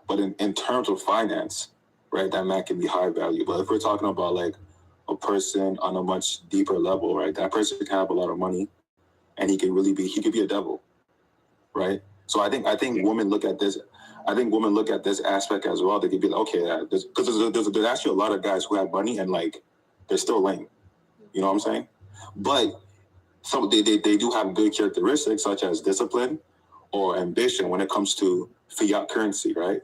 But in terms of finance, right, that man can be high value. But if we're talking about like a person on a much deeper level, right, that person can have a lot of money, and he could be a devil, right? So I think women look at this. I think women look at this aspect as well. They could be like, okay, because there's actually a lot of guys who have money and like they're still lame. You know what I'm saying? But some they do have good characteristics such as discipline or ambition when it comes to fiat currency, right?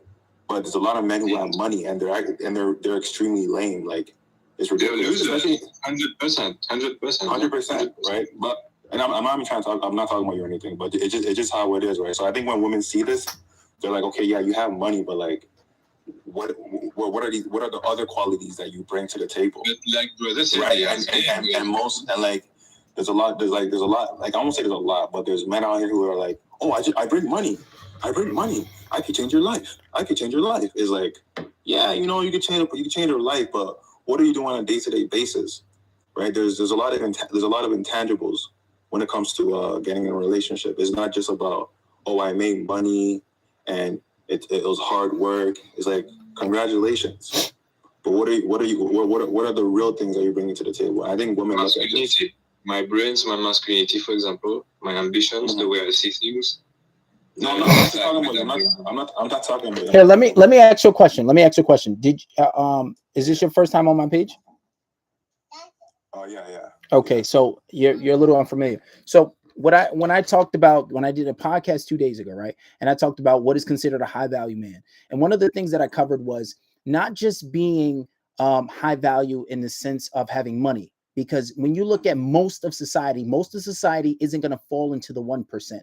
But there's a lot of men who have money and they're extremely lame. Like it's ridiculous. Especially 100%, right? But and I'm not even trying to talk. I'm not talking about you or anything. But it's just how it is, right? So I think when women see this, they're like, okay, yeah, you have money, but like, what are the other qualities that you bring to the table? But like brother said, right? And like there's a lot. Like I won't say there's a lot, but there's men out here who are like, oh, I bring money. I could change your life. It's like, yeah, you know, you can change your life, but what are you doing on a day-to-day basis? Right? There's a lot of intangibles when it comes to getting in a relationship. It's not just about, oh, I made money and it was hard work. It's like, congratulations. But what are the real things that you're bringing to the table? I think women look at this. My brains, my masculinity, for example, my ambitions, the way I see things. No, I'm not talking about you. I'm not talking about you. Here, let me ask you a question. Is this your first time on my page? Oh yeah. Okay, so you're a little unfamiliar. So when I did a podcast 2 days ago, right? And I talked about what is considered a high value man. And one of the things that I covered was not just being high value in the sense of having money, because when you look at most of society isn't going to fall into the 1%.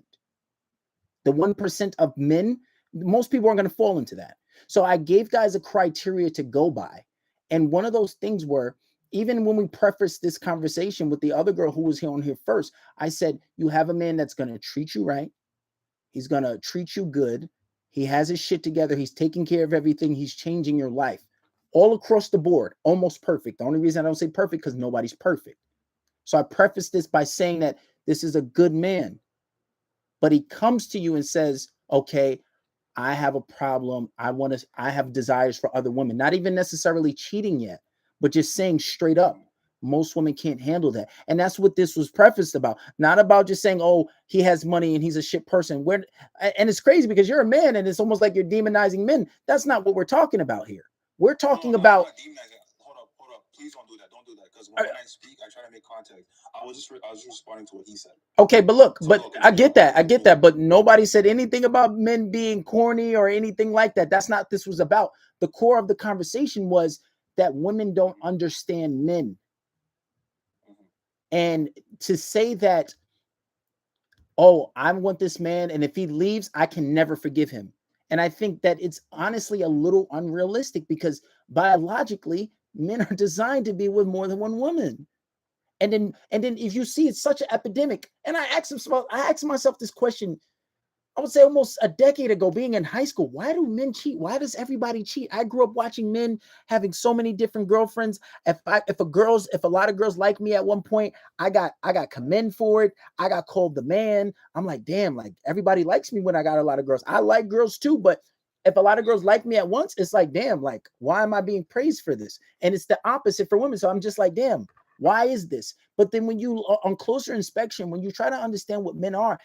The 1% of men, most people aren't going to fall into that. So I gave guys a criteria to go by. And one of those things were, even when we prefaced this conversation with the other girl who was here on here first, I said, you have a man that's going to treat you right. He's going to treat you good. He has his shit together. He's taking care of everything. He's changing your life all across the board, almost perfect. The only reason I don't say perfect because nobody's perfect. So I prefaced this by saying that this is a good man. But he comes to you and says, okay, I have a problem. I have desires for other women, not even necessarily cheating yet, but just saying straight up, most women can't handle that. And that's what this was prefaced about. Not about just saying, oh, he has money and he's a shit person. And it's crazy because you're a man and it's almost like you're demonizing men. That's not what we're talking about here. We're talking about. Hold up. Please don't do that. Don't do that. Because when I speak, I try to make context. I was just responding to what he said. Okay, but look, I get that. But nobody said anything about men being corny or anything like that. That's not what this was about. The core of the conversation was that women don't understand men. And to say that, oh, I want this man, and if he leaves, I can never forgive him. And I think that it's honestly a little unrealistic because biologically, men are designed to be with more than one woman. And then if you see it's such an epidemic, and I asked myself this question, I would say almost a decade ago, being in high school. Why do men cheat? Why does everybody cheat? I grew up watching men having so many different girlfriends. If a lot of girls like me at one point, I got commend for it. I got called the man. I'm like, damn, like everybody likes me when I got a lot of girls. I like girls too, but if a lot of girls like me at once, it's like, damn, like why am I being praised for this? And it's the opposite for women. So I'm just like, damn, why is this? But then when you on closer inspection, when you try to understand what men are,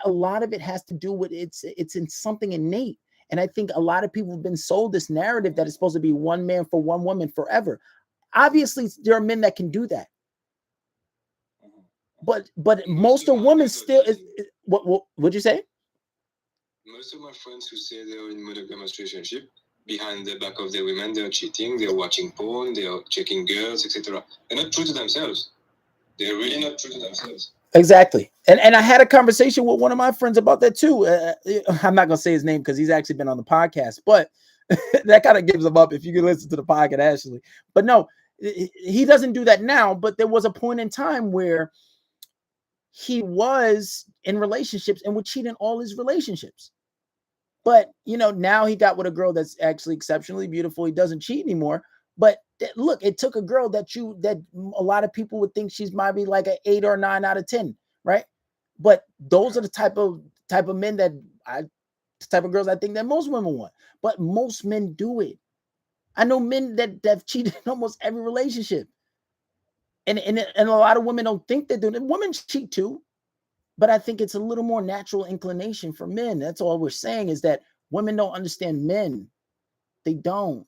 a lot of it has to do with it's in something innate. And I think a lot of people have been sold this narrative that it's supposed to be one man for one woman forever. Obviously, there are men that can do that. But most of women still what would you say? Most of my friends who say they're in monogamous relationship, behind the back of their women, they're cheating, they're watching porn, they're checking girls, etc. They're not true to themselves. They're really not true to themselves. Exactly. And I had a conversation with one of my friends about that too. I'm not going to say his name because he's actually been on the podcast, but that kind of gives him up if you can listen to the podcast, Ashley. But no, he doesn't do that now. But there was a point in time where he was in relationships and would cheat in all his relationships. But, now he got with a girl that's actually exceptionally beautiful. He doesn't cheat anymore. But look, it took a girl that a lot of people would think she's might be like an 8 or 9 out of 10, right? But those are the type of men the type of girls I think that most women want. But most men do it. I know men that have cheated in almost every relationship. And a lot of women don't think they're doing it. Women cheat too. But I think it's a little more natural inclination for men. That's all we're saying is that women don't understand men. They don't.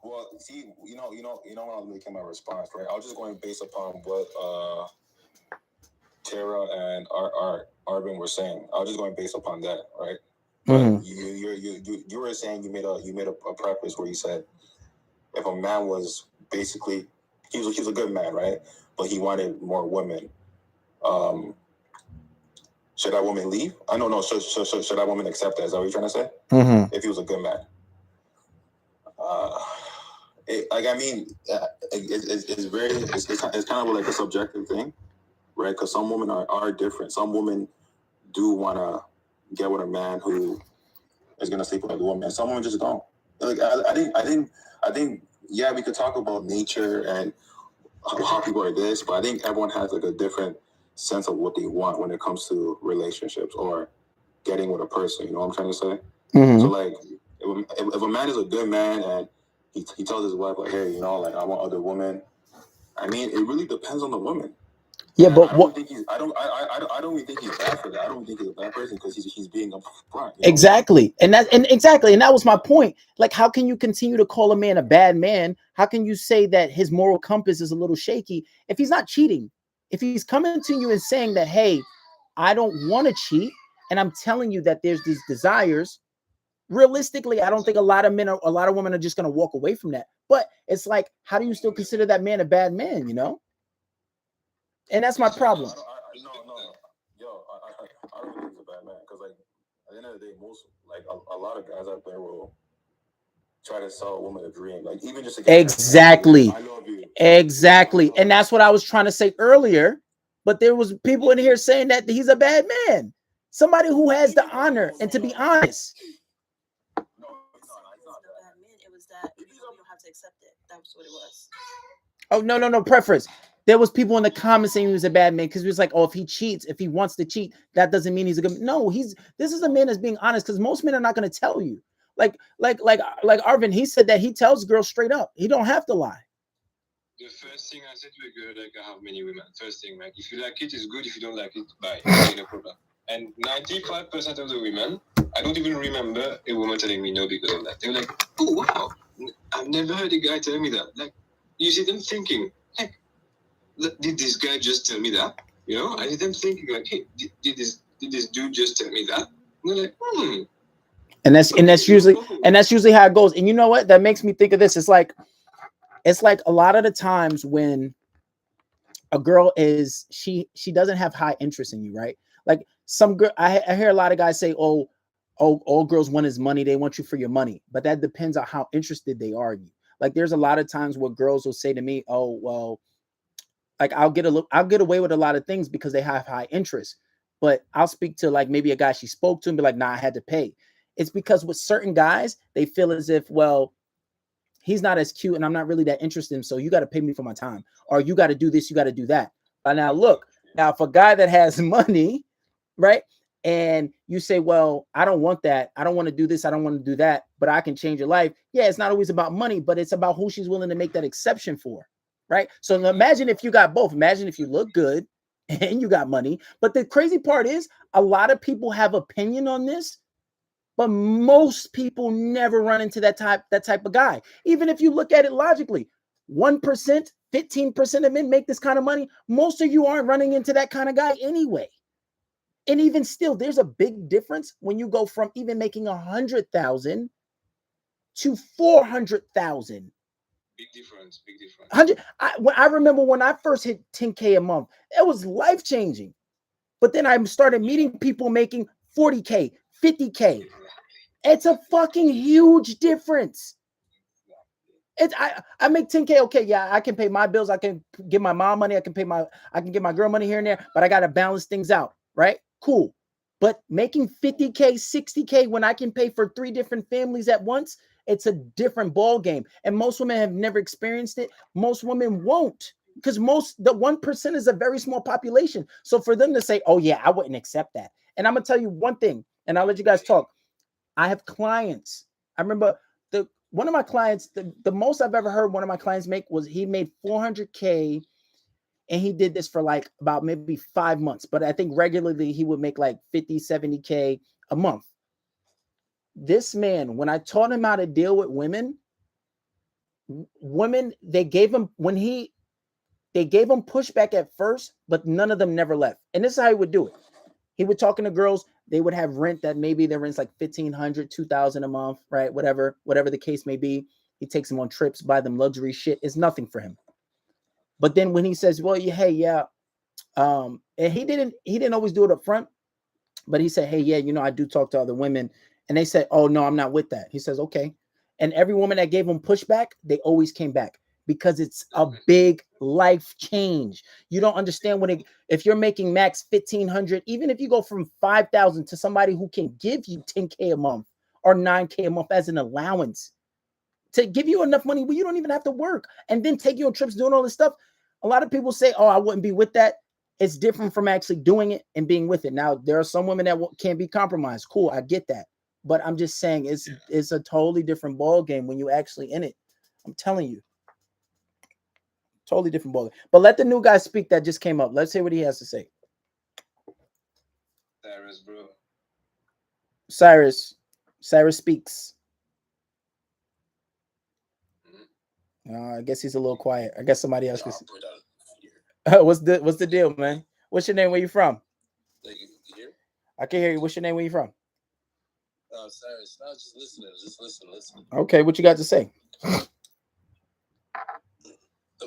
Well, see, when I was making my response, right? I was just going based upon what Tara and Arvin were saying. I was just going based upon that, right? But you were saying you made a preface where you said if a man was basically he was a good man, right? But he wanted more women. Should that woman leave? I don't know. Should that woman accept that? Is that what you're trying to say? If he was a good man. It's kind of like a subjective thing, right? Because some women are different. Some women do want to get with a man who is going to sleep with another woman, and some women just don't. Like I think yeah, we could talk about nature and how people are this, but I think everyone has like a different sense of what they want when it comes to relationships or getting with a person. You know what I'm trying to say? So like, if a man is a good man and he tells his wife like, hey, like I want other women. I mean, it really depends on the woman. Yeah, but I don't think he's bad for that. I don't think he's a bad person because he's being upfront. Exactly. And that was my point. Like, how can you continue to call a man a bad man? How can you say that his moral compass is a little shaky if he's not cheating? If he's coming to you and saying that, hey, I don't want to cheat, and I'm telling you that there's these desires. Realistically, I don't think a lot of women are just going to walk away from that. But it's like, how do you still consider that man a bad man? And that's my problem. No. Yo, I don't think he's a bad man because, like, at the end of the day, most a lot of guys out there will try to sell a woman a dream, like even just to get exactly. I love you. Exactly, and that's what I was trying to say earlier. But there was people in here saying that he's a bad man, somebody who has the honor, and to be honest. It was that you don't have to accept it. That was what it was. Oh no, preference. There was people in the comments saying he was a bad man because he was like, oh, if he cheats, if he wants to cheat, that doesn't mean he's a good. No, this is a man that's being honest because most men are not going to tell you. Like Arvin, he said that he tells girls straight up. He don't have to lie. The first thing I said to a girl, like, I have many women. First thing, like, if you like it, it's good. If you don't like it, bye. Okay, no problem. And 95% of the women, I don't even remember a woman telling me no because of that. They're like, oh, wow, I've never heard a guy tell me that. Like, you see them thinking, like, did this guy just tell me that? You know, I see them thinking, like, hey, did this dude just tell me that? And they're like, And that's usually how it goes. And you know what? That makes me think of this. It's like a lot of the times when a girl is she doesn't have high interest in you, right? Like some girl, I hear a lot of guys say, oh, all girls want is money. They want you for your money. But that depends on how interested they are in you. Like there's a lot of times where girls will say to me, oh, well, like I'll get away with a lot of things because they have high interest. But I'll speak to like maybe a guy she spoke to and be like, nah, I had to pay. It's because with certain guys, they feel as if, well, he's not as cute and I'm not really that interested in him, so you got to pay me for my time, or you got to do this, you got to do that. But now look, if a guy that has money, right, and you say, well, I don't want that, I don't want to do this, I don't want to do that, but I can change your life. Yeah, it's not always about money, but it's about who she's willing to make that exception for, right? So imagine if you got both. Imagine if you look good and you got money. But the crazy part is a lot of people have opinion on this, but most people never run into that type of guy. Even if you look at it logically, 1%, 15% of men make this kind of money. Most of you aren't running into that kind of guy anyway. And even still, there's a big difference when you go from even making 100,000 to 400,000. Big difference. 100. I remember when I first hit 10K a month, it was life changing. But then I started meeting people making 40K, 50K. It's a fucking huge difference. I make 10K. Okay, yeah, I can pay my bills. I can give my mom money. I can get my girl money here and there, but I got to balance things out, right? Cool. But making 50K, 60K when I can pay for 3 different families at once, it's a different ball game. And most women have never experienced it. Most women won't, because the 1% is a very small population. So for them to say, oh yeah, I wouldn't accept that. And I'm going to tell you one thing, and I'll let you guys talk. I have clients. I remember one of my clients, the most I've ever heard one of my clients make was he made 400K, and he did this for like about maybe 5 months. But I think regularly he would make like 50, 70K a month. This man, when I taught him how to deal with women, they gave him pushback at first, but none of them never left. And this is how he would do it. He would talk to girls. They would have rent that maybe their rent's like $1,500, $2,000 a month, right? Whatever the case may be. He takes them on trips, buy them luxury shit. It's nothing for him. But then when he says, well, and he didn't always do it up front, but he said, hey, yeah, I do talk to other women. And they said, oh no, I'm not with that. He says, okay. And every woman that gave him pushback, they always came back, because it's a big life change. You don't understand if you're making max 1,500, even if you go from 5,000 to somebody who can give you 10K a month or 9K a month as an allowance to give you enough money where you don't even have to work, and then take you on trips, doing all this stuff. A lot of people say, oh, I wouldn't be with that. It's different from actually doing it and being with it. Now, there are some women that can't be compromised. Cool, I get that. But I'm just saying it's a totally different ball game when you actually in it. I'm telling you. Totally different ball. But let the new guy speak that just came up. Let's hear what he has to say. Cyrus, bro. Cyrus speaks. I guess he's a little quiet. I guess somebody else can. What's the deal, man? What's your name? Where you from? I can hear you. What's your name? Where you from? Cyrus. No, just listen. Okay, what you got to say? I'm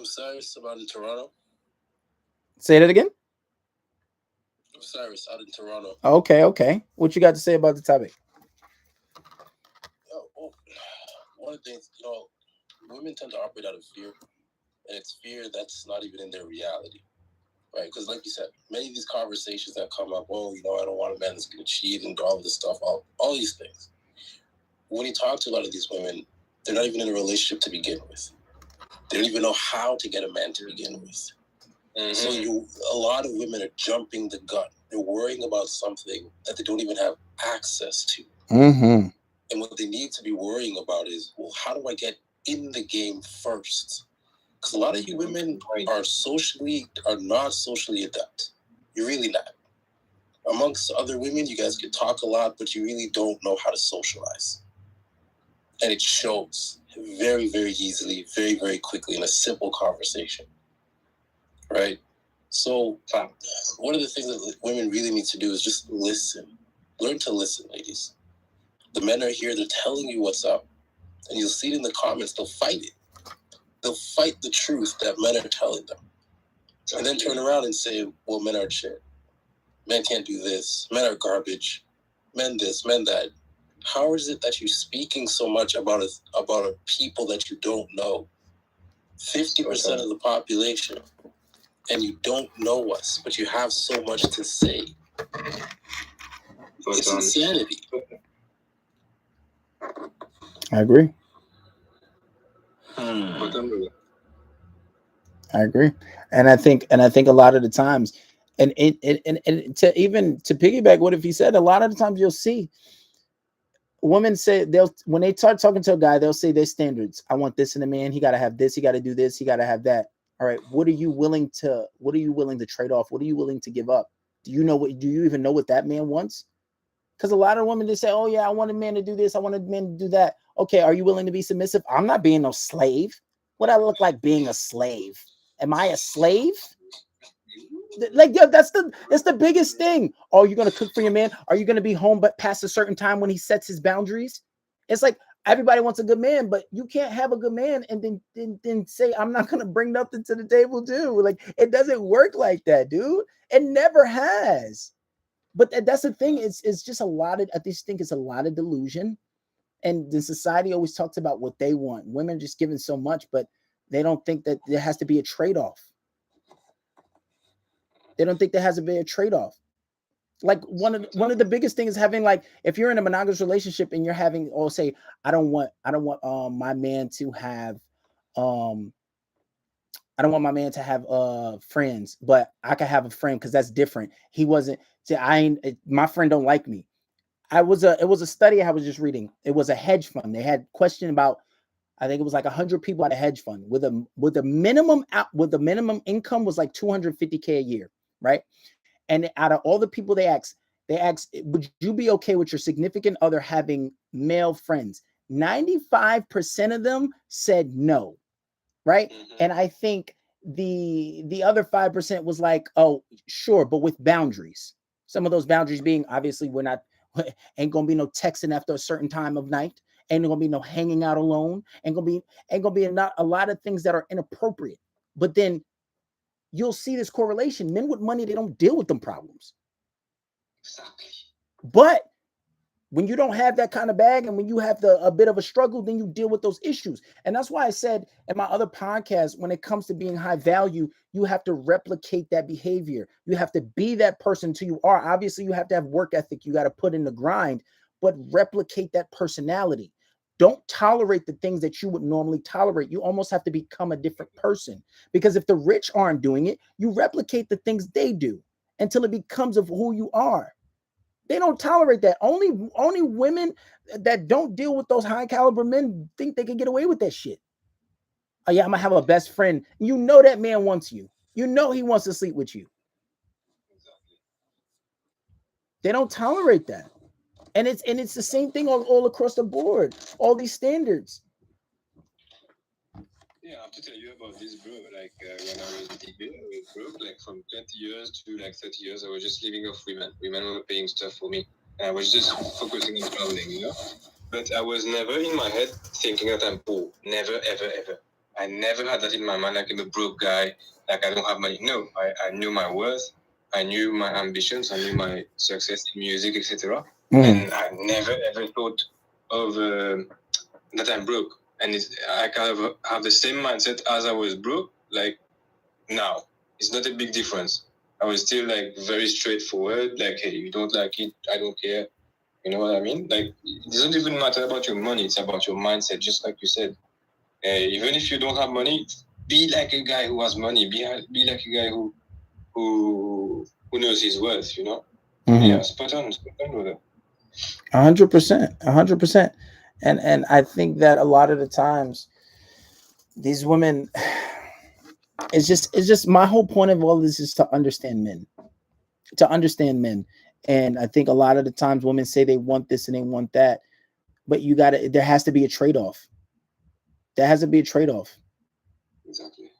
Cyrus, I'm out in Toronto. Say that again? I'm Cyrus, out in Toronto. Okay. What you got to say about the topic? One of the things, women tend to operate out of fear, and it's fear that's not even in their reality, right? Because like you said, many of these conversations that come up, I don't want a man that's going to cheat and do all this stuff, all these things. When you talk to a lot of these women, they're not even in a relationship to begin with. They don't even know how to get a man to begin with. So a lot of women are jumping the gun. They're worrying about something that they don't even have access to. Mm-hmm. And what they need to be worrying about is, well, how do I get in the game first? Because a lot of you women are not socially adept. You're really not. Amongst other women, you guys can talk a lot, but you really don't know how to socialize. And it shows very, very easily, very, very quickly in a simple conversation. Right? So, one of the things that women really need to do is just listen. Learn to listen, ladies. The men are here, they're telling you what's up. And you'll see it in the comments, they'll fight it. They'll fight the truth that men are telling them. And then turn around and say, well, men are shit. Men can't do this. Men are garbage. Men this, men that. How is it that you're speaking so much about a people that you don't know? 50% of the population, and you don't know us, but you have so much to say. It's insanity. I agree. I agree, and I think a lot of the times, and to piggyback what if he said, a lot of the times you'll see women say when they start talking to a guy, they'll say their standards. I want this in a man. He got to have this. He got to do this. He got to have that. All right. What are you willing to trade off? What are you willing to give up? Do you even know what that man wants? Because a lot of women, they say, oh yeah, I want a man to do this. I want a man to do that. Okay. Are you willing to be submissive? I'm not being no slave. What I look like being a slave? Am I a slave? Like, yo, it's the biggest thing. Oh, you're gonna cook for your man? Are you gonna be home but past a certain time when he sets his boundaries? It's like everybody wants a good man, but you can't have a good man and then say I'm not gonna bring nothing to the table, too. Like, it doesn't work like that, dude. It never has. But that's the thing. It's just a lot of, I just think it's a lot of delusion. And the society always talks about what they want. Women are just giving so much, but they don't think that there has to be a trade-off. They don't think there has to be a trade-off. Like one of the biggest things is having, like, if you're in a monogamous relationship and you're having, or say, I don't want my man to have I don't want my man to have friends, but I can have a friend because that's different. He wasn't, see, my friend don't like me. It was a study I was just reading. It was a hedge fund. They had question about, I think it was like 100 people at a hedge fund with a minimum income was like $250K a year, right? And out of all the people they asked, would you be okay with your significant other having male friends? 95% of them said no, right? And I think the other 5% was like, oh, sure, but with boundaries. Some of those boundaries being, obviously, ain't gonna be no texting after a certain time of night. Ain't gonna be no hanging out alone. Ain't gonna be not a lot of things that are inappropriate. But then you'll see this correlation. Men with money, they don't deal with them problems. Exactly. But when you don't have that kind of bag, and when you have a bit of a struggle, then you deal with those issues. And that's why I said in my other podcast, when it comes to being high value, you have to replicate that behavior. You have to be that person till you are. Obviously, you have to have work ethic. You got to put in the grind, but replicate that personality. Don't tolerate the things that you would normally tolerate. You almost have to become a different person, because if the rich aren't doing it, you replicate the things they do until it becomes of who you are. They don't tolerate that. Only women that don't deal with those high caliber men think they can get away with that shit. Oh yeah, I'm gonna have a best friend. You know that man wants you. You know he wants to sleep with you. They don't tolerate that. And it's the same thing all across the board. All these standards. Yeah, I have to tell you about this, bro. Like, when I was DB, I was broke, like, from 20 years to, like, 30 years. I was just living off women. Women were paying stuff for me. And I was just focusing on traveling, you know? But I was never in my head thinking that I'm poor. Never, ever, ever. I never had that in my mind, like, I'm a broke guy, like, I don't have money. No, I knew my worth. I knew my ambitions. I knew my success in music, etc. And I never, ever thought of that I'm broke. And I kind of have the same mindset as I was broke, like, now. It's not a big difference. I was still, like, very straightforward, like, hey, you don't like it, I don't care. You know what I mean? Like, it doesn't even matter about your money, it's about your mindset, just like you said. Even if you don't have money, be like a guy who has money. Be like a guy who knows his worth. You know. Yeah, spot on with it. 100%, 100%, and I think that a lot of the times these women, it's just my whole point of all this is to understand men, and I think a lot of the times women say they want this and they want that, but there has to be a trade-off. Exactly.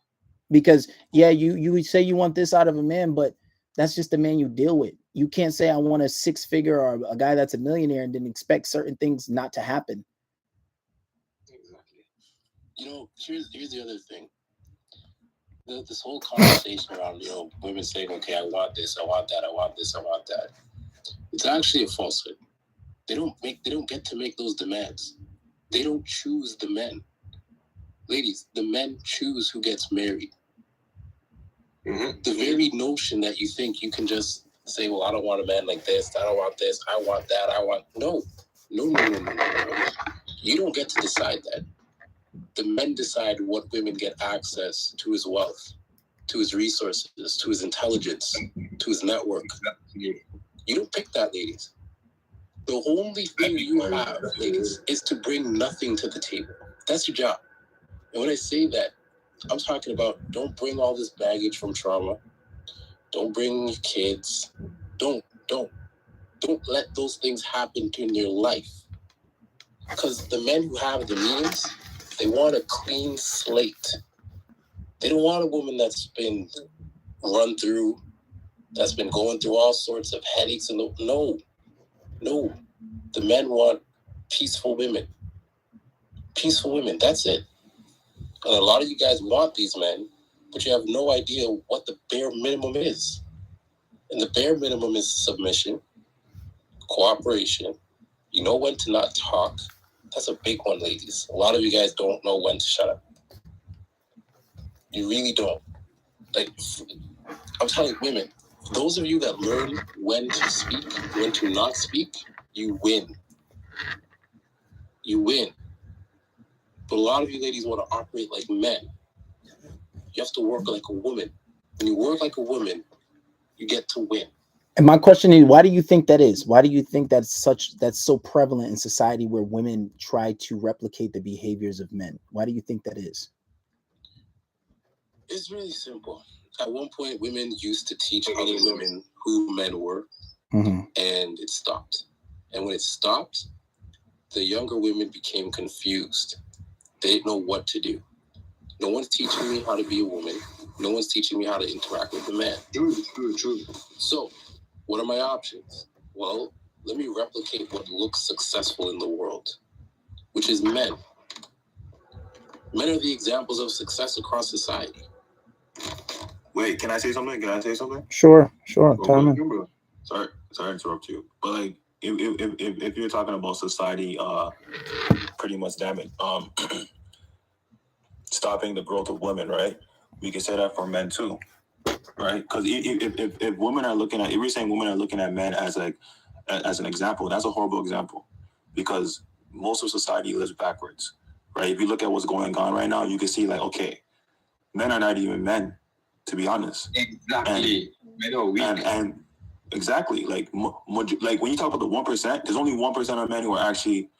Because yeah, you say you want this out of a man, but that's just the man you deal with. You can't say I want a six-figure or a guy that's a millionaire and then expect certain things not to happen. Exactly. You know, here's the other thing. This whole conversation around, you know, women saying, okay, I want this, I want that, I want this, I want that. It's actually a falsehood. They don't get to make those demands. They don't choose the men. Ladies, the men choose who gets married. Mm-hmm. The very notion that you think you can just say, well, I don't want a man like this, I don't want this, I want that, I want... No. You don't get to decide that. The men decide what women get access to his wealth, to his resources, to his intelligence, to his network. You don't pick that, ladies. The only thing you have, ladies, is to bring nothing to the table. That's your job. And when I say that, I'm talking about don't bring all this baggage from trauma. Don't bring kids. Don't let those things happen in your life. Because the men who have the means, they want a clean slate. They don't want a woman that's been run through, that's been going through all sorts of headaches. And no. The men want peaceful women. Peaceful women, that's it. And a lot of you guys want these men, but you have no idea what the bare minimum is. And the bare minimum is submission, cooperation. You know when to not talk. That's a big one, ladies. A lot of you guys don't know when to shut up. You really don't. Like, I'm telling women, those of you that learn when to speak, when to not speak, you win. You win. But a lot of you ladies want to operate like men. You have to work like a woman. When you work like a woman, you get to win. And my question is, why do you think that is? Why do you think that's so prevalent in society where women try to replicate the behaviors of men? Why do you think that is? It's really simple. At one point, women used to teach other women who men were, and it stopped. And when it stopped, the younger women became confused. They didn't know what to do. No one's teaching me how to be a woman. No one's teaching me how to interact with a man. True. So, what are my options? Well, let me replicate what looks successful in the world, which is men. Men are the examples of success across society. Wait, can I say something? Sure. Tell me. Sorry to interrupt you. But like, if you're talking about society, pretty much stopping the growth of women, right? We can say that for men too, right? Because if women are looking at, if you're saying women are looking at men as an example, that's a horrible example, because most of society lives backwards, right? If you look at what's going on right now, you can see like, okay, men are not even men, to be honest. Exactly. And exactly, like when you talk about the 1%, there's only 1% of men who are actually,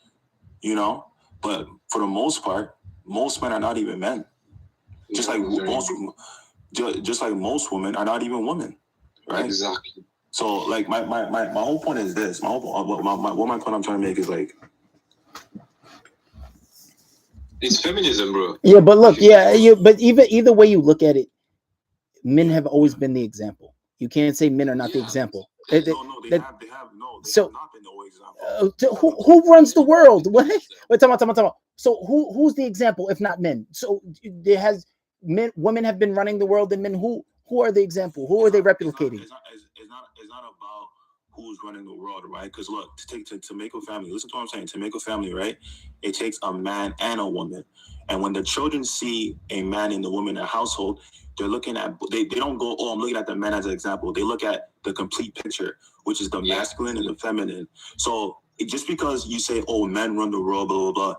but for the most part, most men are not even men. Just like most women are not even women, right? Exactly. So like my whole point is this. My point I'm trying to make is like, it's feminism, bro. Yeah, but look, but either way you look at it, men have always been the example. You can't say men are not the example. They have not been the example. Who runs the world? What? Wait, tell me. So who's the example if not men? So women have been running the world, and men who are the example? Who are they replicating? It's not about who's running the world, right? Because look, to make a family, listen to what I'm saying. To make a family, right? It takes a man and a woman. And when the children see a man and the woman in a household, they're looking at, they don't go, oh, I'm looking at the man as an example. They look at the complete picture, which is the masculine and the feminine. So just because you say, oh, men run the world, blah, blah, blah,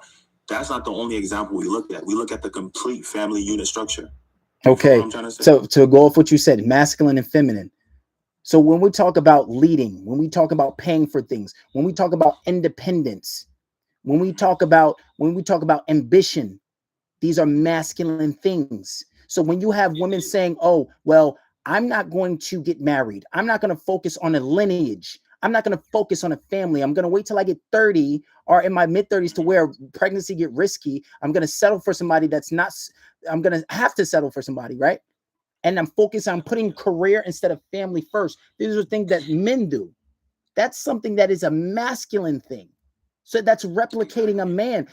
that's not the only example we look at. We look at the complete family unit structure, Okay, so to go off what you said, masculine and feminine. So when we talk about leading, when we talk about paying for things, when we talk about independence, when we talk about ambition, these are masculine things. So when you have women saying, "Oh, well, I'm not going to get married. I'm not going to focus on a lineage. I'm not going to focus on a family. I'm going to wait till I get 30 or in my mid 30s to where pregnancy get risky. I'm going to settle for somebody that's not I'm going to have to settle for somebody, right? And I'm focused on putting career instead of family first." These are things that men do. That's something that is a masculine thing. So that's replicating a man.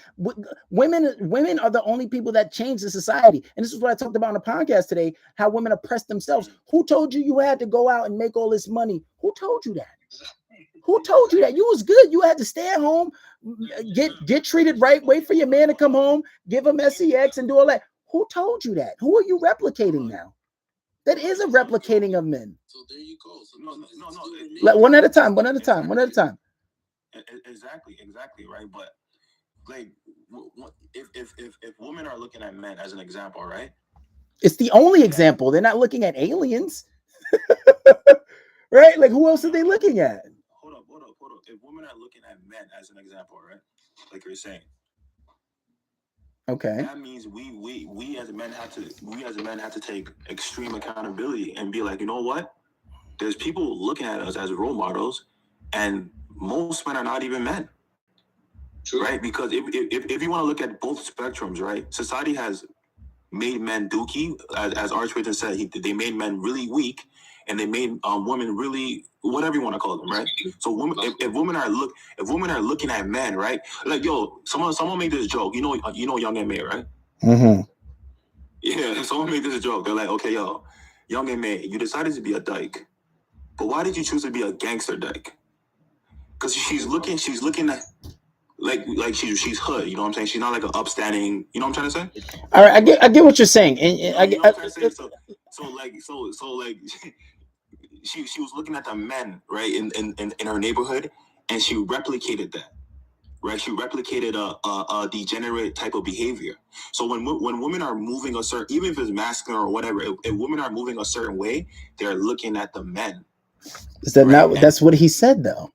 Women are the only people that change the society. And this is what I talked about on the podcast today, how women oppress themselves. Who told you you had to go out and make all this money? Who told you that? Who told you that? You was good. You had to stay at home, get treated right, wait for your man to come home, give him sex and do all that. Who told you that? Who are you replicating now? That is a replicating of men. So there you go. So Like one at a time. Exactly, right? But like, if women are looking at men as an example, right? It's the only example. They're not looking at aliens, right? Like, who else are they looking at? Hold up. If women are looking at men as an example, right? Like you're saying. Okay. That means we as men have to take extreme accountability and be like, you know what? There's people looking at us as role models, and most men are not even men. True. Right? Because if you want to look at both spectrums, right? Society has made men dookie, as Archway said, they made men really weak, and they made women really whatever you want to call them, right? So women, if women are looking at men, right? Like, yo, someone made this joke, you know, Young and May, right? Mm-hmm. Yeah, someone made this joke. They're like, okay, yo, Young and May, you decided to be a dyke, but why did you choose to be a gangster dyke? Because she's looking at like she's hood, you know what I'm saying? She's not like an upstanding, you know what I'm trying to say? All right, I get what you're saying, and you know what I'm trying to say? So like she was looking at the men, right, in her neighborhood, and she replicated that, right? She replicated a degenerate type of behavior. So when women are moving a certain, even if it's masculine or whatever, if women are moving a certain way, they're looking at the men. Is that right? Not? That's what he said, though.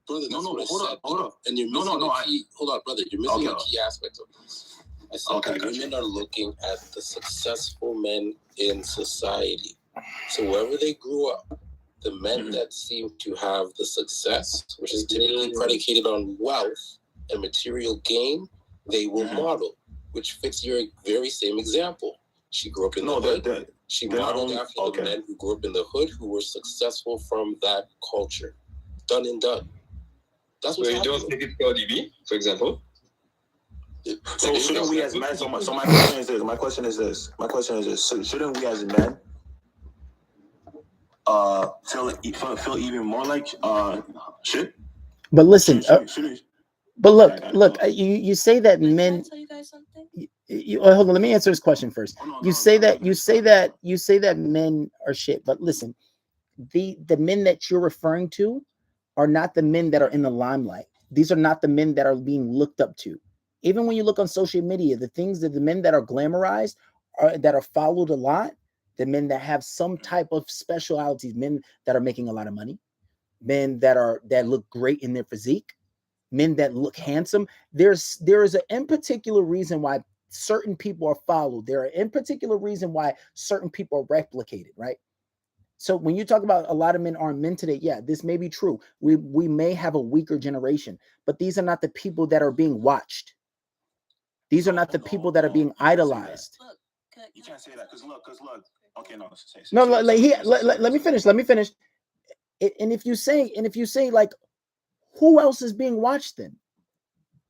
Brother, hold up. And you're missing hold on, brother. You're missing a key aspect of this. I said that women are looking at the successful men in society. So wherever they grew up, the men that seem to have the success, which is typically predicated on wealth and material gain, they will model, which fits your very same example. She grew up in the hood. She modeled after the men who grew up in the hood who were successful from that culture. Done and done. That's what you don't think it's ODB, for example. So shouldn't we as men? So my question is this. So shouldn't we as men feel even more like shit? But listen, but look. You say that men. Can I tell you guys something? Hold on. Let me answer this question first. You say that men are shit. But listen, the men that you're referring to are not the men that are in the limelight. These are not the men that are being looked up to. Even when you look on social media, the men that are glamorized, that are followed a lot, the men that have some type of specialities, men that are making a lot of money, men that look great in their physique, men that look handsome. There is an in particular reason why certain people are followed. There are in particular reason why certain people are replicated, right? So when you talk about a lot of men aren't men today, yeah, this may be true. We may have a weaker generation, but these are not the people that are being watched. These are not the people that are being idolized. You can't say that because look. Okay, no. Let me finish. And if you say like, who else is being watched then?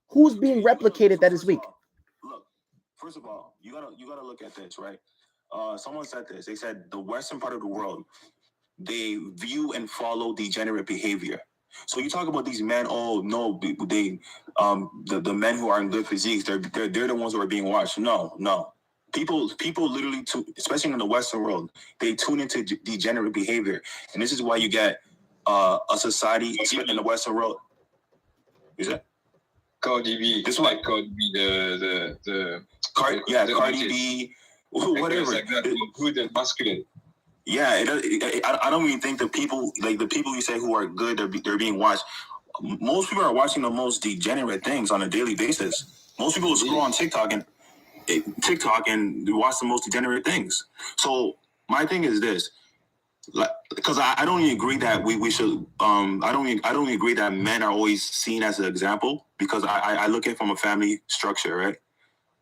Who's being replicated that is weak? Look, first of all, you gotta look at this, right? Someone said this. They said the Western part of the world, they view and follow degenerate behavior. So you talk about these men. Oh no, they the men who are in good physiques, they're the ones who are being watched. No. People literally, especially in the Western world, they tune into degenerate behavior, and this is why you get a society in the Western world. Is that Cardi B? This one, Cardi B, Cardi B. whatever. Exactly, good and masculine. Yeah, I don't even think the people you say who are good, they're being watched. Most people are watching the most degenerate things on a daily basis. Most people scroll on TikTok and watch the most degenerate things. So my thing is this, because I don't even agree that we should I don't even agree that men are always seen as an example, because I look at it from a family structure, right?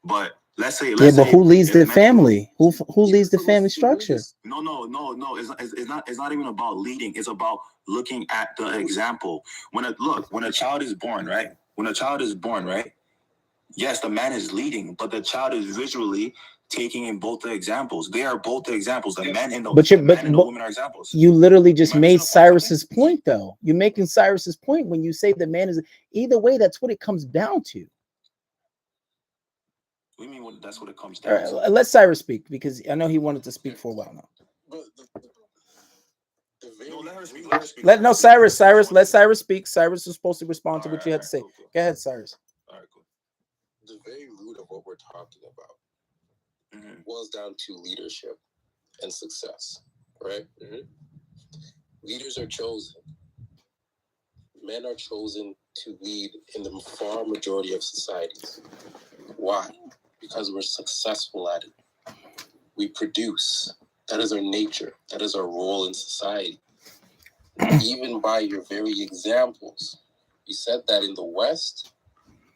But let's say who leads the family? Who leads the family structure? No. It's not even about leading. It's about looking at the example. When a child is born, right? Yes, the man is leading, but the child is visually taking in both the examples. They are both the examples. The men and the women are examples. You literally just made Cyrus's point, though. You're making Cyrus's point when you say the man is. Either way, that's what it comes down to. What do you mean that's what it comes down to? Let Cyrus speak, because I know he wanted to speak for a while now. Cyrus. Let Cyrus speak. Cyrus is supposed to respond to what you had to say. Cool. Go ahead, Cyrus. All right, cool. The very root of what we're talking about boils down to leadership and success, right? Leaders are chosen. Men are chosen to lead in the far majority of societies. Why? Because we're successful at it. We produce. That is our nature. That is our role in society. Even by your very examples, you said that in the West,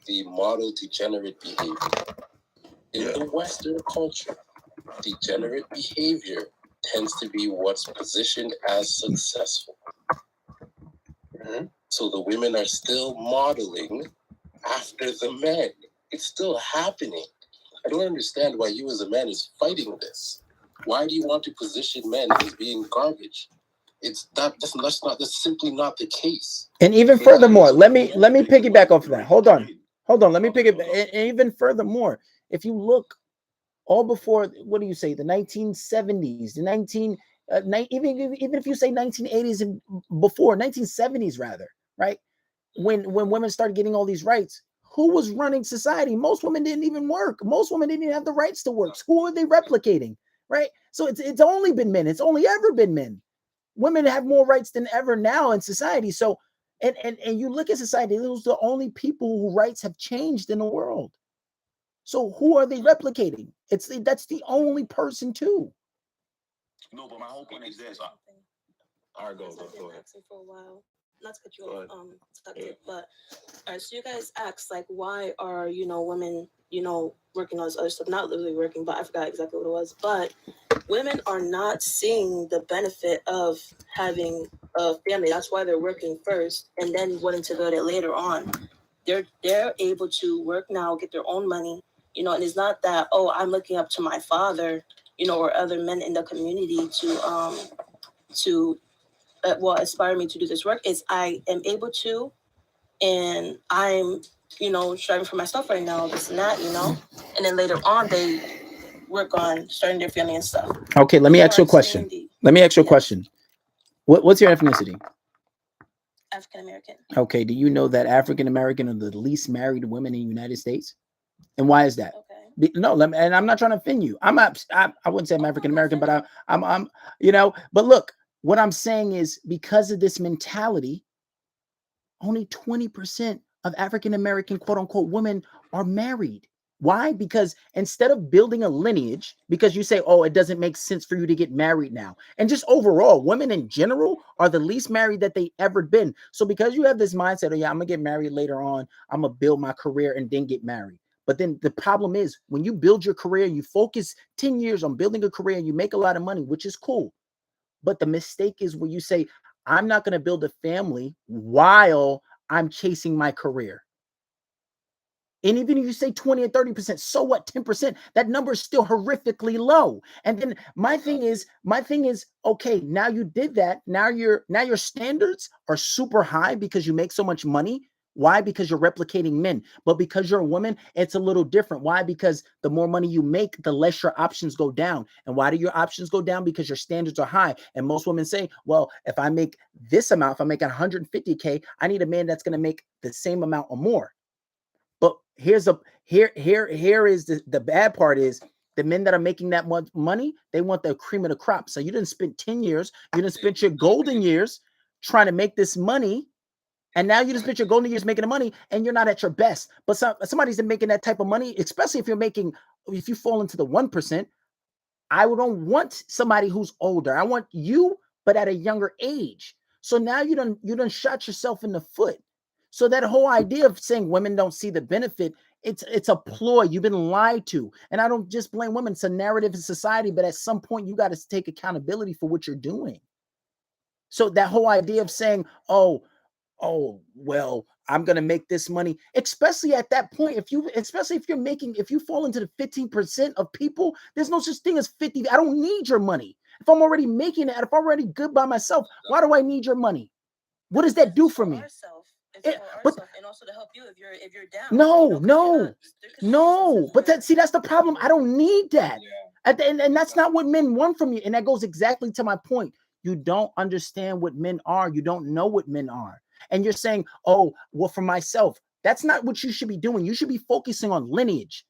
the model degenerate behavior. In the Western culture, degenerate behavior tends to be what's positioned as successful. So the women are still modeling after the men. It's still happening. I don't understand why you as a man is fighting this. Why do you want to position men as being garbage? That's simply not the case. And even furthermore, let me piggyback off of that. Hold on. Let me pick it. And even furthermore, if you look all before, what do you say, the 1970s, even if you say 1980s and before, 1970s rather, right? When women started getting all these rights, who was running society? Most women didn't even work. Most women didn't even have the rights to work. So who are they replicating, right? So it's only been men. It's only ever been men. Women have more rights than ever now in society. So, and you look at society, those are the only people whose rights have changed in the world. So who are they replicating? That's the only person too. No, but my whole point is this. All right, go ahead. For a while. Not to cut you off, but all right, so you guys asked, like, why are, women, working on this other stuff, not literally working, but I forgot exactly what it was. But women are not seeing the benefit of having a family. That's why they're working first and then wanting to build it later on. They're able to work now, get their own money, and it's not that, oh, I'm looking up to my father, or other men in the community to inspire me to do this work. Is I am able to, and I'm, striving for myself right now, this and that, and then later on they work on starting their family and stuff. Okay, let me ask you a question. What's your ethnicity? African American. Okay, do you know that African American are the least married women in the United States? And why is that? Okay. No, and I'm not trying to offend you. I wouldn't say I'm African American, but I'm but look, what I'm saying is, because of this mentality, only 20% of African American quote unquote women are married. Why? Because instead of building a lineage, because you say, oh, it doesn't make sense for you to get married now. And just overall, women in general are the least married that they ever been. So because you have this mindset, oh yeah, I'm gonna get married later on, I'm gonna build my career and then get married. But then the problem is, when you build your career, you focus 10 years on building a career and you make a lot of money, which is cool. But the mistake is when you say, I'm not gonna build a family while I'm chasing my career. And even if you say 20 or 30%, so what, 10%, that number is still horrifically low. And then my thing is, okay, now you did that. Now your standards are super high because you make so much money. Why? Because you're replicating men. But because you're a woman, it's a little different. Why? Because the more money you make, the less your options go down. And why do your options go down? Because your standards are high. And most women say, well, if I make this amount, if I make 150K, I need a man that's going to make the same amount or more. But here is the bad part is, The men that are making that much money, they want the cream of the crop. So you didn't spend 10 years, you didn't spend your golden years trying to make this money. And now you just spent your golden years making the money and you're not at your best. But somebody's making that type of money, especially if you fall into the 1%, I don't want somebody who's older. I want you, but at a younger age. So now you done shot yourself in the foot. So that whole idea of saying women don't see the benefit, it's a ploy. You've been lied to. And I don't just blame women. It's a narrative in society, but at some point you got to take accountability for what you're doing. So that whole idea of saying, oh, well, I'm gonna make this money, especially at that point. If you fall into the 15% of people, there's no such thing as 50. I don't need your money. If I'm already making it, if I'm already good by myself, why do I need your money? What does that do for me? But and also to help you if you're down. No. But that's the problem. I don't need that. And that's not what men want from you. And that goes exactly to my point. You don't understand what men are. You don't know what men are. And you're saying, oh, well, for myself. That's not what you should be doing. You should be focusing on lineage.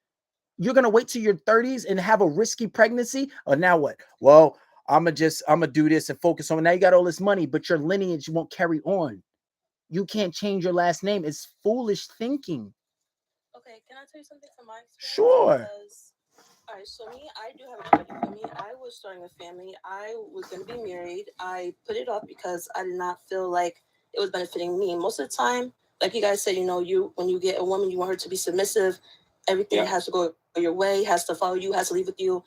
You're going to wait till your 30s and have a risky pregnancy? Or now what? Well, I'm going to do this and focus on it. Now you got all this money, but your lineage won't carry on. You can't change your last name. It's foolish thinking. Okay, can I tell you something from my experience? Sure. Because, all right, so I do have a buddy for me. I was starting a family. I was going to be married. I put it off because I did not feel like it was benefiting me. Most of the time, like you guys said, when you get a woman, you want her to be submissive. Everything has to go your way, has to follow you, has to leave with you.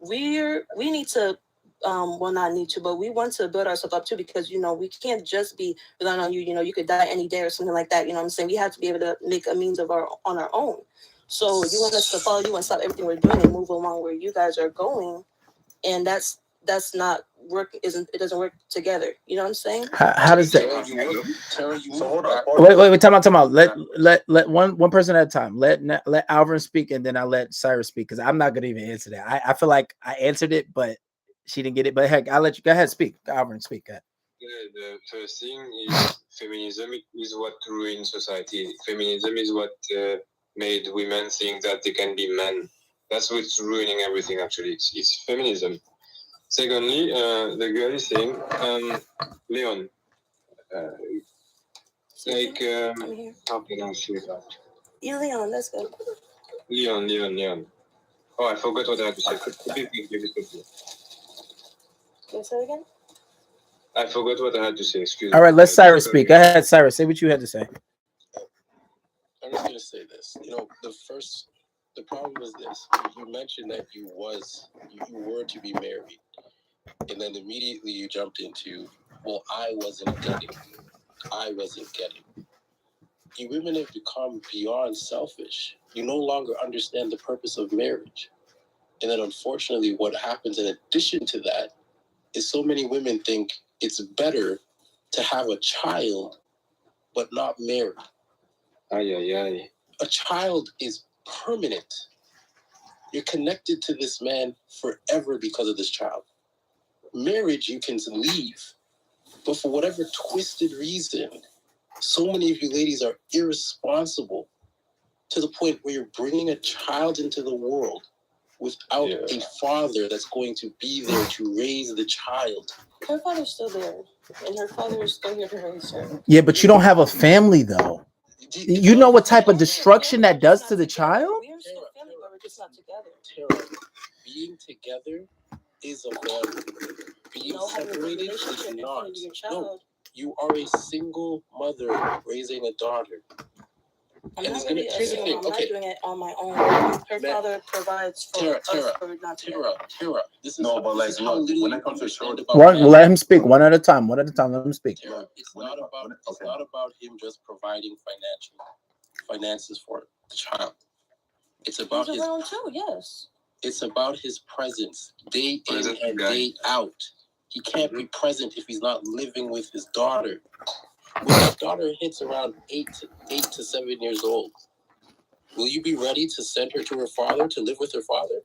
We need to, not need to, but we want to build ourselves up too, because, we can't just be relying on you. You could die any day or something like that. You know what I'm saying? We have to be able to make a means on our own. So you want us to follow you and stop everything we're doing and move along where you guys are going. And that's not work. It doesn't work together. You know what I'm saying? How does that? So hold on. Wait. Time out. Let one person at a time. Let Alvin speak, and then I'll let Cyrus speak, because I'm not gonna even answer that. I feel like I answered it, but she didn't get it. But heck, I'll let you go ahead. Speak, Alvin. Speak. Go ahead. The first thing is feminism is what ruined society. Feminism is what made women think that they can be men. That's what's ruining everything, actually. It's feminism. Secondly, the girl is saying, Leon, how can I say that? Yeah, Leon, that's good. Leon. Oh, I forgot what I had to say. Can you say it again? I forgot what I had to say. Excuse me. All right, let Cyrus speak. Go ahead, Cyrus. Say what you had to say. I'm just gonna say this. The problem was this. You mentioned that you were to be married, and then immediately you jumped into, well, I wasn't getting. You women have become beyond selfish. You no longer understand the purpose of marriage. And then unfortunately, what happens in addition to that is so many women think it's better to have a child, but not married. Aye. A child is permanent. You're connected to this man forever because of this child. Marriage, you can leave, but for whatever twisted reason, so many of you ladies are irresponsible to the point where you're bringing a child into the world without a father that's going to be there to raise the child. Her father's still there, and her father is still here to raise her. Yeah, but you don't have a family, though. You know what type of destruction that does to the child? We are still family, but we're just not together. Tara, being together is a bond. Being separated is not. No, you are a single mother raising a daughter. I'm not doing it on my own. Her father provides for us, for not together. Tara, this is No, but like, look, when it comes to short, Let him speak one at a time. Let him speak. Tara, it's not about him just providing finances for the child. It's about his around too. Yes. It's about his presence, day in and day out. He can't be present if he's not living with his daughter. When his daughter hits around 8 to 7 years old, will you be ready to send her to her father to live with her father?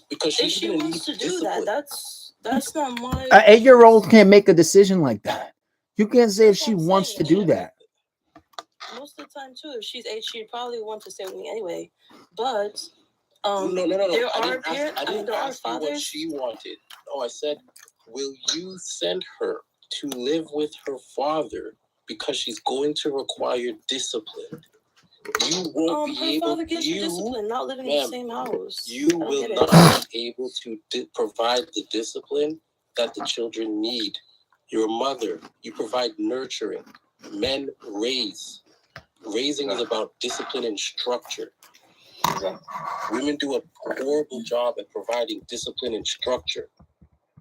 Because if she wants to do that, that's not my. An 8-year-old can't make a decision like that. You can't say if she wants to do that. Most of the time, too, if she's 8, she'd probably want to stay with me anyway. But No. There I are didn't ask, I didn't there are ask you what fathers. she wanted. No, I said, will you send her to live with her father because she's going to require discipline? You won't be Her able. father gives her discipline, not living in the same house. You will not be able to provide the discipline that the children need. Your mother, you provide nurturing. Men raise. Raising is about discipline and structure. Women do a horrible job at providing discipline and structure.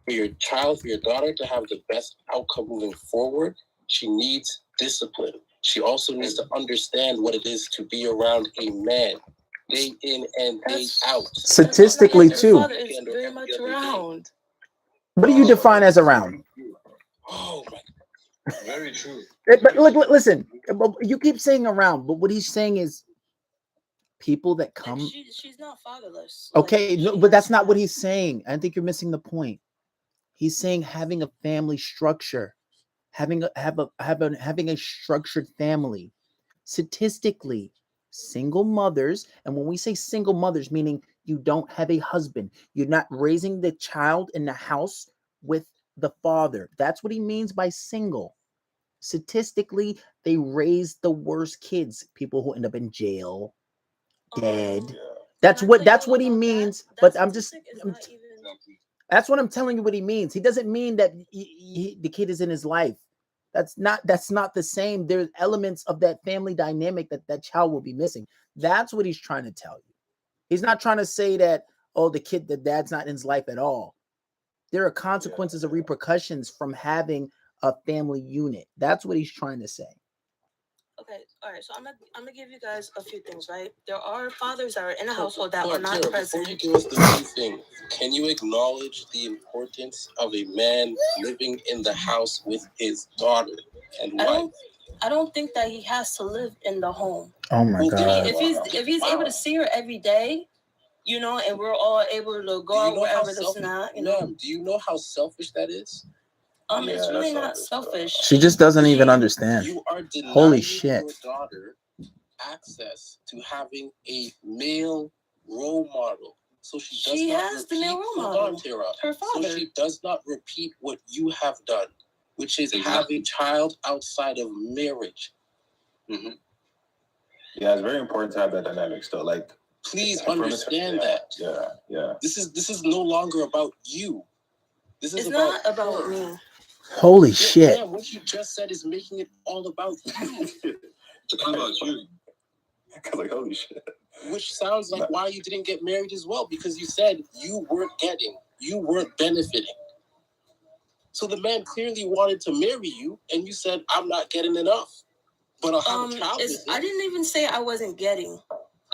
For your child, for your daughter to have the best outcome moving forward, she needs discipline. She also needs to understand what it is to be around a man, day in and day out. Statistically, too. Father is very much around. What do you define as around? Oh my. Very true. But look, listen. You keep saying around, but what he's saying is people that come. Like she's not fatherless. Okay, like, no, but that's not what he's saying. I think you're missing the point. He's saying having a family structure, having a structured family. Statistically, single mothers, and when we say single mothers, meaning you don't have a husband, you're not raising the child in the house with the father. That's what he means by single. Statistically, they raise the worst kids, people who end up in jail, dead. That's what he means. But that's what I'm telling you what he means. He doesn't mean that the kid is in his life. That's not the same. There's elements of that family dynamic that child will be missing. That's what he's trying to tell you. He's not trying to say that, oh, the dad's not in his life at all. There are consequences or repercussions from having a family unit. That's what he's trying to say. Okay, all right. So I'm gonna give you guys a few things, right? There are fathers that are in a household that are not present. Before you give us the few things, can you acknowledge the importance of a man living in the house with his daughter and wife? I don't think that he has to live in the home. Oh my God! If he's able to see her every day, and we're all able to go out wherever this and that, Ma'am, do you know how selfish that is? It's really not selfish. She just doesn't even understand. You are denying Holy shit. your daughter access to having a male role model. So she has the male role model. Her father. So she does not repeat what you have done, which is have a child outside of marriage. Mm-hmm. Yeah, it's very important to have that dynamic still. Like, please understand that. Yeah. This is no longer about you. This is not about me. Holy shit. Yeah, what you just said is making it all about you. It's all about you. Like, holy shit. Which sounds like why you didn't get married as well, because you said you weren't benefiting. So the man clearly wanted to marry you, and you said, I'm not getting enough. But I'll have a child with I didn't even say I wasn't getting.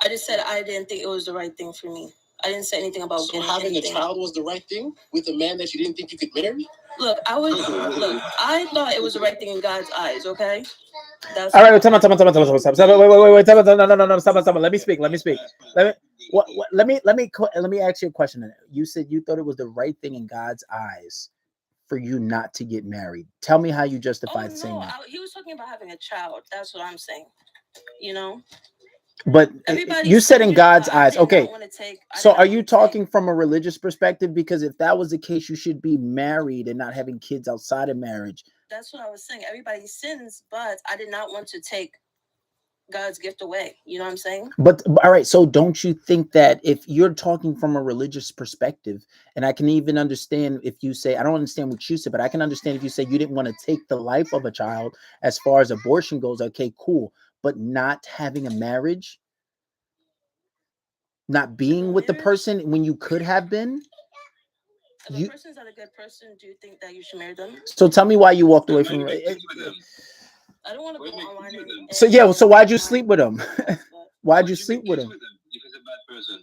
I just said I didn't think it was the right thing for me. I didn't say anything about getting having anything. A child was the right thing with a man that you didn't think you could marry? Look, I thought it was the right thing in God's eyes, okay? All right, stop. Wait, stop. Let me speak. Let me ask you a question. You said you thought it was the right thing in God's eyes for you not to get married. Tell me how you justified saying that. He was talking about having a child. That's what I'm saying. But you said in God's eyes. Okay. So are you talking from a religious perspective? Because if that was the case, you should be married and not having kids outside of marriage. That's what I was saying. Everybody sins, but I did not want to take God's gift away. You know what I'm saying? But all right. So don't you think that if you're talking from a religious perspective, and I can even understand if you say, I don't understand what you said, but I can understand if you say you didn't want to take the life of a child as far as abortion goes. Okay, cool. But not having a marriage, not being with the person when you could have been. If a person's not a good person, do you think that you should marry them? So tell me why you walked away from it. I don't want to go online. So yeah, so why'd you sleep with him? Why'd you sleep with him? He was a bad person.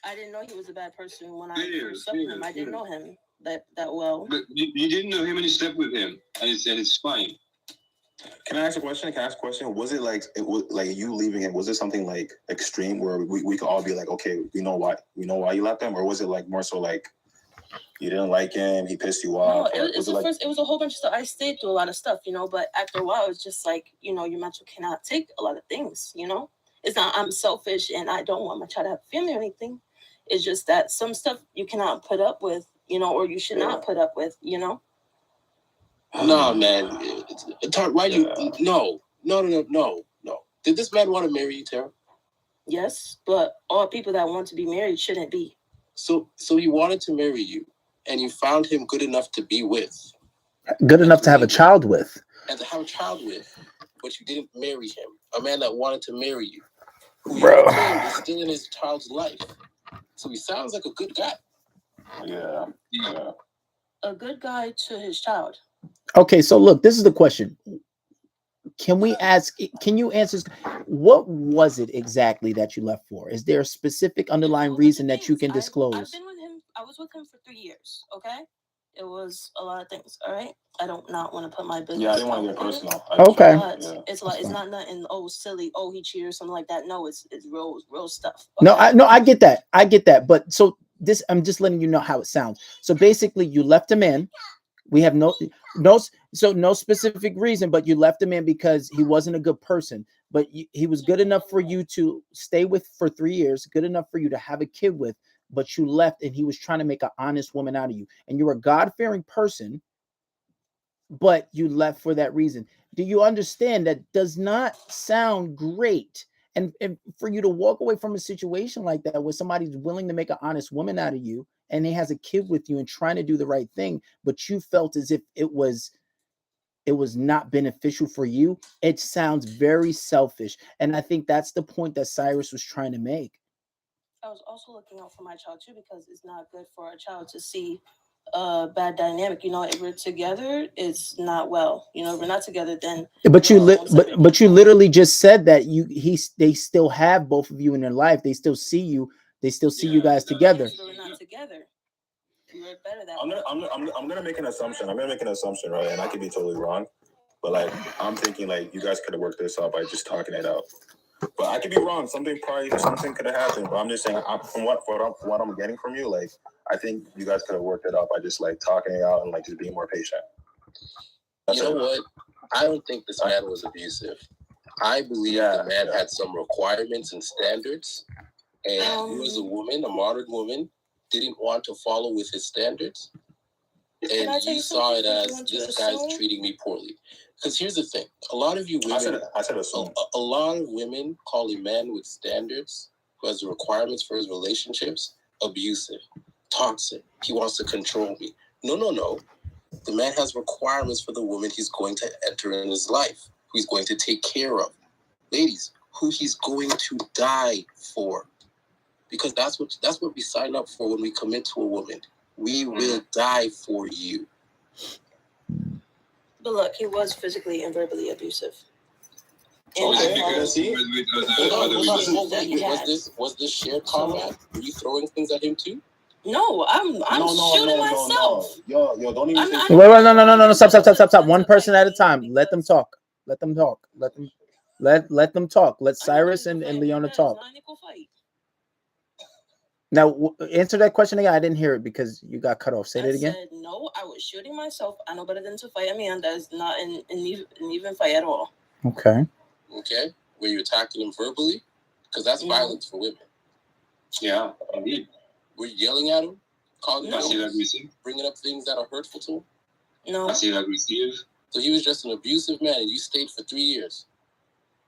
I didn't know he was a bad person when I first slept with him. I didn't know him that well. But you didn't know him and you slept with him, and it's fine. Can I ask a question? Was it like you leaving him? Was it something like extreme where we could all be like, okay, we know why you left him, or was it like more so like you didn't like him, he pissed you off? No, it was a whole bunch of stuff. I stayed through a lot of stuff, but after a while, it's just like your mental cannot take a lot of things, It's not I'm selfish and I don't want my child to have a family or anything. It's just that some stuff you cannot put up with, or you should not put up with, No, man. Why you? No. Did this man want to marry you, Tara? Yes, but all people that want to be married shouldn't be. So he wanted to marry you, and you found him good enough to be with. Good enough to have a child with. And to have a child with, but you didn't marry him. A man that wanted to marry you, who Bro. you claimed is still in his child's life. So he sounds like a good guy. Yeah. A good guy to his child. Okay, so look, this is the question. Can you answer, what was it exactly that you left for? Is there a specific underlying reason that you can disclose? I've been with him. I was with him for 3 years. Okay, it was a lot of things. All right, I don't not want to put my business. Yeah, I didn't want to get personal. Okay, but it's like it's not nothing. Oh, silly. Oh, he cheated or something like that. No, it's real stuff. Okay? I get that. But so this, I'm just letting you know how it sounds. So basically, you left him in. We have no specific reason, but you left him in because he wasn't a good person. But he was good enough for you to stay with for 3 years, good enough for you to have a kid with, but you left and he was trying to make an honest woman out of you. And you're a God-fearing person, but you left for that reason. Do you understand that does not sound great? And for you to walk away from a situation like that where somebody's willing to make an honest woman out of you and he has a kid with you and trying to do the right thing, but you felt as if it was not beneficial for you, it sounds very selfish. And I think that's the point that Cyrus was trying to make. I was also looking out for my child too, because it's not good for a child to see a bad dynamic. If we're together, it's not well. If we're not together, then. But you literally just said that they still have both of you in their life. They still see you. They still see you guys together. We're not together. We're better that. I'm gonna make an assumption. Right? And I could be totally wrong, but I'm thinking you guys could have worked this out by just talking it out. But I could be wrong. Something could have happened. But I'm just saying, from what I'm getting from you, I think you guys could have worked it out by just talking it out and just being more patient. You know what? I don't think this man was abusive. I believe the man had some requirements and standards, and you as a woman, a modern woman, didn't want to follow with his standards, and you saw it as this guy's treating me poorly. Because here's the thing: a lot of you women, I said assume. A lot of women call a man with standards who has the requirements for his relationships abusive, toxic. He wants to control me. No. The man has requirements for the woman he's going to enter in his life, who he's going to take care of. Ladies, who he's going to die for. Because that's what we sign up for when we commit to a woman. We will die for you. But look, he was physically and verbally abusive. Was this shared combat? Were you throwing things at him too? No, I'm shooting myself. Yo, don't even. Wait, no. Stop. One person at a time. Let them talk. Let them talk. Let them talk. Let Cyrus and Leona talk. Now, answer that question again. I didn't hear it because you got cut off. Say that again. Said, no, I was shooting myself. I know better than to fight a man that's not an even fight at all. Okay. Were you attacking him verbally? Because that's violence for women. Yeah, indeed. Were you yelling at him? Calling him aggressive? Bringing up things that are hurtful to him? No. Aggressive. So he was just an abusive man and you stayed for 3 years?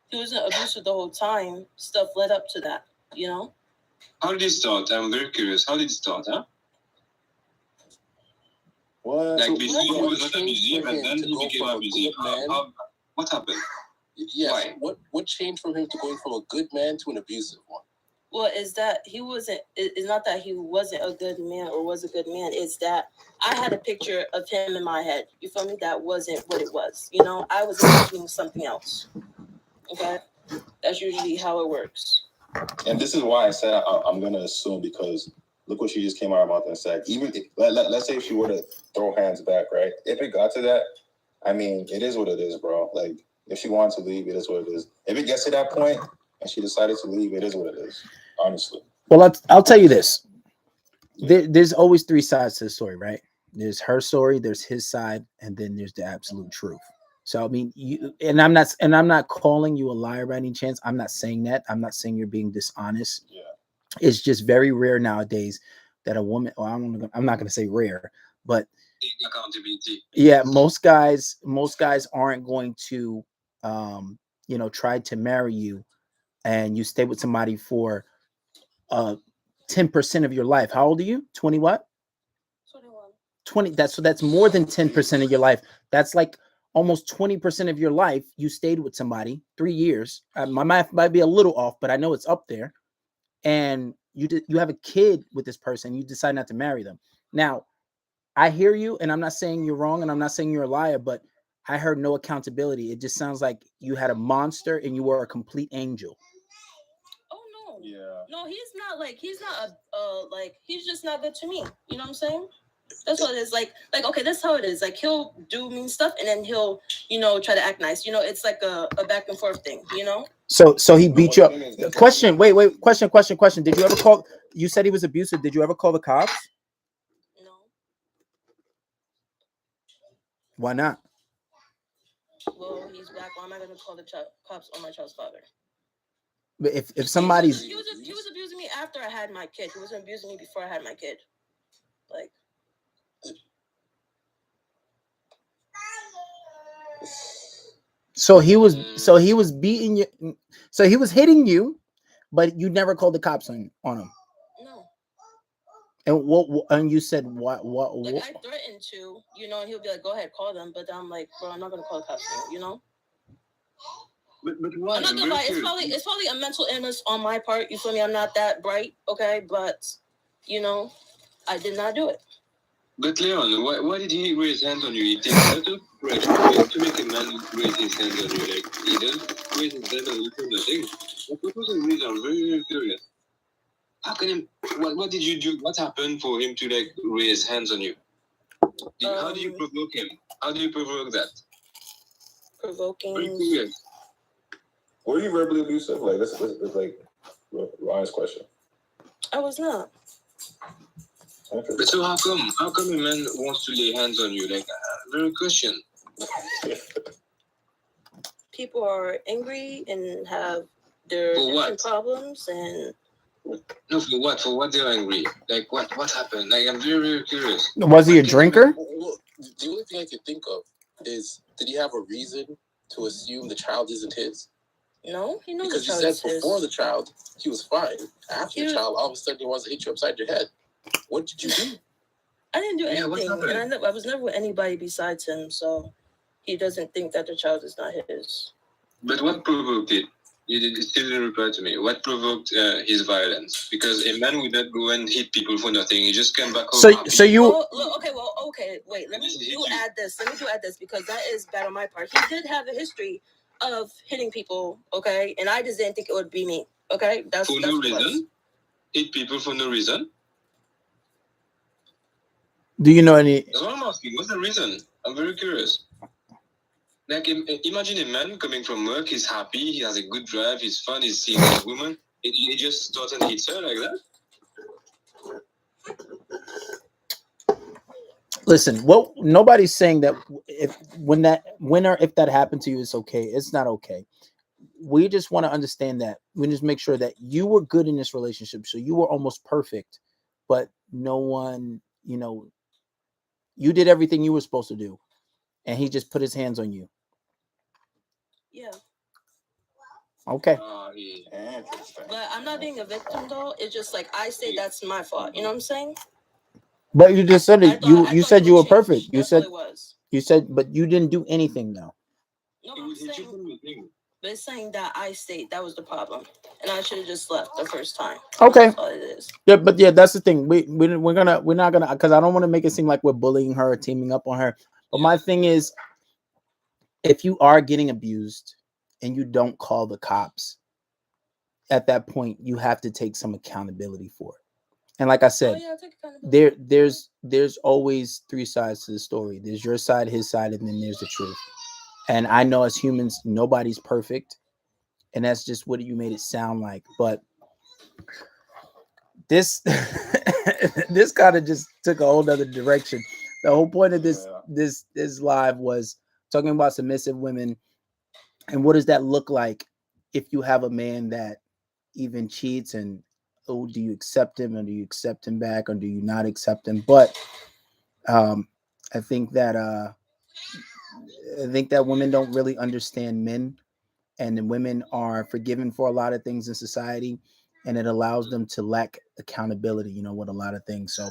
He wasn't abusive the whole time. Stuff led up to that, How did it start? I'm very curious. How did it start, huh? What? Before he was not abusive and then he became abusive. What happened? Yes. Why? What changed from him to going from a good man to an abusive one? Well, it's that he wasn't. It's not that he wasn't a good man or was a good man. It's that I had a picture of him in my head. You feel me? That wasn't what it was. I was imagining something else. Okay, that's usually how it works. And this is why I said I'm gonna assume, because look what she just came out of her mouth and said. Even if, let's say if she were to throw hands back, right? If it got to that, I mean, it is what it is, bro. If she wants to leave, it is what it is. If it gets to that point and she decided to leave, it is what it is. Honestly. Well, I'll tell you this. There's always 3 sides to the story, right? There's her story, there's his side, and then there's the absolute truth. So I mean, I'm not calling you a liar by any chance. I'm not saying that. I'm not saying you're being dishonest. Yeah. It's just very rare nowadays that a woman. Well, I'm not going to say rare, but Accountability. yeah, most guys aren't going to, try to marry you, and you stay with somebody for 10% of your life. How old are you? 20 what? 21. 20. That's more than 10% of your life. That's like almost 20% of your life you stayed with somebody 3 years. My math might be a little off, but I know it's up there. And you have a kid with this person. You decide not to marry them. Now, I hear you, and I'm not saying you're wrong, and I'm not saying you're a liar, but I heard no accountability. It just sounds like you had a monster and you were a complete angel. Oh no. Yeah. No, he's not like he's just not good to me. You know what I'm saying? That's what it is. Like okay, that's how it is. Like he'll do mean stuff and then he'll, try to act nice. It's like a back and forth thing, So he beat you up. Question, wait, question. Did you ever call? You said he was abusive. Did you ever call the cops? No. Why not? Well, he's black. Why am I gonna call the cops on my child's father? But if somebody's he was abusing me after I had my kid. He wasn't abusing me before I had my kid. Like. so he was beating you. So he was hitting you, but you never called the cops on him. No. And and you said what? Like I threatened to, and he'll be like, "Go ahead, call them." But I'm like, "Bro, I'm not gonna call the cops now." But why? I'm not gonna lie. It's probably a mental illness on my part. You feel me? I'm not that bright, okay? But, I did not do it. But Leon, why did he raise hands on you? It takes a lot of courage to make a man raise his hands on you. Like, he doesn't raise his hands on you for nothing. What was the reason? I'm very, very curious. How can him? What did you do? What happened for him to like raise hands on you? How do you provoke him? How do you provoke that? Provoking. Very curious. Were you verbally abusive? Like this is like Ryan's question. I was not. But so how come a man wants to lay hands on you? Like, very question. People are angry and have their different problems and. No, for what? For what they're angry? Like, what happened? Like, I'm very, very curious. Was he a drinker? Well, the only thing I can think of is, did he have a reason to assume the child isn't his? No, he knows because the child you is said his. before the child he was fine. After the child, all of a sudden he wants to hit you upside your head. What did you do? I didn't do anything, and I was never with anybody besides him, so he doesn't think that the child is not his. But what provoked it? You still didn't reply to me. What provoked his violence? Because a man would not go and hit people for nothing. He just came back home happy. So you... Okay, wait. Let me add this because that is bad on my part. He did have a history of hitting people, okay? And I just didn't think it would be me, okay? For no reason? Hit people for no reason? Do you know any... That's what I'm asking. What's the reason? I'm very curious. Like, imagine a man coming from work, he's happy, he has a good drive, he's fun, he's seeing a woman, he just starts and hits her like that? Listen, nobody's saying that if that happened to you, it's okay. It's not okay. We just want to understand that. We just make sure that you were good in this relationship. So you were almost perfect, but no one, you did everything you were supposed to do. And he just put his hands on you. Yeah. Okay. But I'm not being a victim though. It's just like I say that's my fault. You know what I'm saying? But you just said it. You said you were perfect. You said it was. You said, but you didn't do anything though. No, but it's saying that I state that was the problem, and I should have just left the first time. Okay. That's all it is. Yeah, but that's the thing. We're not gonna, because I don't want to make it seem like we're bullying her or teaming up on her. But my thing is, if you are getting abused and you don't call the cops, at that point you have to take some accountability for it. And like I said, there's always three sides to the story. There's your side, his side, and then there's the truth. And I know as humans, nobody's perfect. And that's just what you made it sound like. But this kind of just took a whole other direction. The whole point of this live was talking about submissive women, and what does that look like if you have a man that even cheats, and oh, do you accept him, or do you accept him back, or do you not accept him? But I think that women don't really understand men, and women are forgiven for a lot of things in society, and it allows them to lack accountability, with a lot of things. So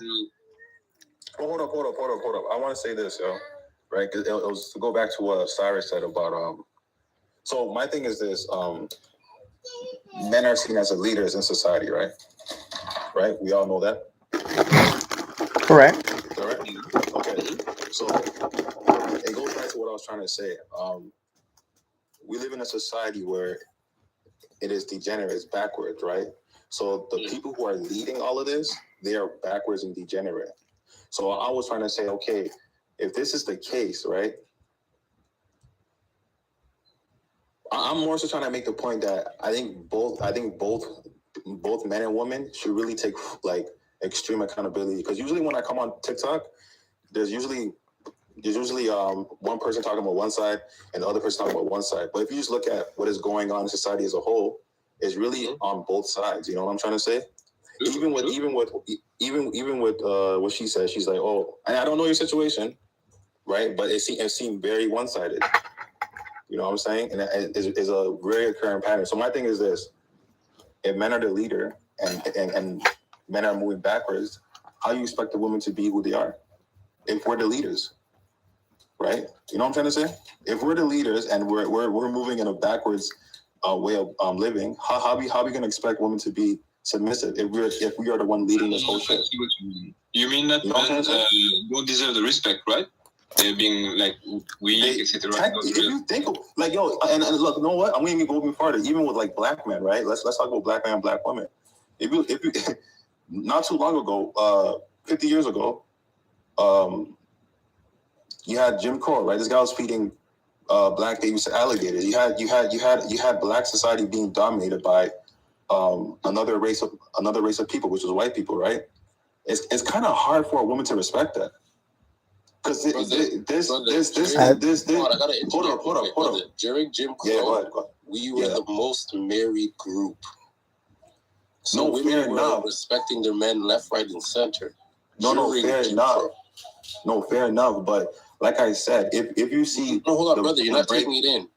hold up. I want to say this, yo, right? Because it was to go back to what Cyrus said about So my thing is this: men are seen as the leaders in society, right? Right? We all know that. correct. Correct. Okay. So it goes back to what I was trying to say. We live in a society where it is degenerate, it's backwards, right? So the people who are leading all of this, they are backwards and degenerate. So I was trying to say, okay, if this is the case, right? I'm more so trying to make the point that I think both men and women should really take like extreme accountability, because usually when I come on TikTok, there's usually one person talking about one side and the other person talking about one side. But if you just look at what is going on in society as a whole, it's really on both sides. You know what I'm trying to say? Even with what she said, she's like, oh, I don't know your situation, right? But it seemed very one-sided. You know what I'm saying? And it's a very occurring pattern. So my thing is this: if men are the leader and men are moving backwards, how do you expect the women to be who they are if we're the leaders? Right? You know what I'm trying to say? If we're the leaders and we're moving in a backwards way of living, how are we going to expect women to be submissive if we are the one leading this whole shit? You mean that men don't deserve the respect, right? They're being like weak, etc. If you think like, yo, and look, you know what? I'm going to go even farther. Even with like black men, right? Let's talk about black men and black women. If you not too long ago, 50 years ago, you had Jim Crow, right? This guy was feeding black babies to alligators. You had black society being dominated by another race of people, which was white people, right? It's kind of hard for a woman to respect that. Because this. Hold up. During Jim Crow, we were the most married group. So women were respecting their men left, right, and center. Fair enough. But like I said, if you see, hold on, brother, you're not taking it in.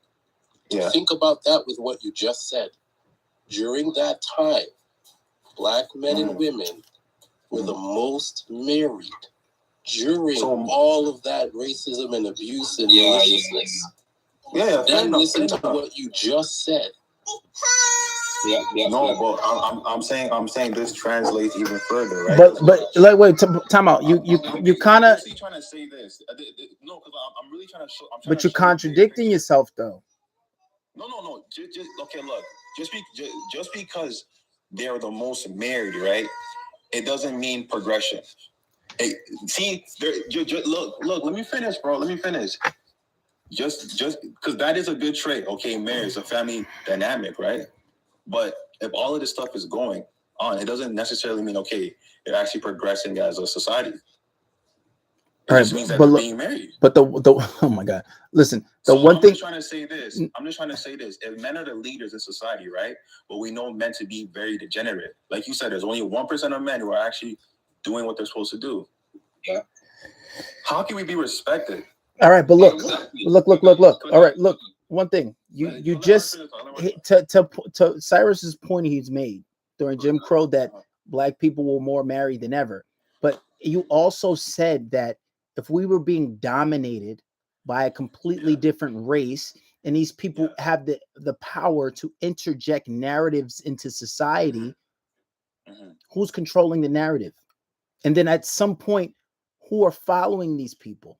Yeah. Think about that with what you just said. During that time, black men and women were the most married. During all of that racism and abuse and maliciousness. Then listen to what you just said. But I'm saying this translates even further, right? But like, wait, time out. You kind of trying to say this. No, because I'm really trying to show. But you're contradicting yourself, though. No. Just okay. Look, just because they're the most married, right? It doesn't mean progression. Hey, see, look. Let me finish, bro. Let me finish. Just because that is a good trait. Okay, marriage is a family dynamic, right? But if all of this stuff is going on, it doesn't necessarily mean they're actually progressing as a society. It just means that they're being married. But the oh my God, listen. I'm just trying to say this. If men are the leaders in society, right? But we know men to be very degenerate. Like you said, there's only 1% of men who are actually doing what they're supposed to do. Yeah. How can we be respected? All right, but look. All right, look. One thing you just to Cyrus's point he's made during Jim Crow that black people were more married than ever. But you also said that if we were being dominated by a completely different race, and these people have the power to interject narratives into society, who's controlling the narrative? And then at some point, who are following these people?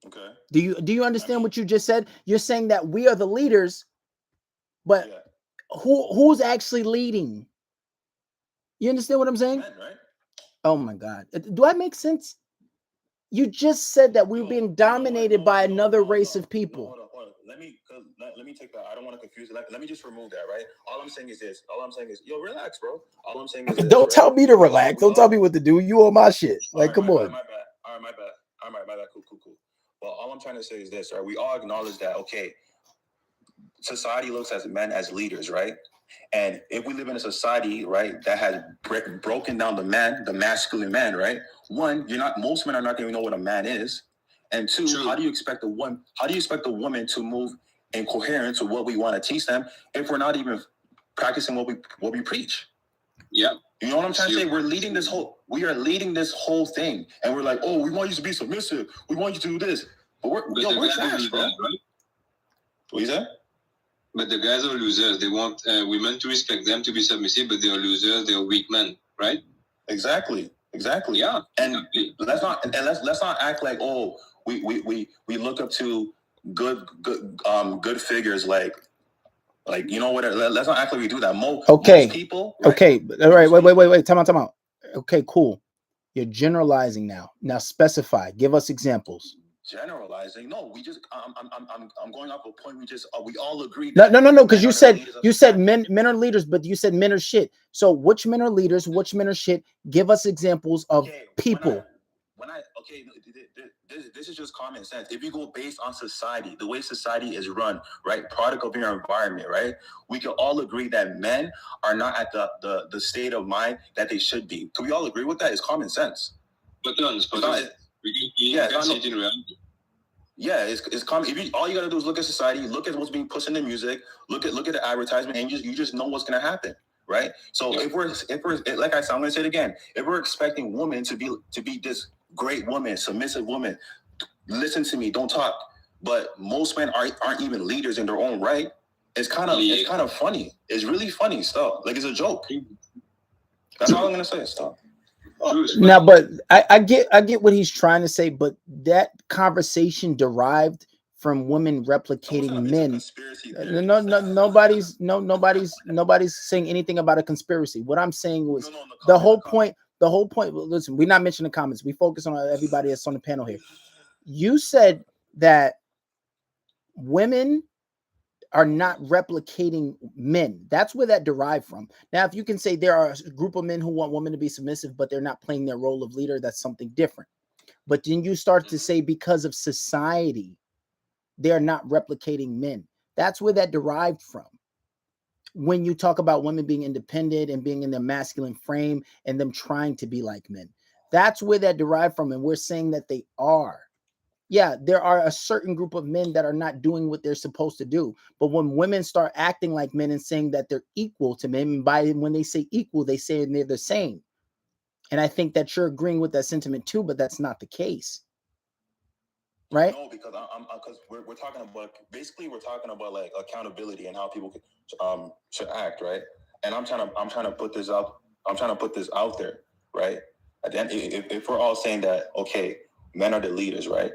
Okay. Do you understand what you just said? You're saying that we are the leaders, but who's actually leading? You understand what I'm saying? Men, right? Oh my God. Do I make sense? You just said that we're being dominated by another race of people. Hold on. Let me take that. I don't want to confuse it. Let me just remove that, right? All I'm saying is this. Yo, relax, bro. All I'm saying is this. Don't tell me to relax. Don't tell me what to do. You on my shit. Like, come on. My bad. All I'm right, cool. Well, all I'm trying to say is this, right? We all acknowledge that, okay, society looks at men as leaders, right? And if we live in a society, right, that has broken down the masculine man, right? One, most men are not going to know what a man is. And two, how do you expect a woman to move in coherence with what we want to teach them if we're not even practicing what we preach? Yeah. You know what I'm trying to say? We are leading this whole thing. And we're like, oh, we want you to be submissive. We want you to do this. But we're trash, bro. Right? What you say? But the guys are losers. They want women to respect them, to be submissive, but they are losers. They are weak men, right? Exactly. Yeah. And let's not act like, oh, we look up to good figures like you know what? Let's not act like we do that. Most people. Right? Okay. All right. Wait. Time out. Okay. Cool. You're generalizing now. Now specify. Give us examples. Generalizing? No, we just. I'm going off a point. We all agree. No. Because you said men are leaders, but you said men are shit. So which men are leaders? Which men are shit? Give us examples of people. This is just common sense. If you go based on society, the way society is run, right, product of your environment, right, we can all agree that men are not at the state of mind that they should be. Can we all agree with that? It's common sense. But yeah, it's common. All you gotta do is look at society, look at what's being pushed in the music, look at the advertisement, and you just know what's gonna happen. Right. So if we're like I said, I'm gonna say it again. If we're expecting women to be this great woman, submissive woman, listen to me, don't talk. But most men aren't even leaders in their own right. It's kind of funny. It's really funny stuff. Like it's a joke. That's all I'm gonna say. Stop. Now, but I get what he's trying to say, but that conversation derived from women replicating men. Nobody's saying anything about a conspiracy. What I'm saying was the whole point. Listen, we're not mentioning the comments. We focus on everybody that's on the panel here. You said that women are not replicating men. That's where that derived from. Now, if you can say there are a group of men who want women to be submissive, but they're not playing their role of leader, that's something different. But then you start to say because of society, they're not replicating men. That's where that derived from. When you talk about women being independent and being in their masculine frame and them trying to be like men, that's where that derived from. And we're saying that they are. Yeah, there are a certain group of men that are not doing what they're supposed to do. But when women start acting like men and saying that they're equal to men, and when they say equal, they say they're the same. And I think that you're agreeing with that sentiment too, but that's not the case. Right? No, because we're talking about like accountability and how people should act, right? And I'm trying to put this out. I'm trying to put this out there, right? At the end, if we're all saying that, okay, men are the leaders, right?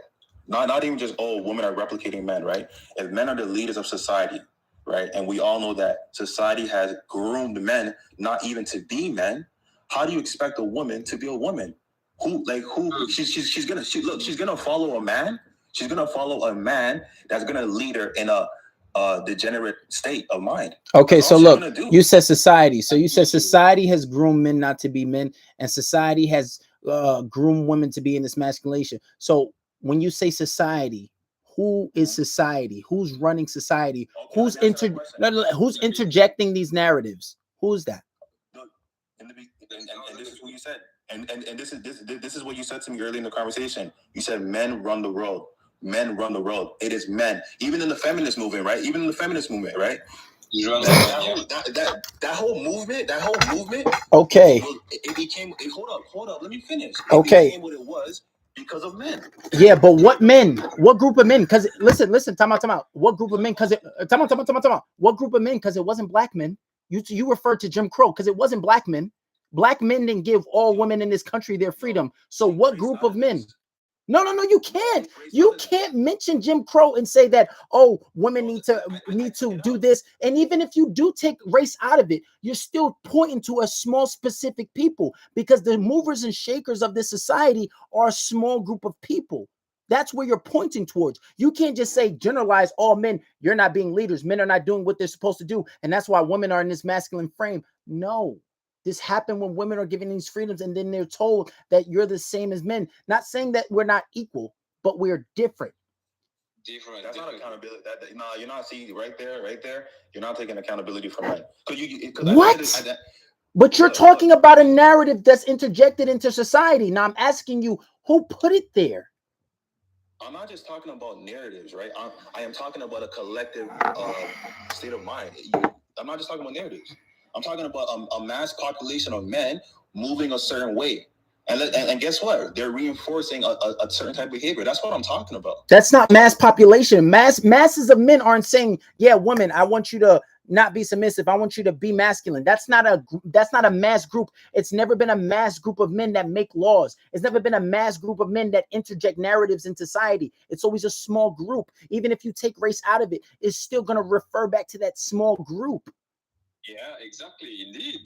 Not even just women are replicating men, right? If men are the leaders of society, right, and we all know that society has groomed men not even to be men, how do you expect a woman to be a woman? She's gonna follow a man. She's gonna follow a man that's gonna lead her in a degenerate state of mind. Okay, so look, you said society. So you said society has groomed men not to be men, and society has groomed women to be in this masculinization. So when you say society, who is society? Who's running society? Who's interjecting these narratives? Who's that? And this is what you said. And this is what you said to me early in the conversation. You said men run the world. Men run the world. It is men. Even in the feminist movement, right? Right? That whole movement. Okay. It became. Hold up. Let me finish. It became what it was because of men. Yeah, but what men? What group of men? Because listen. Time out. What group of men? Because time out. What group of men? Because it wasn't black men. You referred to Jim Crow because it wasn't black men. Black men didn't give all women in this country their freedom. So what group of men? No, you can't. You can't mention Jim Crow and say that, women need to do this. And even if you do take race out of it, you're still pointing to a small specific people because the movers and shakers of this society are a small group of people. That's where you're pointing towards. You can't just say generalize all men. You're not being leaders. Men are not doing what they're supposed to do. And that's why women are in this masculine frame. No. This happens when women are given these freedoms and then they're told that you're the same as men. Not saying that we're not equal, but we're different. That's not accountability. No, you're not. See, right there. You're not taking accountability for men. What? But you're talking about a narrative that's interjected into society. Now I'm asking you, who put it there? I'm not just talking about narratives, right? I am talking about a collective state of mind. I'm not just talking about narratives. I'm talking about a mass population of men moving a certain way. And guess what? They're reinforcing a certain type of behavior. That's what I'm talking about. That's not mass population. Masses of men aren't saying, yeah, woman, I want you to not be submissive. I want you to be masculine. That's not a mass group. It's never been a mass group of men that make laws. It's never been a mass group of men that interject narratives in society. It's always a small group. Even if you take race out of it, it's still going to refer back to that small group. Yeah, exactly.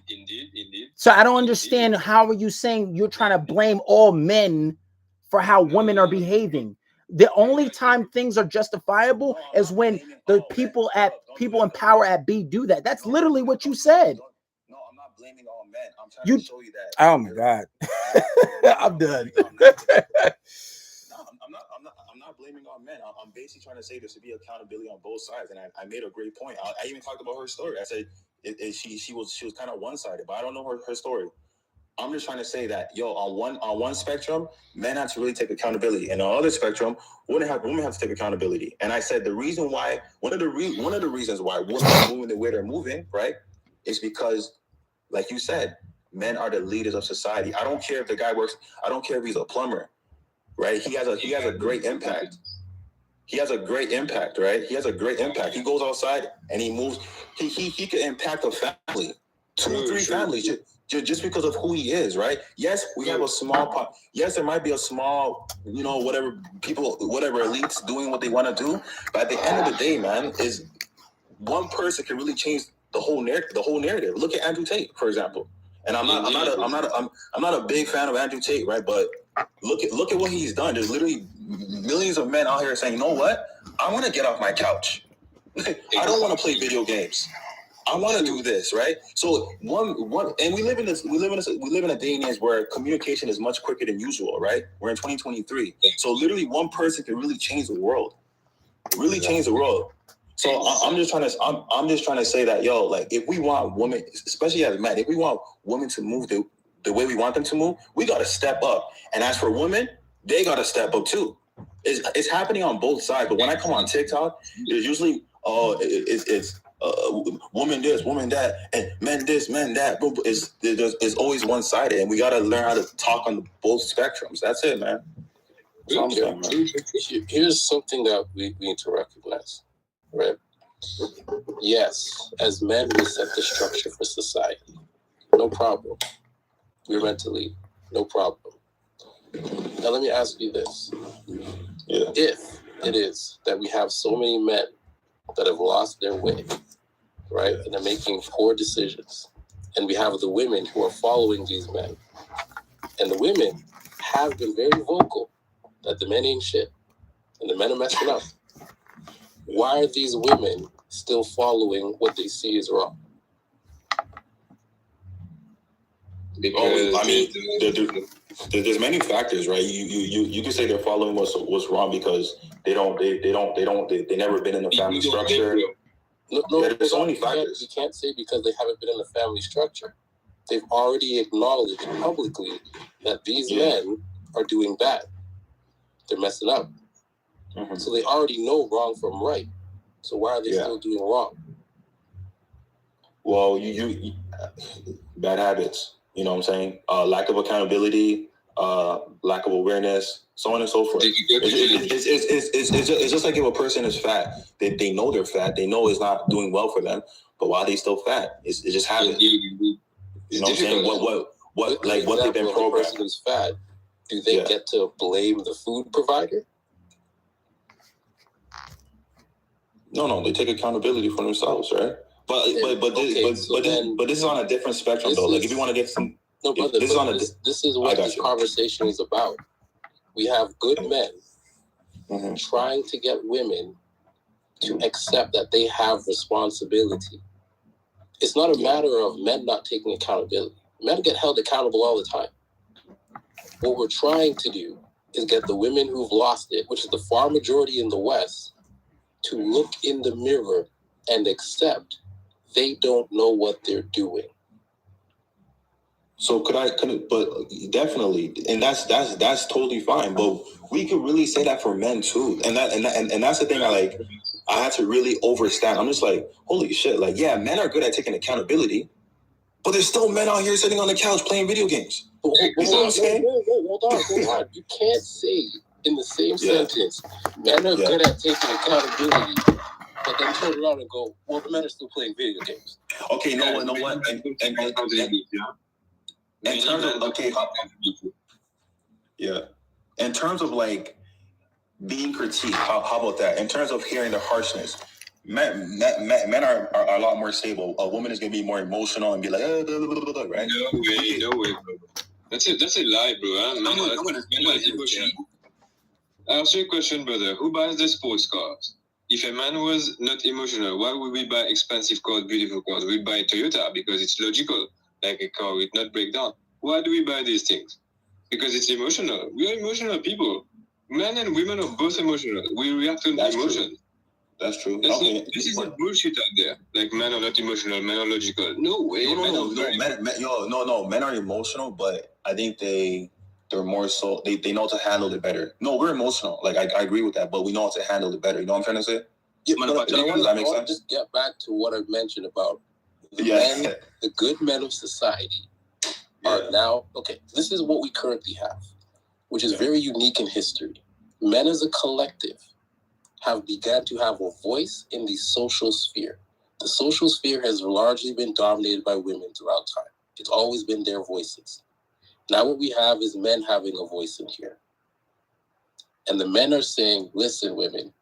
Indeed. So I don't understand, how are you saying you're trying to blame all men for how women are behaving? The only time things are justifiable is when the people in power at B do that. That's literally what you said. No, I'm not blaming all men. I'm trying to show you that. Oh my God. I'm done. I'm not blaming all men. I'm basically trying to say there should be accountability on both sides. And I made a great point. I even talked about her story. I said she was kind of one-sided, but I don't know her story. I'm just trying to say that, on one spectrum, men have to really take accountability, and on the other spectrum, women have to take accountability. And I said the reason why, one of the reasons why women are moving the way they're moving, right, is because, like you said, men are the leaders of society. I don't care if the guy works. I don't care if he's a plumber, right? He has a great impact. He has a great impact, right? He has a great impact. He goes outside and he moves. He can impact a family, 2-3 families. Just because of who he is, right? Yes, we have a small part. Yes, there might be a small, whatever elites doing what they want to do. But at the end of the day, man, is one person can really change the whole narrative. Look at Andrew Tate, for example. And I'm not a big fan of Andrew Tate, right? But look at what he's done. There's literally millions of men out here saying, you know what? I want to get off my couch. I don't want to play video games. I want to do this, right? So one, and we live in a day and age where communication is much quicker than usual, right? We're in 2023, so literally one person can really change the world, change the world. So I'm just trying to say that, like, if we want women, especially as men, if we want women to move the way we want them to move, we got to step up. And as for women, they got to step up too. It's happening on both sides. But when I come on TikTok, it's usually it's woman this, woman that, and men this, men that. It's always one-sided, and we got to learn how to talk on both spectrums. That's it, man. That's what I'm saying, man. Here's something that we need to recognize, right? Yes, as men, we set the structure for society. No problem. We're meant to lead. No problem. Now, let me ask you this. Yeah. If it is that we have so many men that have lost their way, right, and are making poor decisions, and we have the women who are following these men, and the women have been very vocal that the men ain't shit, and the men are messing up, why are these women still following what they see as wrong? Because I mean, there's many factors, right? You can say they're following what's wrong because they never been in a family structure. No, there's so many factors. You can't say because they haven't been in a family structure. They've already acknowledged publicly that these men are doing bad. They're messing up. Mm-hmm. So they already know wrong from right. So why are they still doing wrong? Well, you bad habits. You know what I'm saying? Lack of accountability, lack of awareness, so on and so forth. It's just like if a person is fat, they know they're fat, they know it's not doing well for them, but why are they still fat? It's just habit. You know what I'm saying? What they've been programmed. The person who's fat, do they get to blame the food provider? No, they take accountability for themselves, right? But this is on a different spectrum, though. Like, if you want to get some, this is what this conversation is about. We have good men trying to get women to accept that they have responsibility. It's not a matter of men not taking accountability. Men get held accountable all the time. What we're trying to do is get the women who've lost it, which is the far majority in the West, to look in the mirror and accept they don't know what they're doing. So but definitely, and that's totally fine. But we could really say that for men too, and that's the thing. I had to really overstand. I'm just like, holy shit! Like, yeah, men are good at taking accountability, but there's still men out here sitting on the couch playing video games. Hold on. You can't say in the same sentence, men are good at taking accountability, but then turn around and go, well, the men are still playing video games. Okay, no what? In terms of in terms of like being critiqued, how about that? In terms of hearing the harshness, men are a lot more stable. A woman is gonna be more emotional and be like, right? No way, bro. That's a lie, bro. I'll ask you a question, brother. Who buys the sports cars? If a man was not emotional, why would we buy expensive cars, beautiful cars? We buy Toyota because it's logical. Like a car will not break down. Why do we buy these things? Because it's emotional. We are emotional people. Men and women are both emotional. We react to emotion. That's true. This is a bullshit out there. Like, men are not emotional, men are logical. No way. No. Men are emotional, but I think they're more so, they know how to handle it better. No, we're emotional. Like, I agree with that, but we know how to handle it better. You know what I'm trying to say? Yeah, does that make sense? Just get back to what I mentioned about men, the good men of society are now, okay, this is what we currently have, which is very unique in history. Men as a collective have begun to have a voice in the social sphere. The social sphere has largely been dominated by women throughout time. It's always been their voices. Now what we have is men having a voice in here. And the men are saying, listen, women,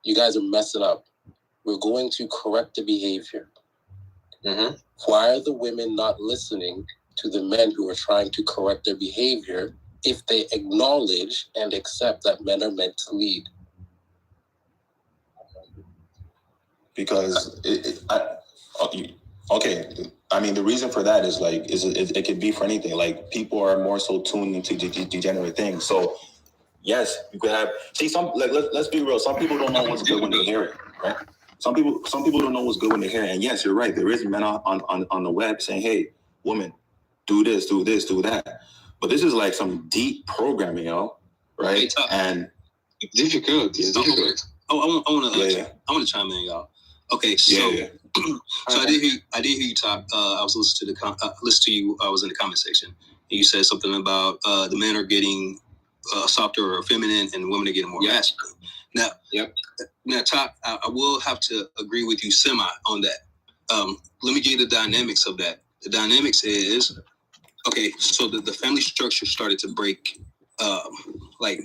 you guys are messing up. We're going to correct the behavior. Mm-hmm. Why are the women not listening to the men who are trying to correct their behavior if they acknowledge and accept that men are meant to lead? Because I mean, the reason for that is like, it could be for anything. Like, people are more so tuned into degenerate things. So yes, you could have, let's be real. Some people don't know what's good when they hear it, right? Some people don't know what's good when they hear it. And yes, you're right. There is men on the web saying, hey, woman, do this, do that. But this is like some deep programming, right? And it's difficult. I want to chime in, y'all. Okay, so so I did hear you talk. I was listening to you. I was in the comment section, and you said something about the men are getting softer or feminine, and women are getting more masculine. Now, Top, I will have to agree with you semi on that. Let me give you the dynamics of that. The dynamics is, okay, so the family structure started to break, like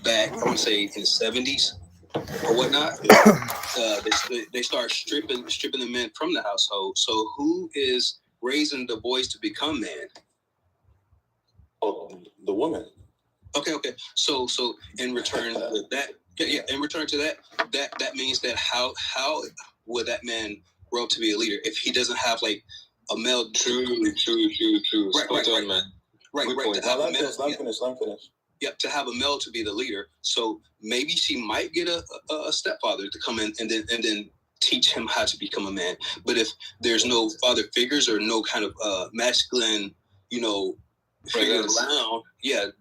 back, I want to say in the 70s or whatnot. They start stripping the men from the household. So who is raising the boys to become men? Oh, the woman. Okay. So in return to that, in return to that means that how would that man grow up to be a leader if he doesn't have like a male? True. Right, man. Right. Let me finish. Yep, to have a male to be the leader. So maybe she might get a stepfather to come in and then teach him how to become a man. But if there's no father figures or no kind of masculine, figure around,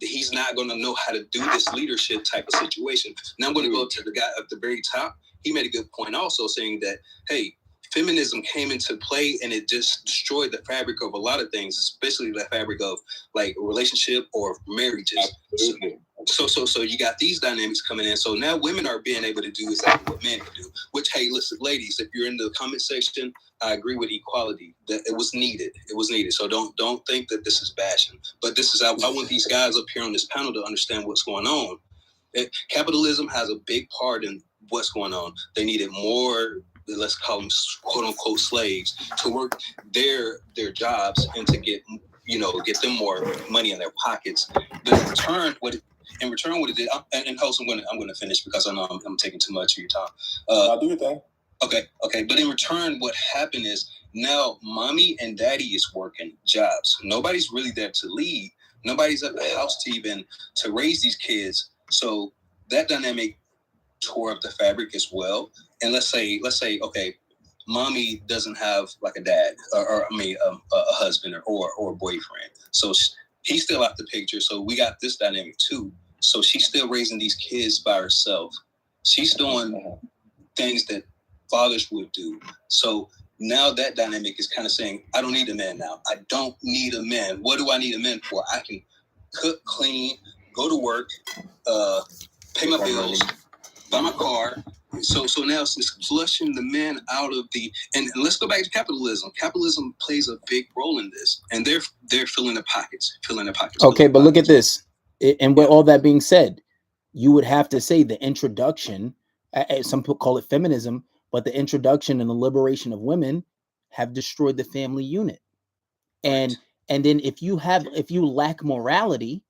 he's not going to know how to do this leadership type of situation. Now I'm going to go to the guy at the very top. He made a good point also, saying that, hey, feminism came into play and it just destroyed the fabric of a lot of things, especially the fabric of like a relationship or marriages. Absolutely. So you got these dynamics coming in. So now women are being able to do exactly what men can do, which, hey, listen, ladies, if you're in the comment section, I agree with equality that it was needed. So don't think that this is bashing, but this is, I want these guys up here on this panel to understand what's going on. Capitalism has a big part in what's going on. They needed more, let's call them quote unquote slaves, to work their jobs and to get them more money in their pockets. In return, what it did, and host, I'm going to finish because I know I'm taking too much of your time. I'll do your thing. Okay. But in return, what happened is now mommy and daddy is working jobs. Nobody's really there to lead. Nobody's at the house to raise these kids. So that dynamic tore up the fabric as well. And let's say, okay, mommy doesn't have like a dad or a husband or a boyfriend. So he's still out the picture. So we got this dynamic too. So she's still raising these kids by herself. She's doing things that fathers would do. So now that dynamic is kind of saying, I don't need a man now. I don't need a man. What do I need a man for? I can cook, clean, go to work, pay my bills, buy my car. So now it's flushing the men out of the, and let's go back to capitalism. Capitalism plays a big role in this, and they're filling the pockets. Okay, but look at this. And with all that being said, you would have to say the introduction, some people call it feminism, but the introduction and the liberation of women have destroyed the family unit. And then if you lack morality,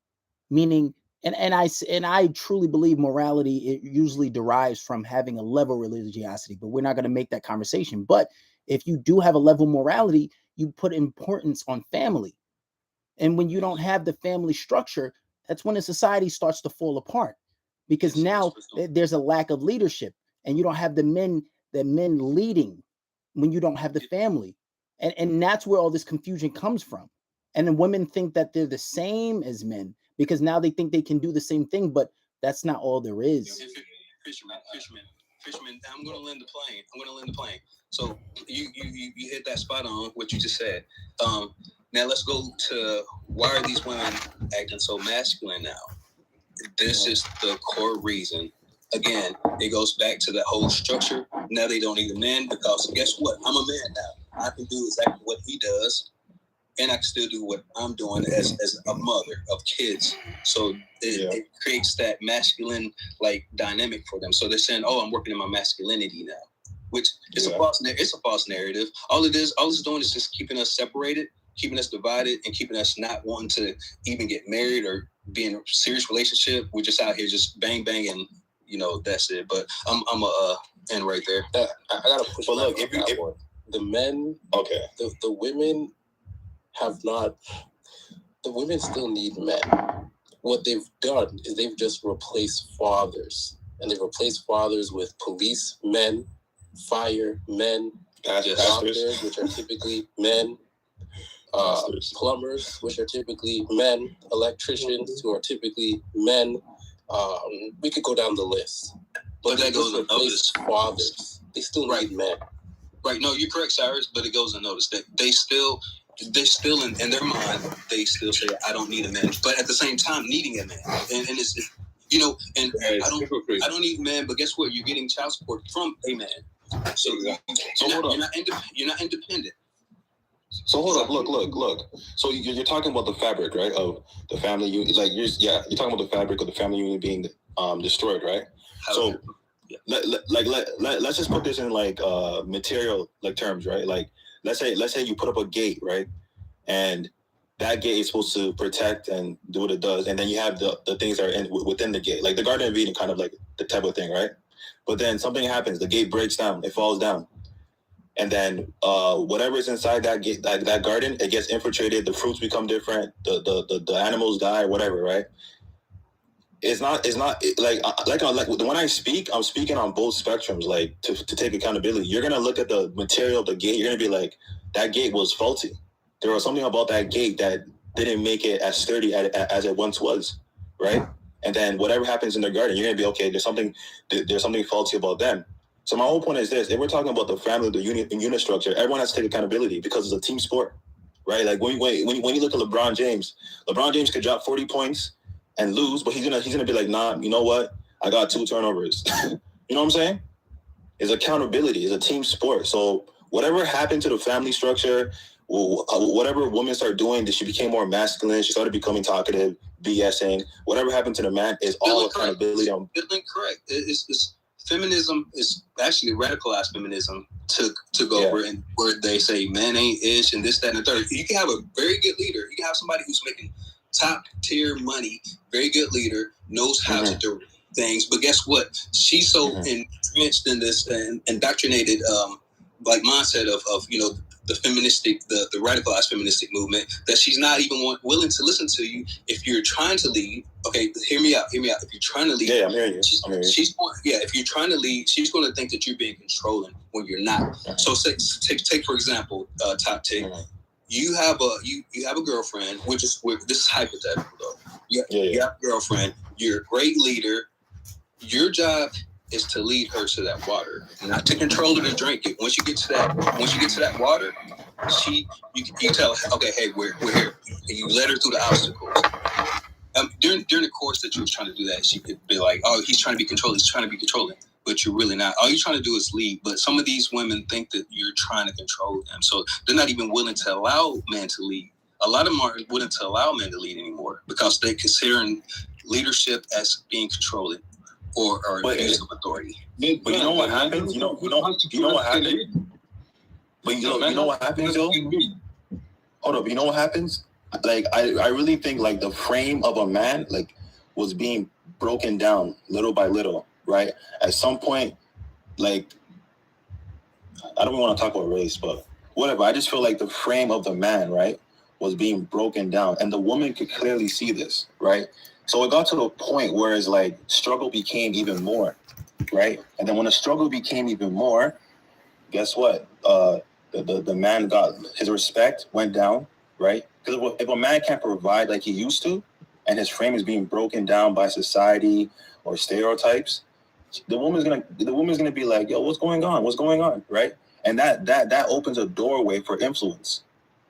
meaning, and I truly believe morality, it usually derives from having a level of religiosity, but we're not going to make that conversation. But if you do have a level of morality, you put importance on family. And when you don't have the family structure, that's when a society starts to fall apart, because now there's a lack of leadership, and you don't have the men leading when you don't have the family. And that's where all this confusion comes from. And then women think that they're the same as men because now they think they can do the same thing, but that's not all there is. Fisherman, I'm going to land the plane. So you hit that spot on what you just said. Now let's go to, why are these women acting so masculine now? This is the core reason. Again, it goes back to that whole structure. Now they don't need a man because guess what? I'm a man now. I can do exactly what he does, and I can still do what I'm doing as a mother of kids. So it creates that masculine like dynamic for them. So they're saying, "Oh, I'm working in my masculinity now," which is a false narrative. All it's doing is just keeping us separated, keeping us divided, and keeping us not wanting to even get married or be in a serious relationship. We're just out here just bang and that's it. But I'm end right there. I gotta push. But look, if the men, the women have not. The women still need men. What they've done is they've just replaced fathers, and they've replaced fathers with policemen, firemen, doctors, which are typically men, plumbers, which are typically men, electricians, who are typically men. We could go down the list, but that goes unnoticed. Fathers, they still need men. Right? No, you're correct, Cyrus. But it goes unnoticed that they still in their mind, they still say, I don't need a man. But at the same time, needing a man. And it's I don't need a man, but guess what? You're getting child support from a man. So you're not independent. So hold up, look. So you're talking about the fabric, right, of the family unit. Like you're talking about the fabric of the family unit being destroyed, right? So let's just put this in like material like terms, right? Like let's say you put up a gate, right, and that gate is supposed to protect and do what it does, and then you have the things that are within the gate, like the Garden of Eden, kind of like the type of thing, right? But then something happens, the gate breaks down, it falls down. And then whatever is inside that gate, that garden, it gets infiltrated. The fruits become different. The animals die, whatever, right? It's not like when I speak, I'm speaking on both spectrums, like to take accountability. You're gonna look at the material of the gate. You're gonna be like, that gate was faulty. There was something about that gate that didn't make it as sturdy as it once was, right? And then whatever happens in the garden, you're gonna be okay. There's something faulty about them. So my whole point is this: if we're talking about the family, the unit structure, everyone has to take accountability because it's a team sport, right? Like when you look at LeBron James could drop 40 points and lose, but he's gonna be like, nah, you know what? I got 2 turnovers. You know what I'm saying? It's accountability. It's a team sport. So whatever happened to the family structure, whatever women started doing, she became more masculine. She started becoming talkative, BSing. Whatever happened to the man is all accountability. Correct. It's feminism is actually radicalized feminism took over, and where they say men ain't ish and this, that, and the third. You can have a very good leader. You can have somebody who's making top tier money, very good leader, knows how to things, but guess what? She's so entrenched in this and indoctrinated like mindset of the feministic, the radicalized feministic movement, that she's not even willing to listen to you if you're trying to lead. Okay, hear me out. If you're trying to lead, I'm hearing you. If you're trying to lead, she's going to think that you're being controlling when you're not. So take for example, Top Tick. You have a girlfriend, this is hypothetical though. You have a girlfriend. You're a great leader. Your job is to lead her to that water, not to control her to drink it. Once you get to that water, you tell her, okay, hey, we're here. And you let her through the obstacles. During the course that you was trying to do that, she could be like, oh, he's trying to be controlling. But you're really not. All you're trying to do is lead. But some of these women think that you're trying to control them, so they're not even willing to allow men to lead. A lot of them aren't willing to allow men to lead anymore because they're considering leadership as being controlling or abuse of authority. But you know what happens? You know what happens? But you know what happens, though? Hold up, you know what happens? Like I really think like the frame of a man like was being broken down little by little, right? At some point, like I don't want to talk about race, but whatever. I just feel like the frame of the man, right, was being broken down, and the woman could clearly see this, right? So it got to the point where it's like struggle became even more, right? And then when the struggle became even more, guess what? The man got his respect went down, right? Because if a man can't provide like he used to, and his frame is being broken down by society or stereotypes, the woman's gonna be like, yo, what's going on, right? And that opens a doorway for influence,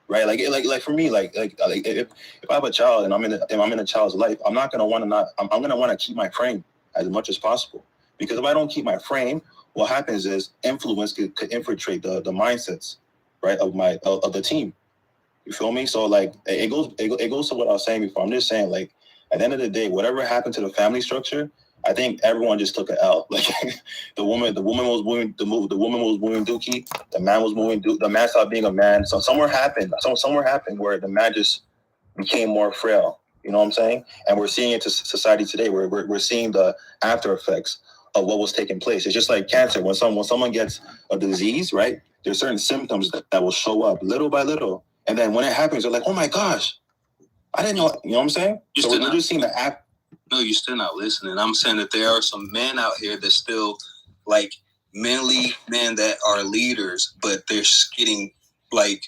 right? Like for me, like if I have a child and I'm in a child's life, I'm gonna want to keep my frame as much as possible, because if I don't keep my frame, what happens is influence could infiltrate the mindsets, right, of the team. You feel me? So like it goes to what I was saying before. I'm just saying, like, at the end of the day, whatever happened to the family structure, I think everyone just took an L. Like the woman was moving dookie, the man was moving the man stopped being a man. So somewhere happened where the man just became more frail. You know what I'm saying? And we're seeing it to society today. We're seeing the after effects of what was taking place. It's just like cancer. When someone gets a disease, right? There's certain symptoms that will show up little by little. And then when it happens, they're like, oh my gosh, I didn't know. You know what I'm saying? We're just seeing the act. No, you're still not listening. I'm saying that there are some men out here that still like manly men that are leaders, but they're getting like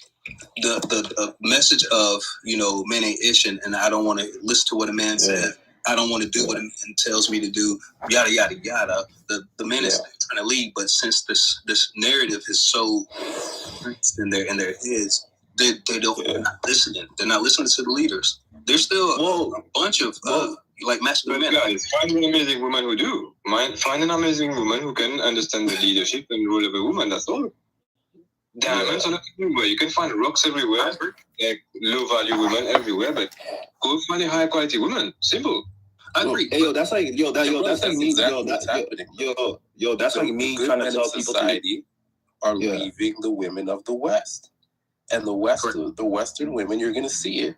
the message of, men ain't ishing, and I don't want to listen to what a man says. I don't want to do what a man tells me to do. Yada yada yada. The man is trying to lead, but since this narrative is so in their heads, they're not listening. They're not listening to the leaders. There's still a bunch of like masculine men. Guys, find an amazing woman who do. Find an amazing woman who can understand the leadership and role of a woman. That's all. Diamonds are not everywhere. You can find rocks everywhere, like low value women everywhere, but go find a high quality woman. Simple. I agree. Hey, that's like me. That's like me trying to tell people society are leaving the women of the West. And the Western women, you're gonna see it,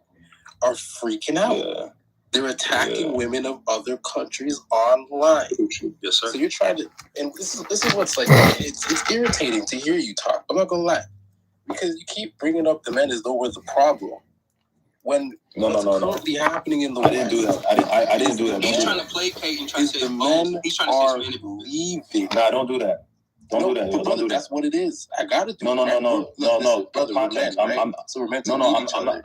are freaking out. Yeah. They're attacking women of other countries online. Yes, sir. So you're trying to, and this is what's like, it's irritating to hear you talk. I'm not gonna lie, because you keep bringing up the men as though we're the problem. When what's currently happening in the West, I didn't do that. I didn't do that. He's trying to placate and trying to say the men he's trying to are say leaving. Nah, don't do that. Don't do that. Don't do that. That's what it is. I gotta do No. Brother, we're men, right? So we're meant to lead each other.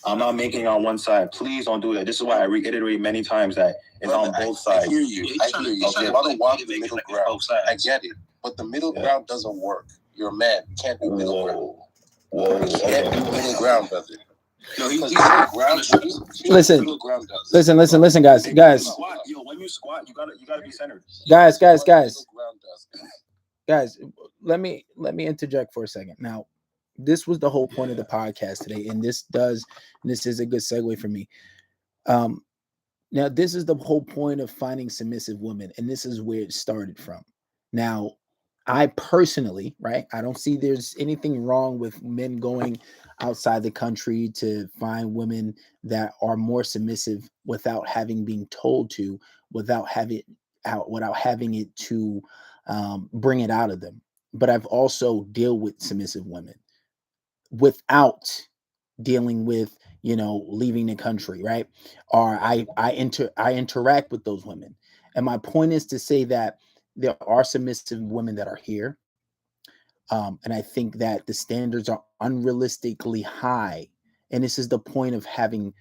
I'm not making it on one side. Please don't do that. This is why I reiterate many times that it's on both sides. I hear you. I don't want the middle ground. I get it. But the middle ground doesn't work. You're a man. You can't do middle ground. You can't do middle ground, brother. No, he's Listen, guys. Yo, when you squat, you gotta be centered. Guys, let me interject for a second. Now, this was the whole point of the podcast today, and this is a good segue for me. Now, this is the whole point of finding submissive women, and this is where it started from. Now, I personally, right? I don't see there's anything wrong with men going outside the country to find women that are more submissive without having been told to, without having without having it to bring it out of them. But I've also dealt with submissive women without dealing with, leaving the country, right? Or I interact with those women. And my point is to say that there are submissive women that are here. And I think that the standards are unrealistically high. And this is the point of having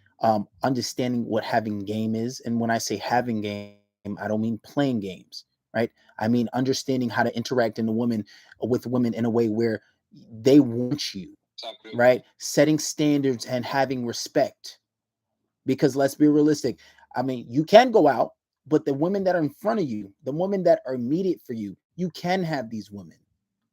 understanding what having game is. And when I say having game, I don't mean playing games, right? I mean understanding how to interact with women in a way where they want you, right? Setting standards and having respect. Because let's be realistic. I mean, you can go out, but the women that are in front of you, the women that are immediate for you, you can have these women,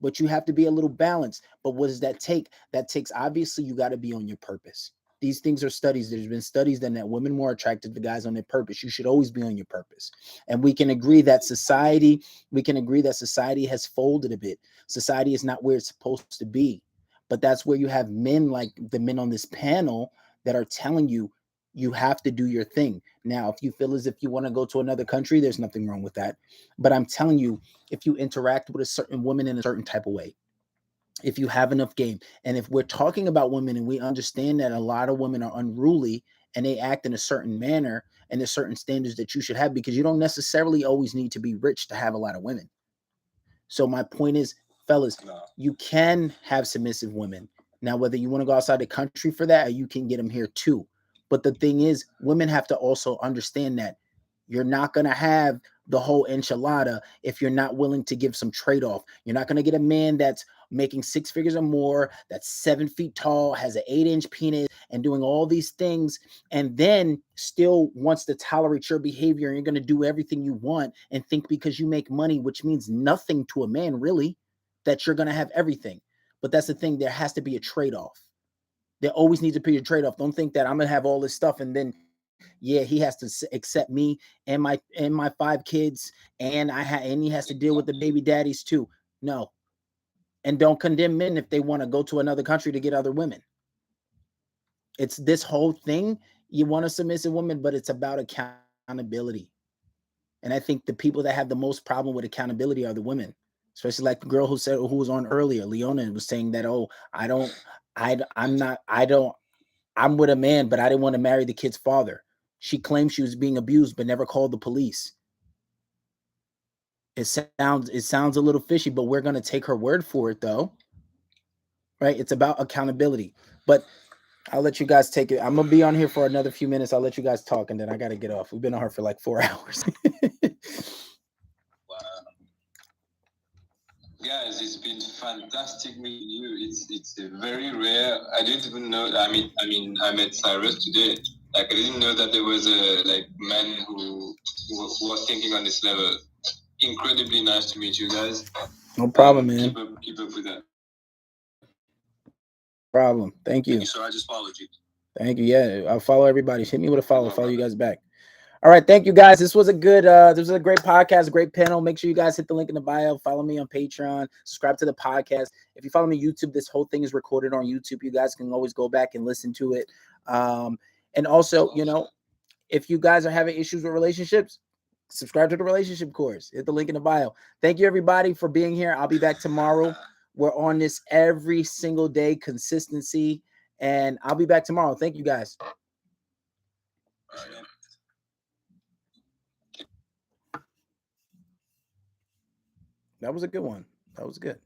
but you have to be a little balanced. But what does that take? That takes, obviously, you got to be on your purpose. These things are studies. There's been studies that women more attracted to guys on their purpose. You should always be on your purpose. And we can agree that society has folded a bit. Society is not where it's supposed to be. But that's where you have men like the men on this panel that are telling you you have to do your thing. Now, if you feel as if you want to go to another country, there's nothing wrong with that. But I'm telling you, if you interact with a certain woman in a certain type of way, if you have enough game, and if we're talking about women and we understand that a lot of women are unruly and they act in a certain manner and there's certain standards that you should have, because you don't necessarily always need to be rich to have a lot of women. So my point is, fellas, you can have submissive women. Now, whether you want to go outside the country for that, or you can get them here too. But the thing is, women have to also understand that you're not going to have the whole enchilada if you're not willing to give some trade off. You're not going to get a man that's making six figures or more, that's 7 feet tall, has an 8-inch penis, and doing all these things, and then still wants to tolerate your behavior. And you're going to do everything you want and think because you make money, which means nothing to a man, really, that you're going to have everything. But that's the thing. There has to be a trade off. There always needs to be a trade off. Don't think that I'm going to have all this stuff and then yeah, he has to accept me and my 5 kids, and he has to deal with the baby daddies too. No, and don't condemn men if they want to go to another country to get other women. It's this whole thing. You want a submissive woman, but it's about accountability. And I think the people that have the most problem with accountability are the women, especially like the girl who was on earlier, Leona, was saying that, oh, I don't, I'm not, I don't, I'm with a man, but I didn't want to marry the kid's father. She claimed she was being abused, but never called the police. It sounds a little fishy, but we're gonna take her word for it, though, right? It's about accountability. But I'll let you guys take it. I'm gonna be on here for another few minutes. I'll let you guys talk, and then I gotta get off. We've been on her for like 4 hours. Wow. Guys, it's been fantastic meeting you. It's very rare. I didn't even know. I met Cyrus today. Like I didn't know that there was a man who was thinking on this level. Incredibly nice to meet you guys. No problem, man. Keep up with that. Problem. Thank you. Thank you, sir. I just followed you. Thank you. Yeah, I'll follow everybody. Hit me with a follow. Follow you guys back. All right, thank you guys. This was a great podcast, a great panel. Make sure you guys hit the link in the bio. Follow me on Patreon. Subscribe to the podcast. If you follow me on YouTube, this whole thing is recorded on YouTube. You guys can always go back and listen to it. And also, if you guys are having issues with relationships, subscribe to the relationship course. Hit the link in the bio. Thank you, everybody, for being here. I'll be back tomorrow. We're on this every single day, consistency, and I'll be back tomorrow. Thank you, guys. That was a good one. That was good.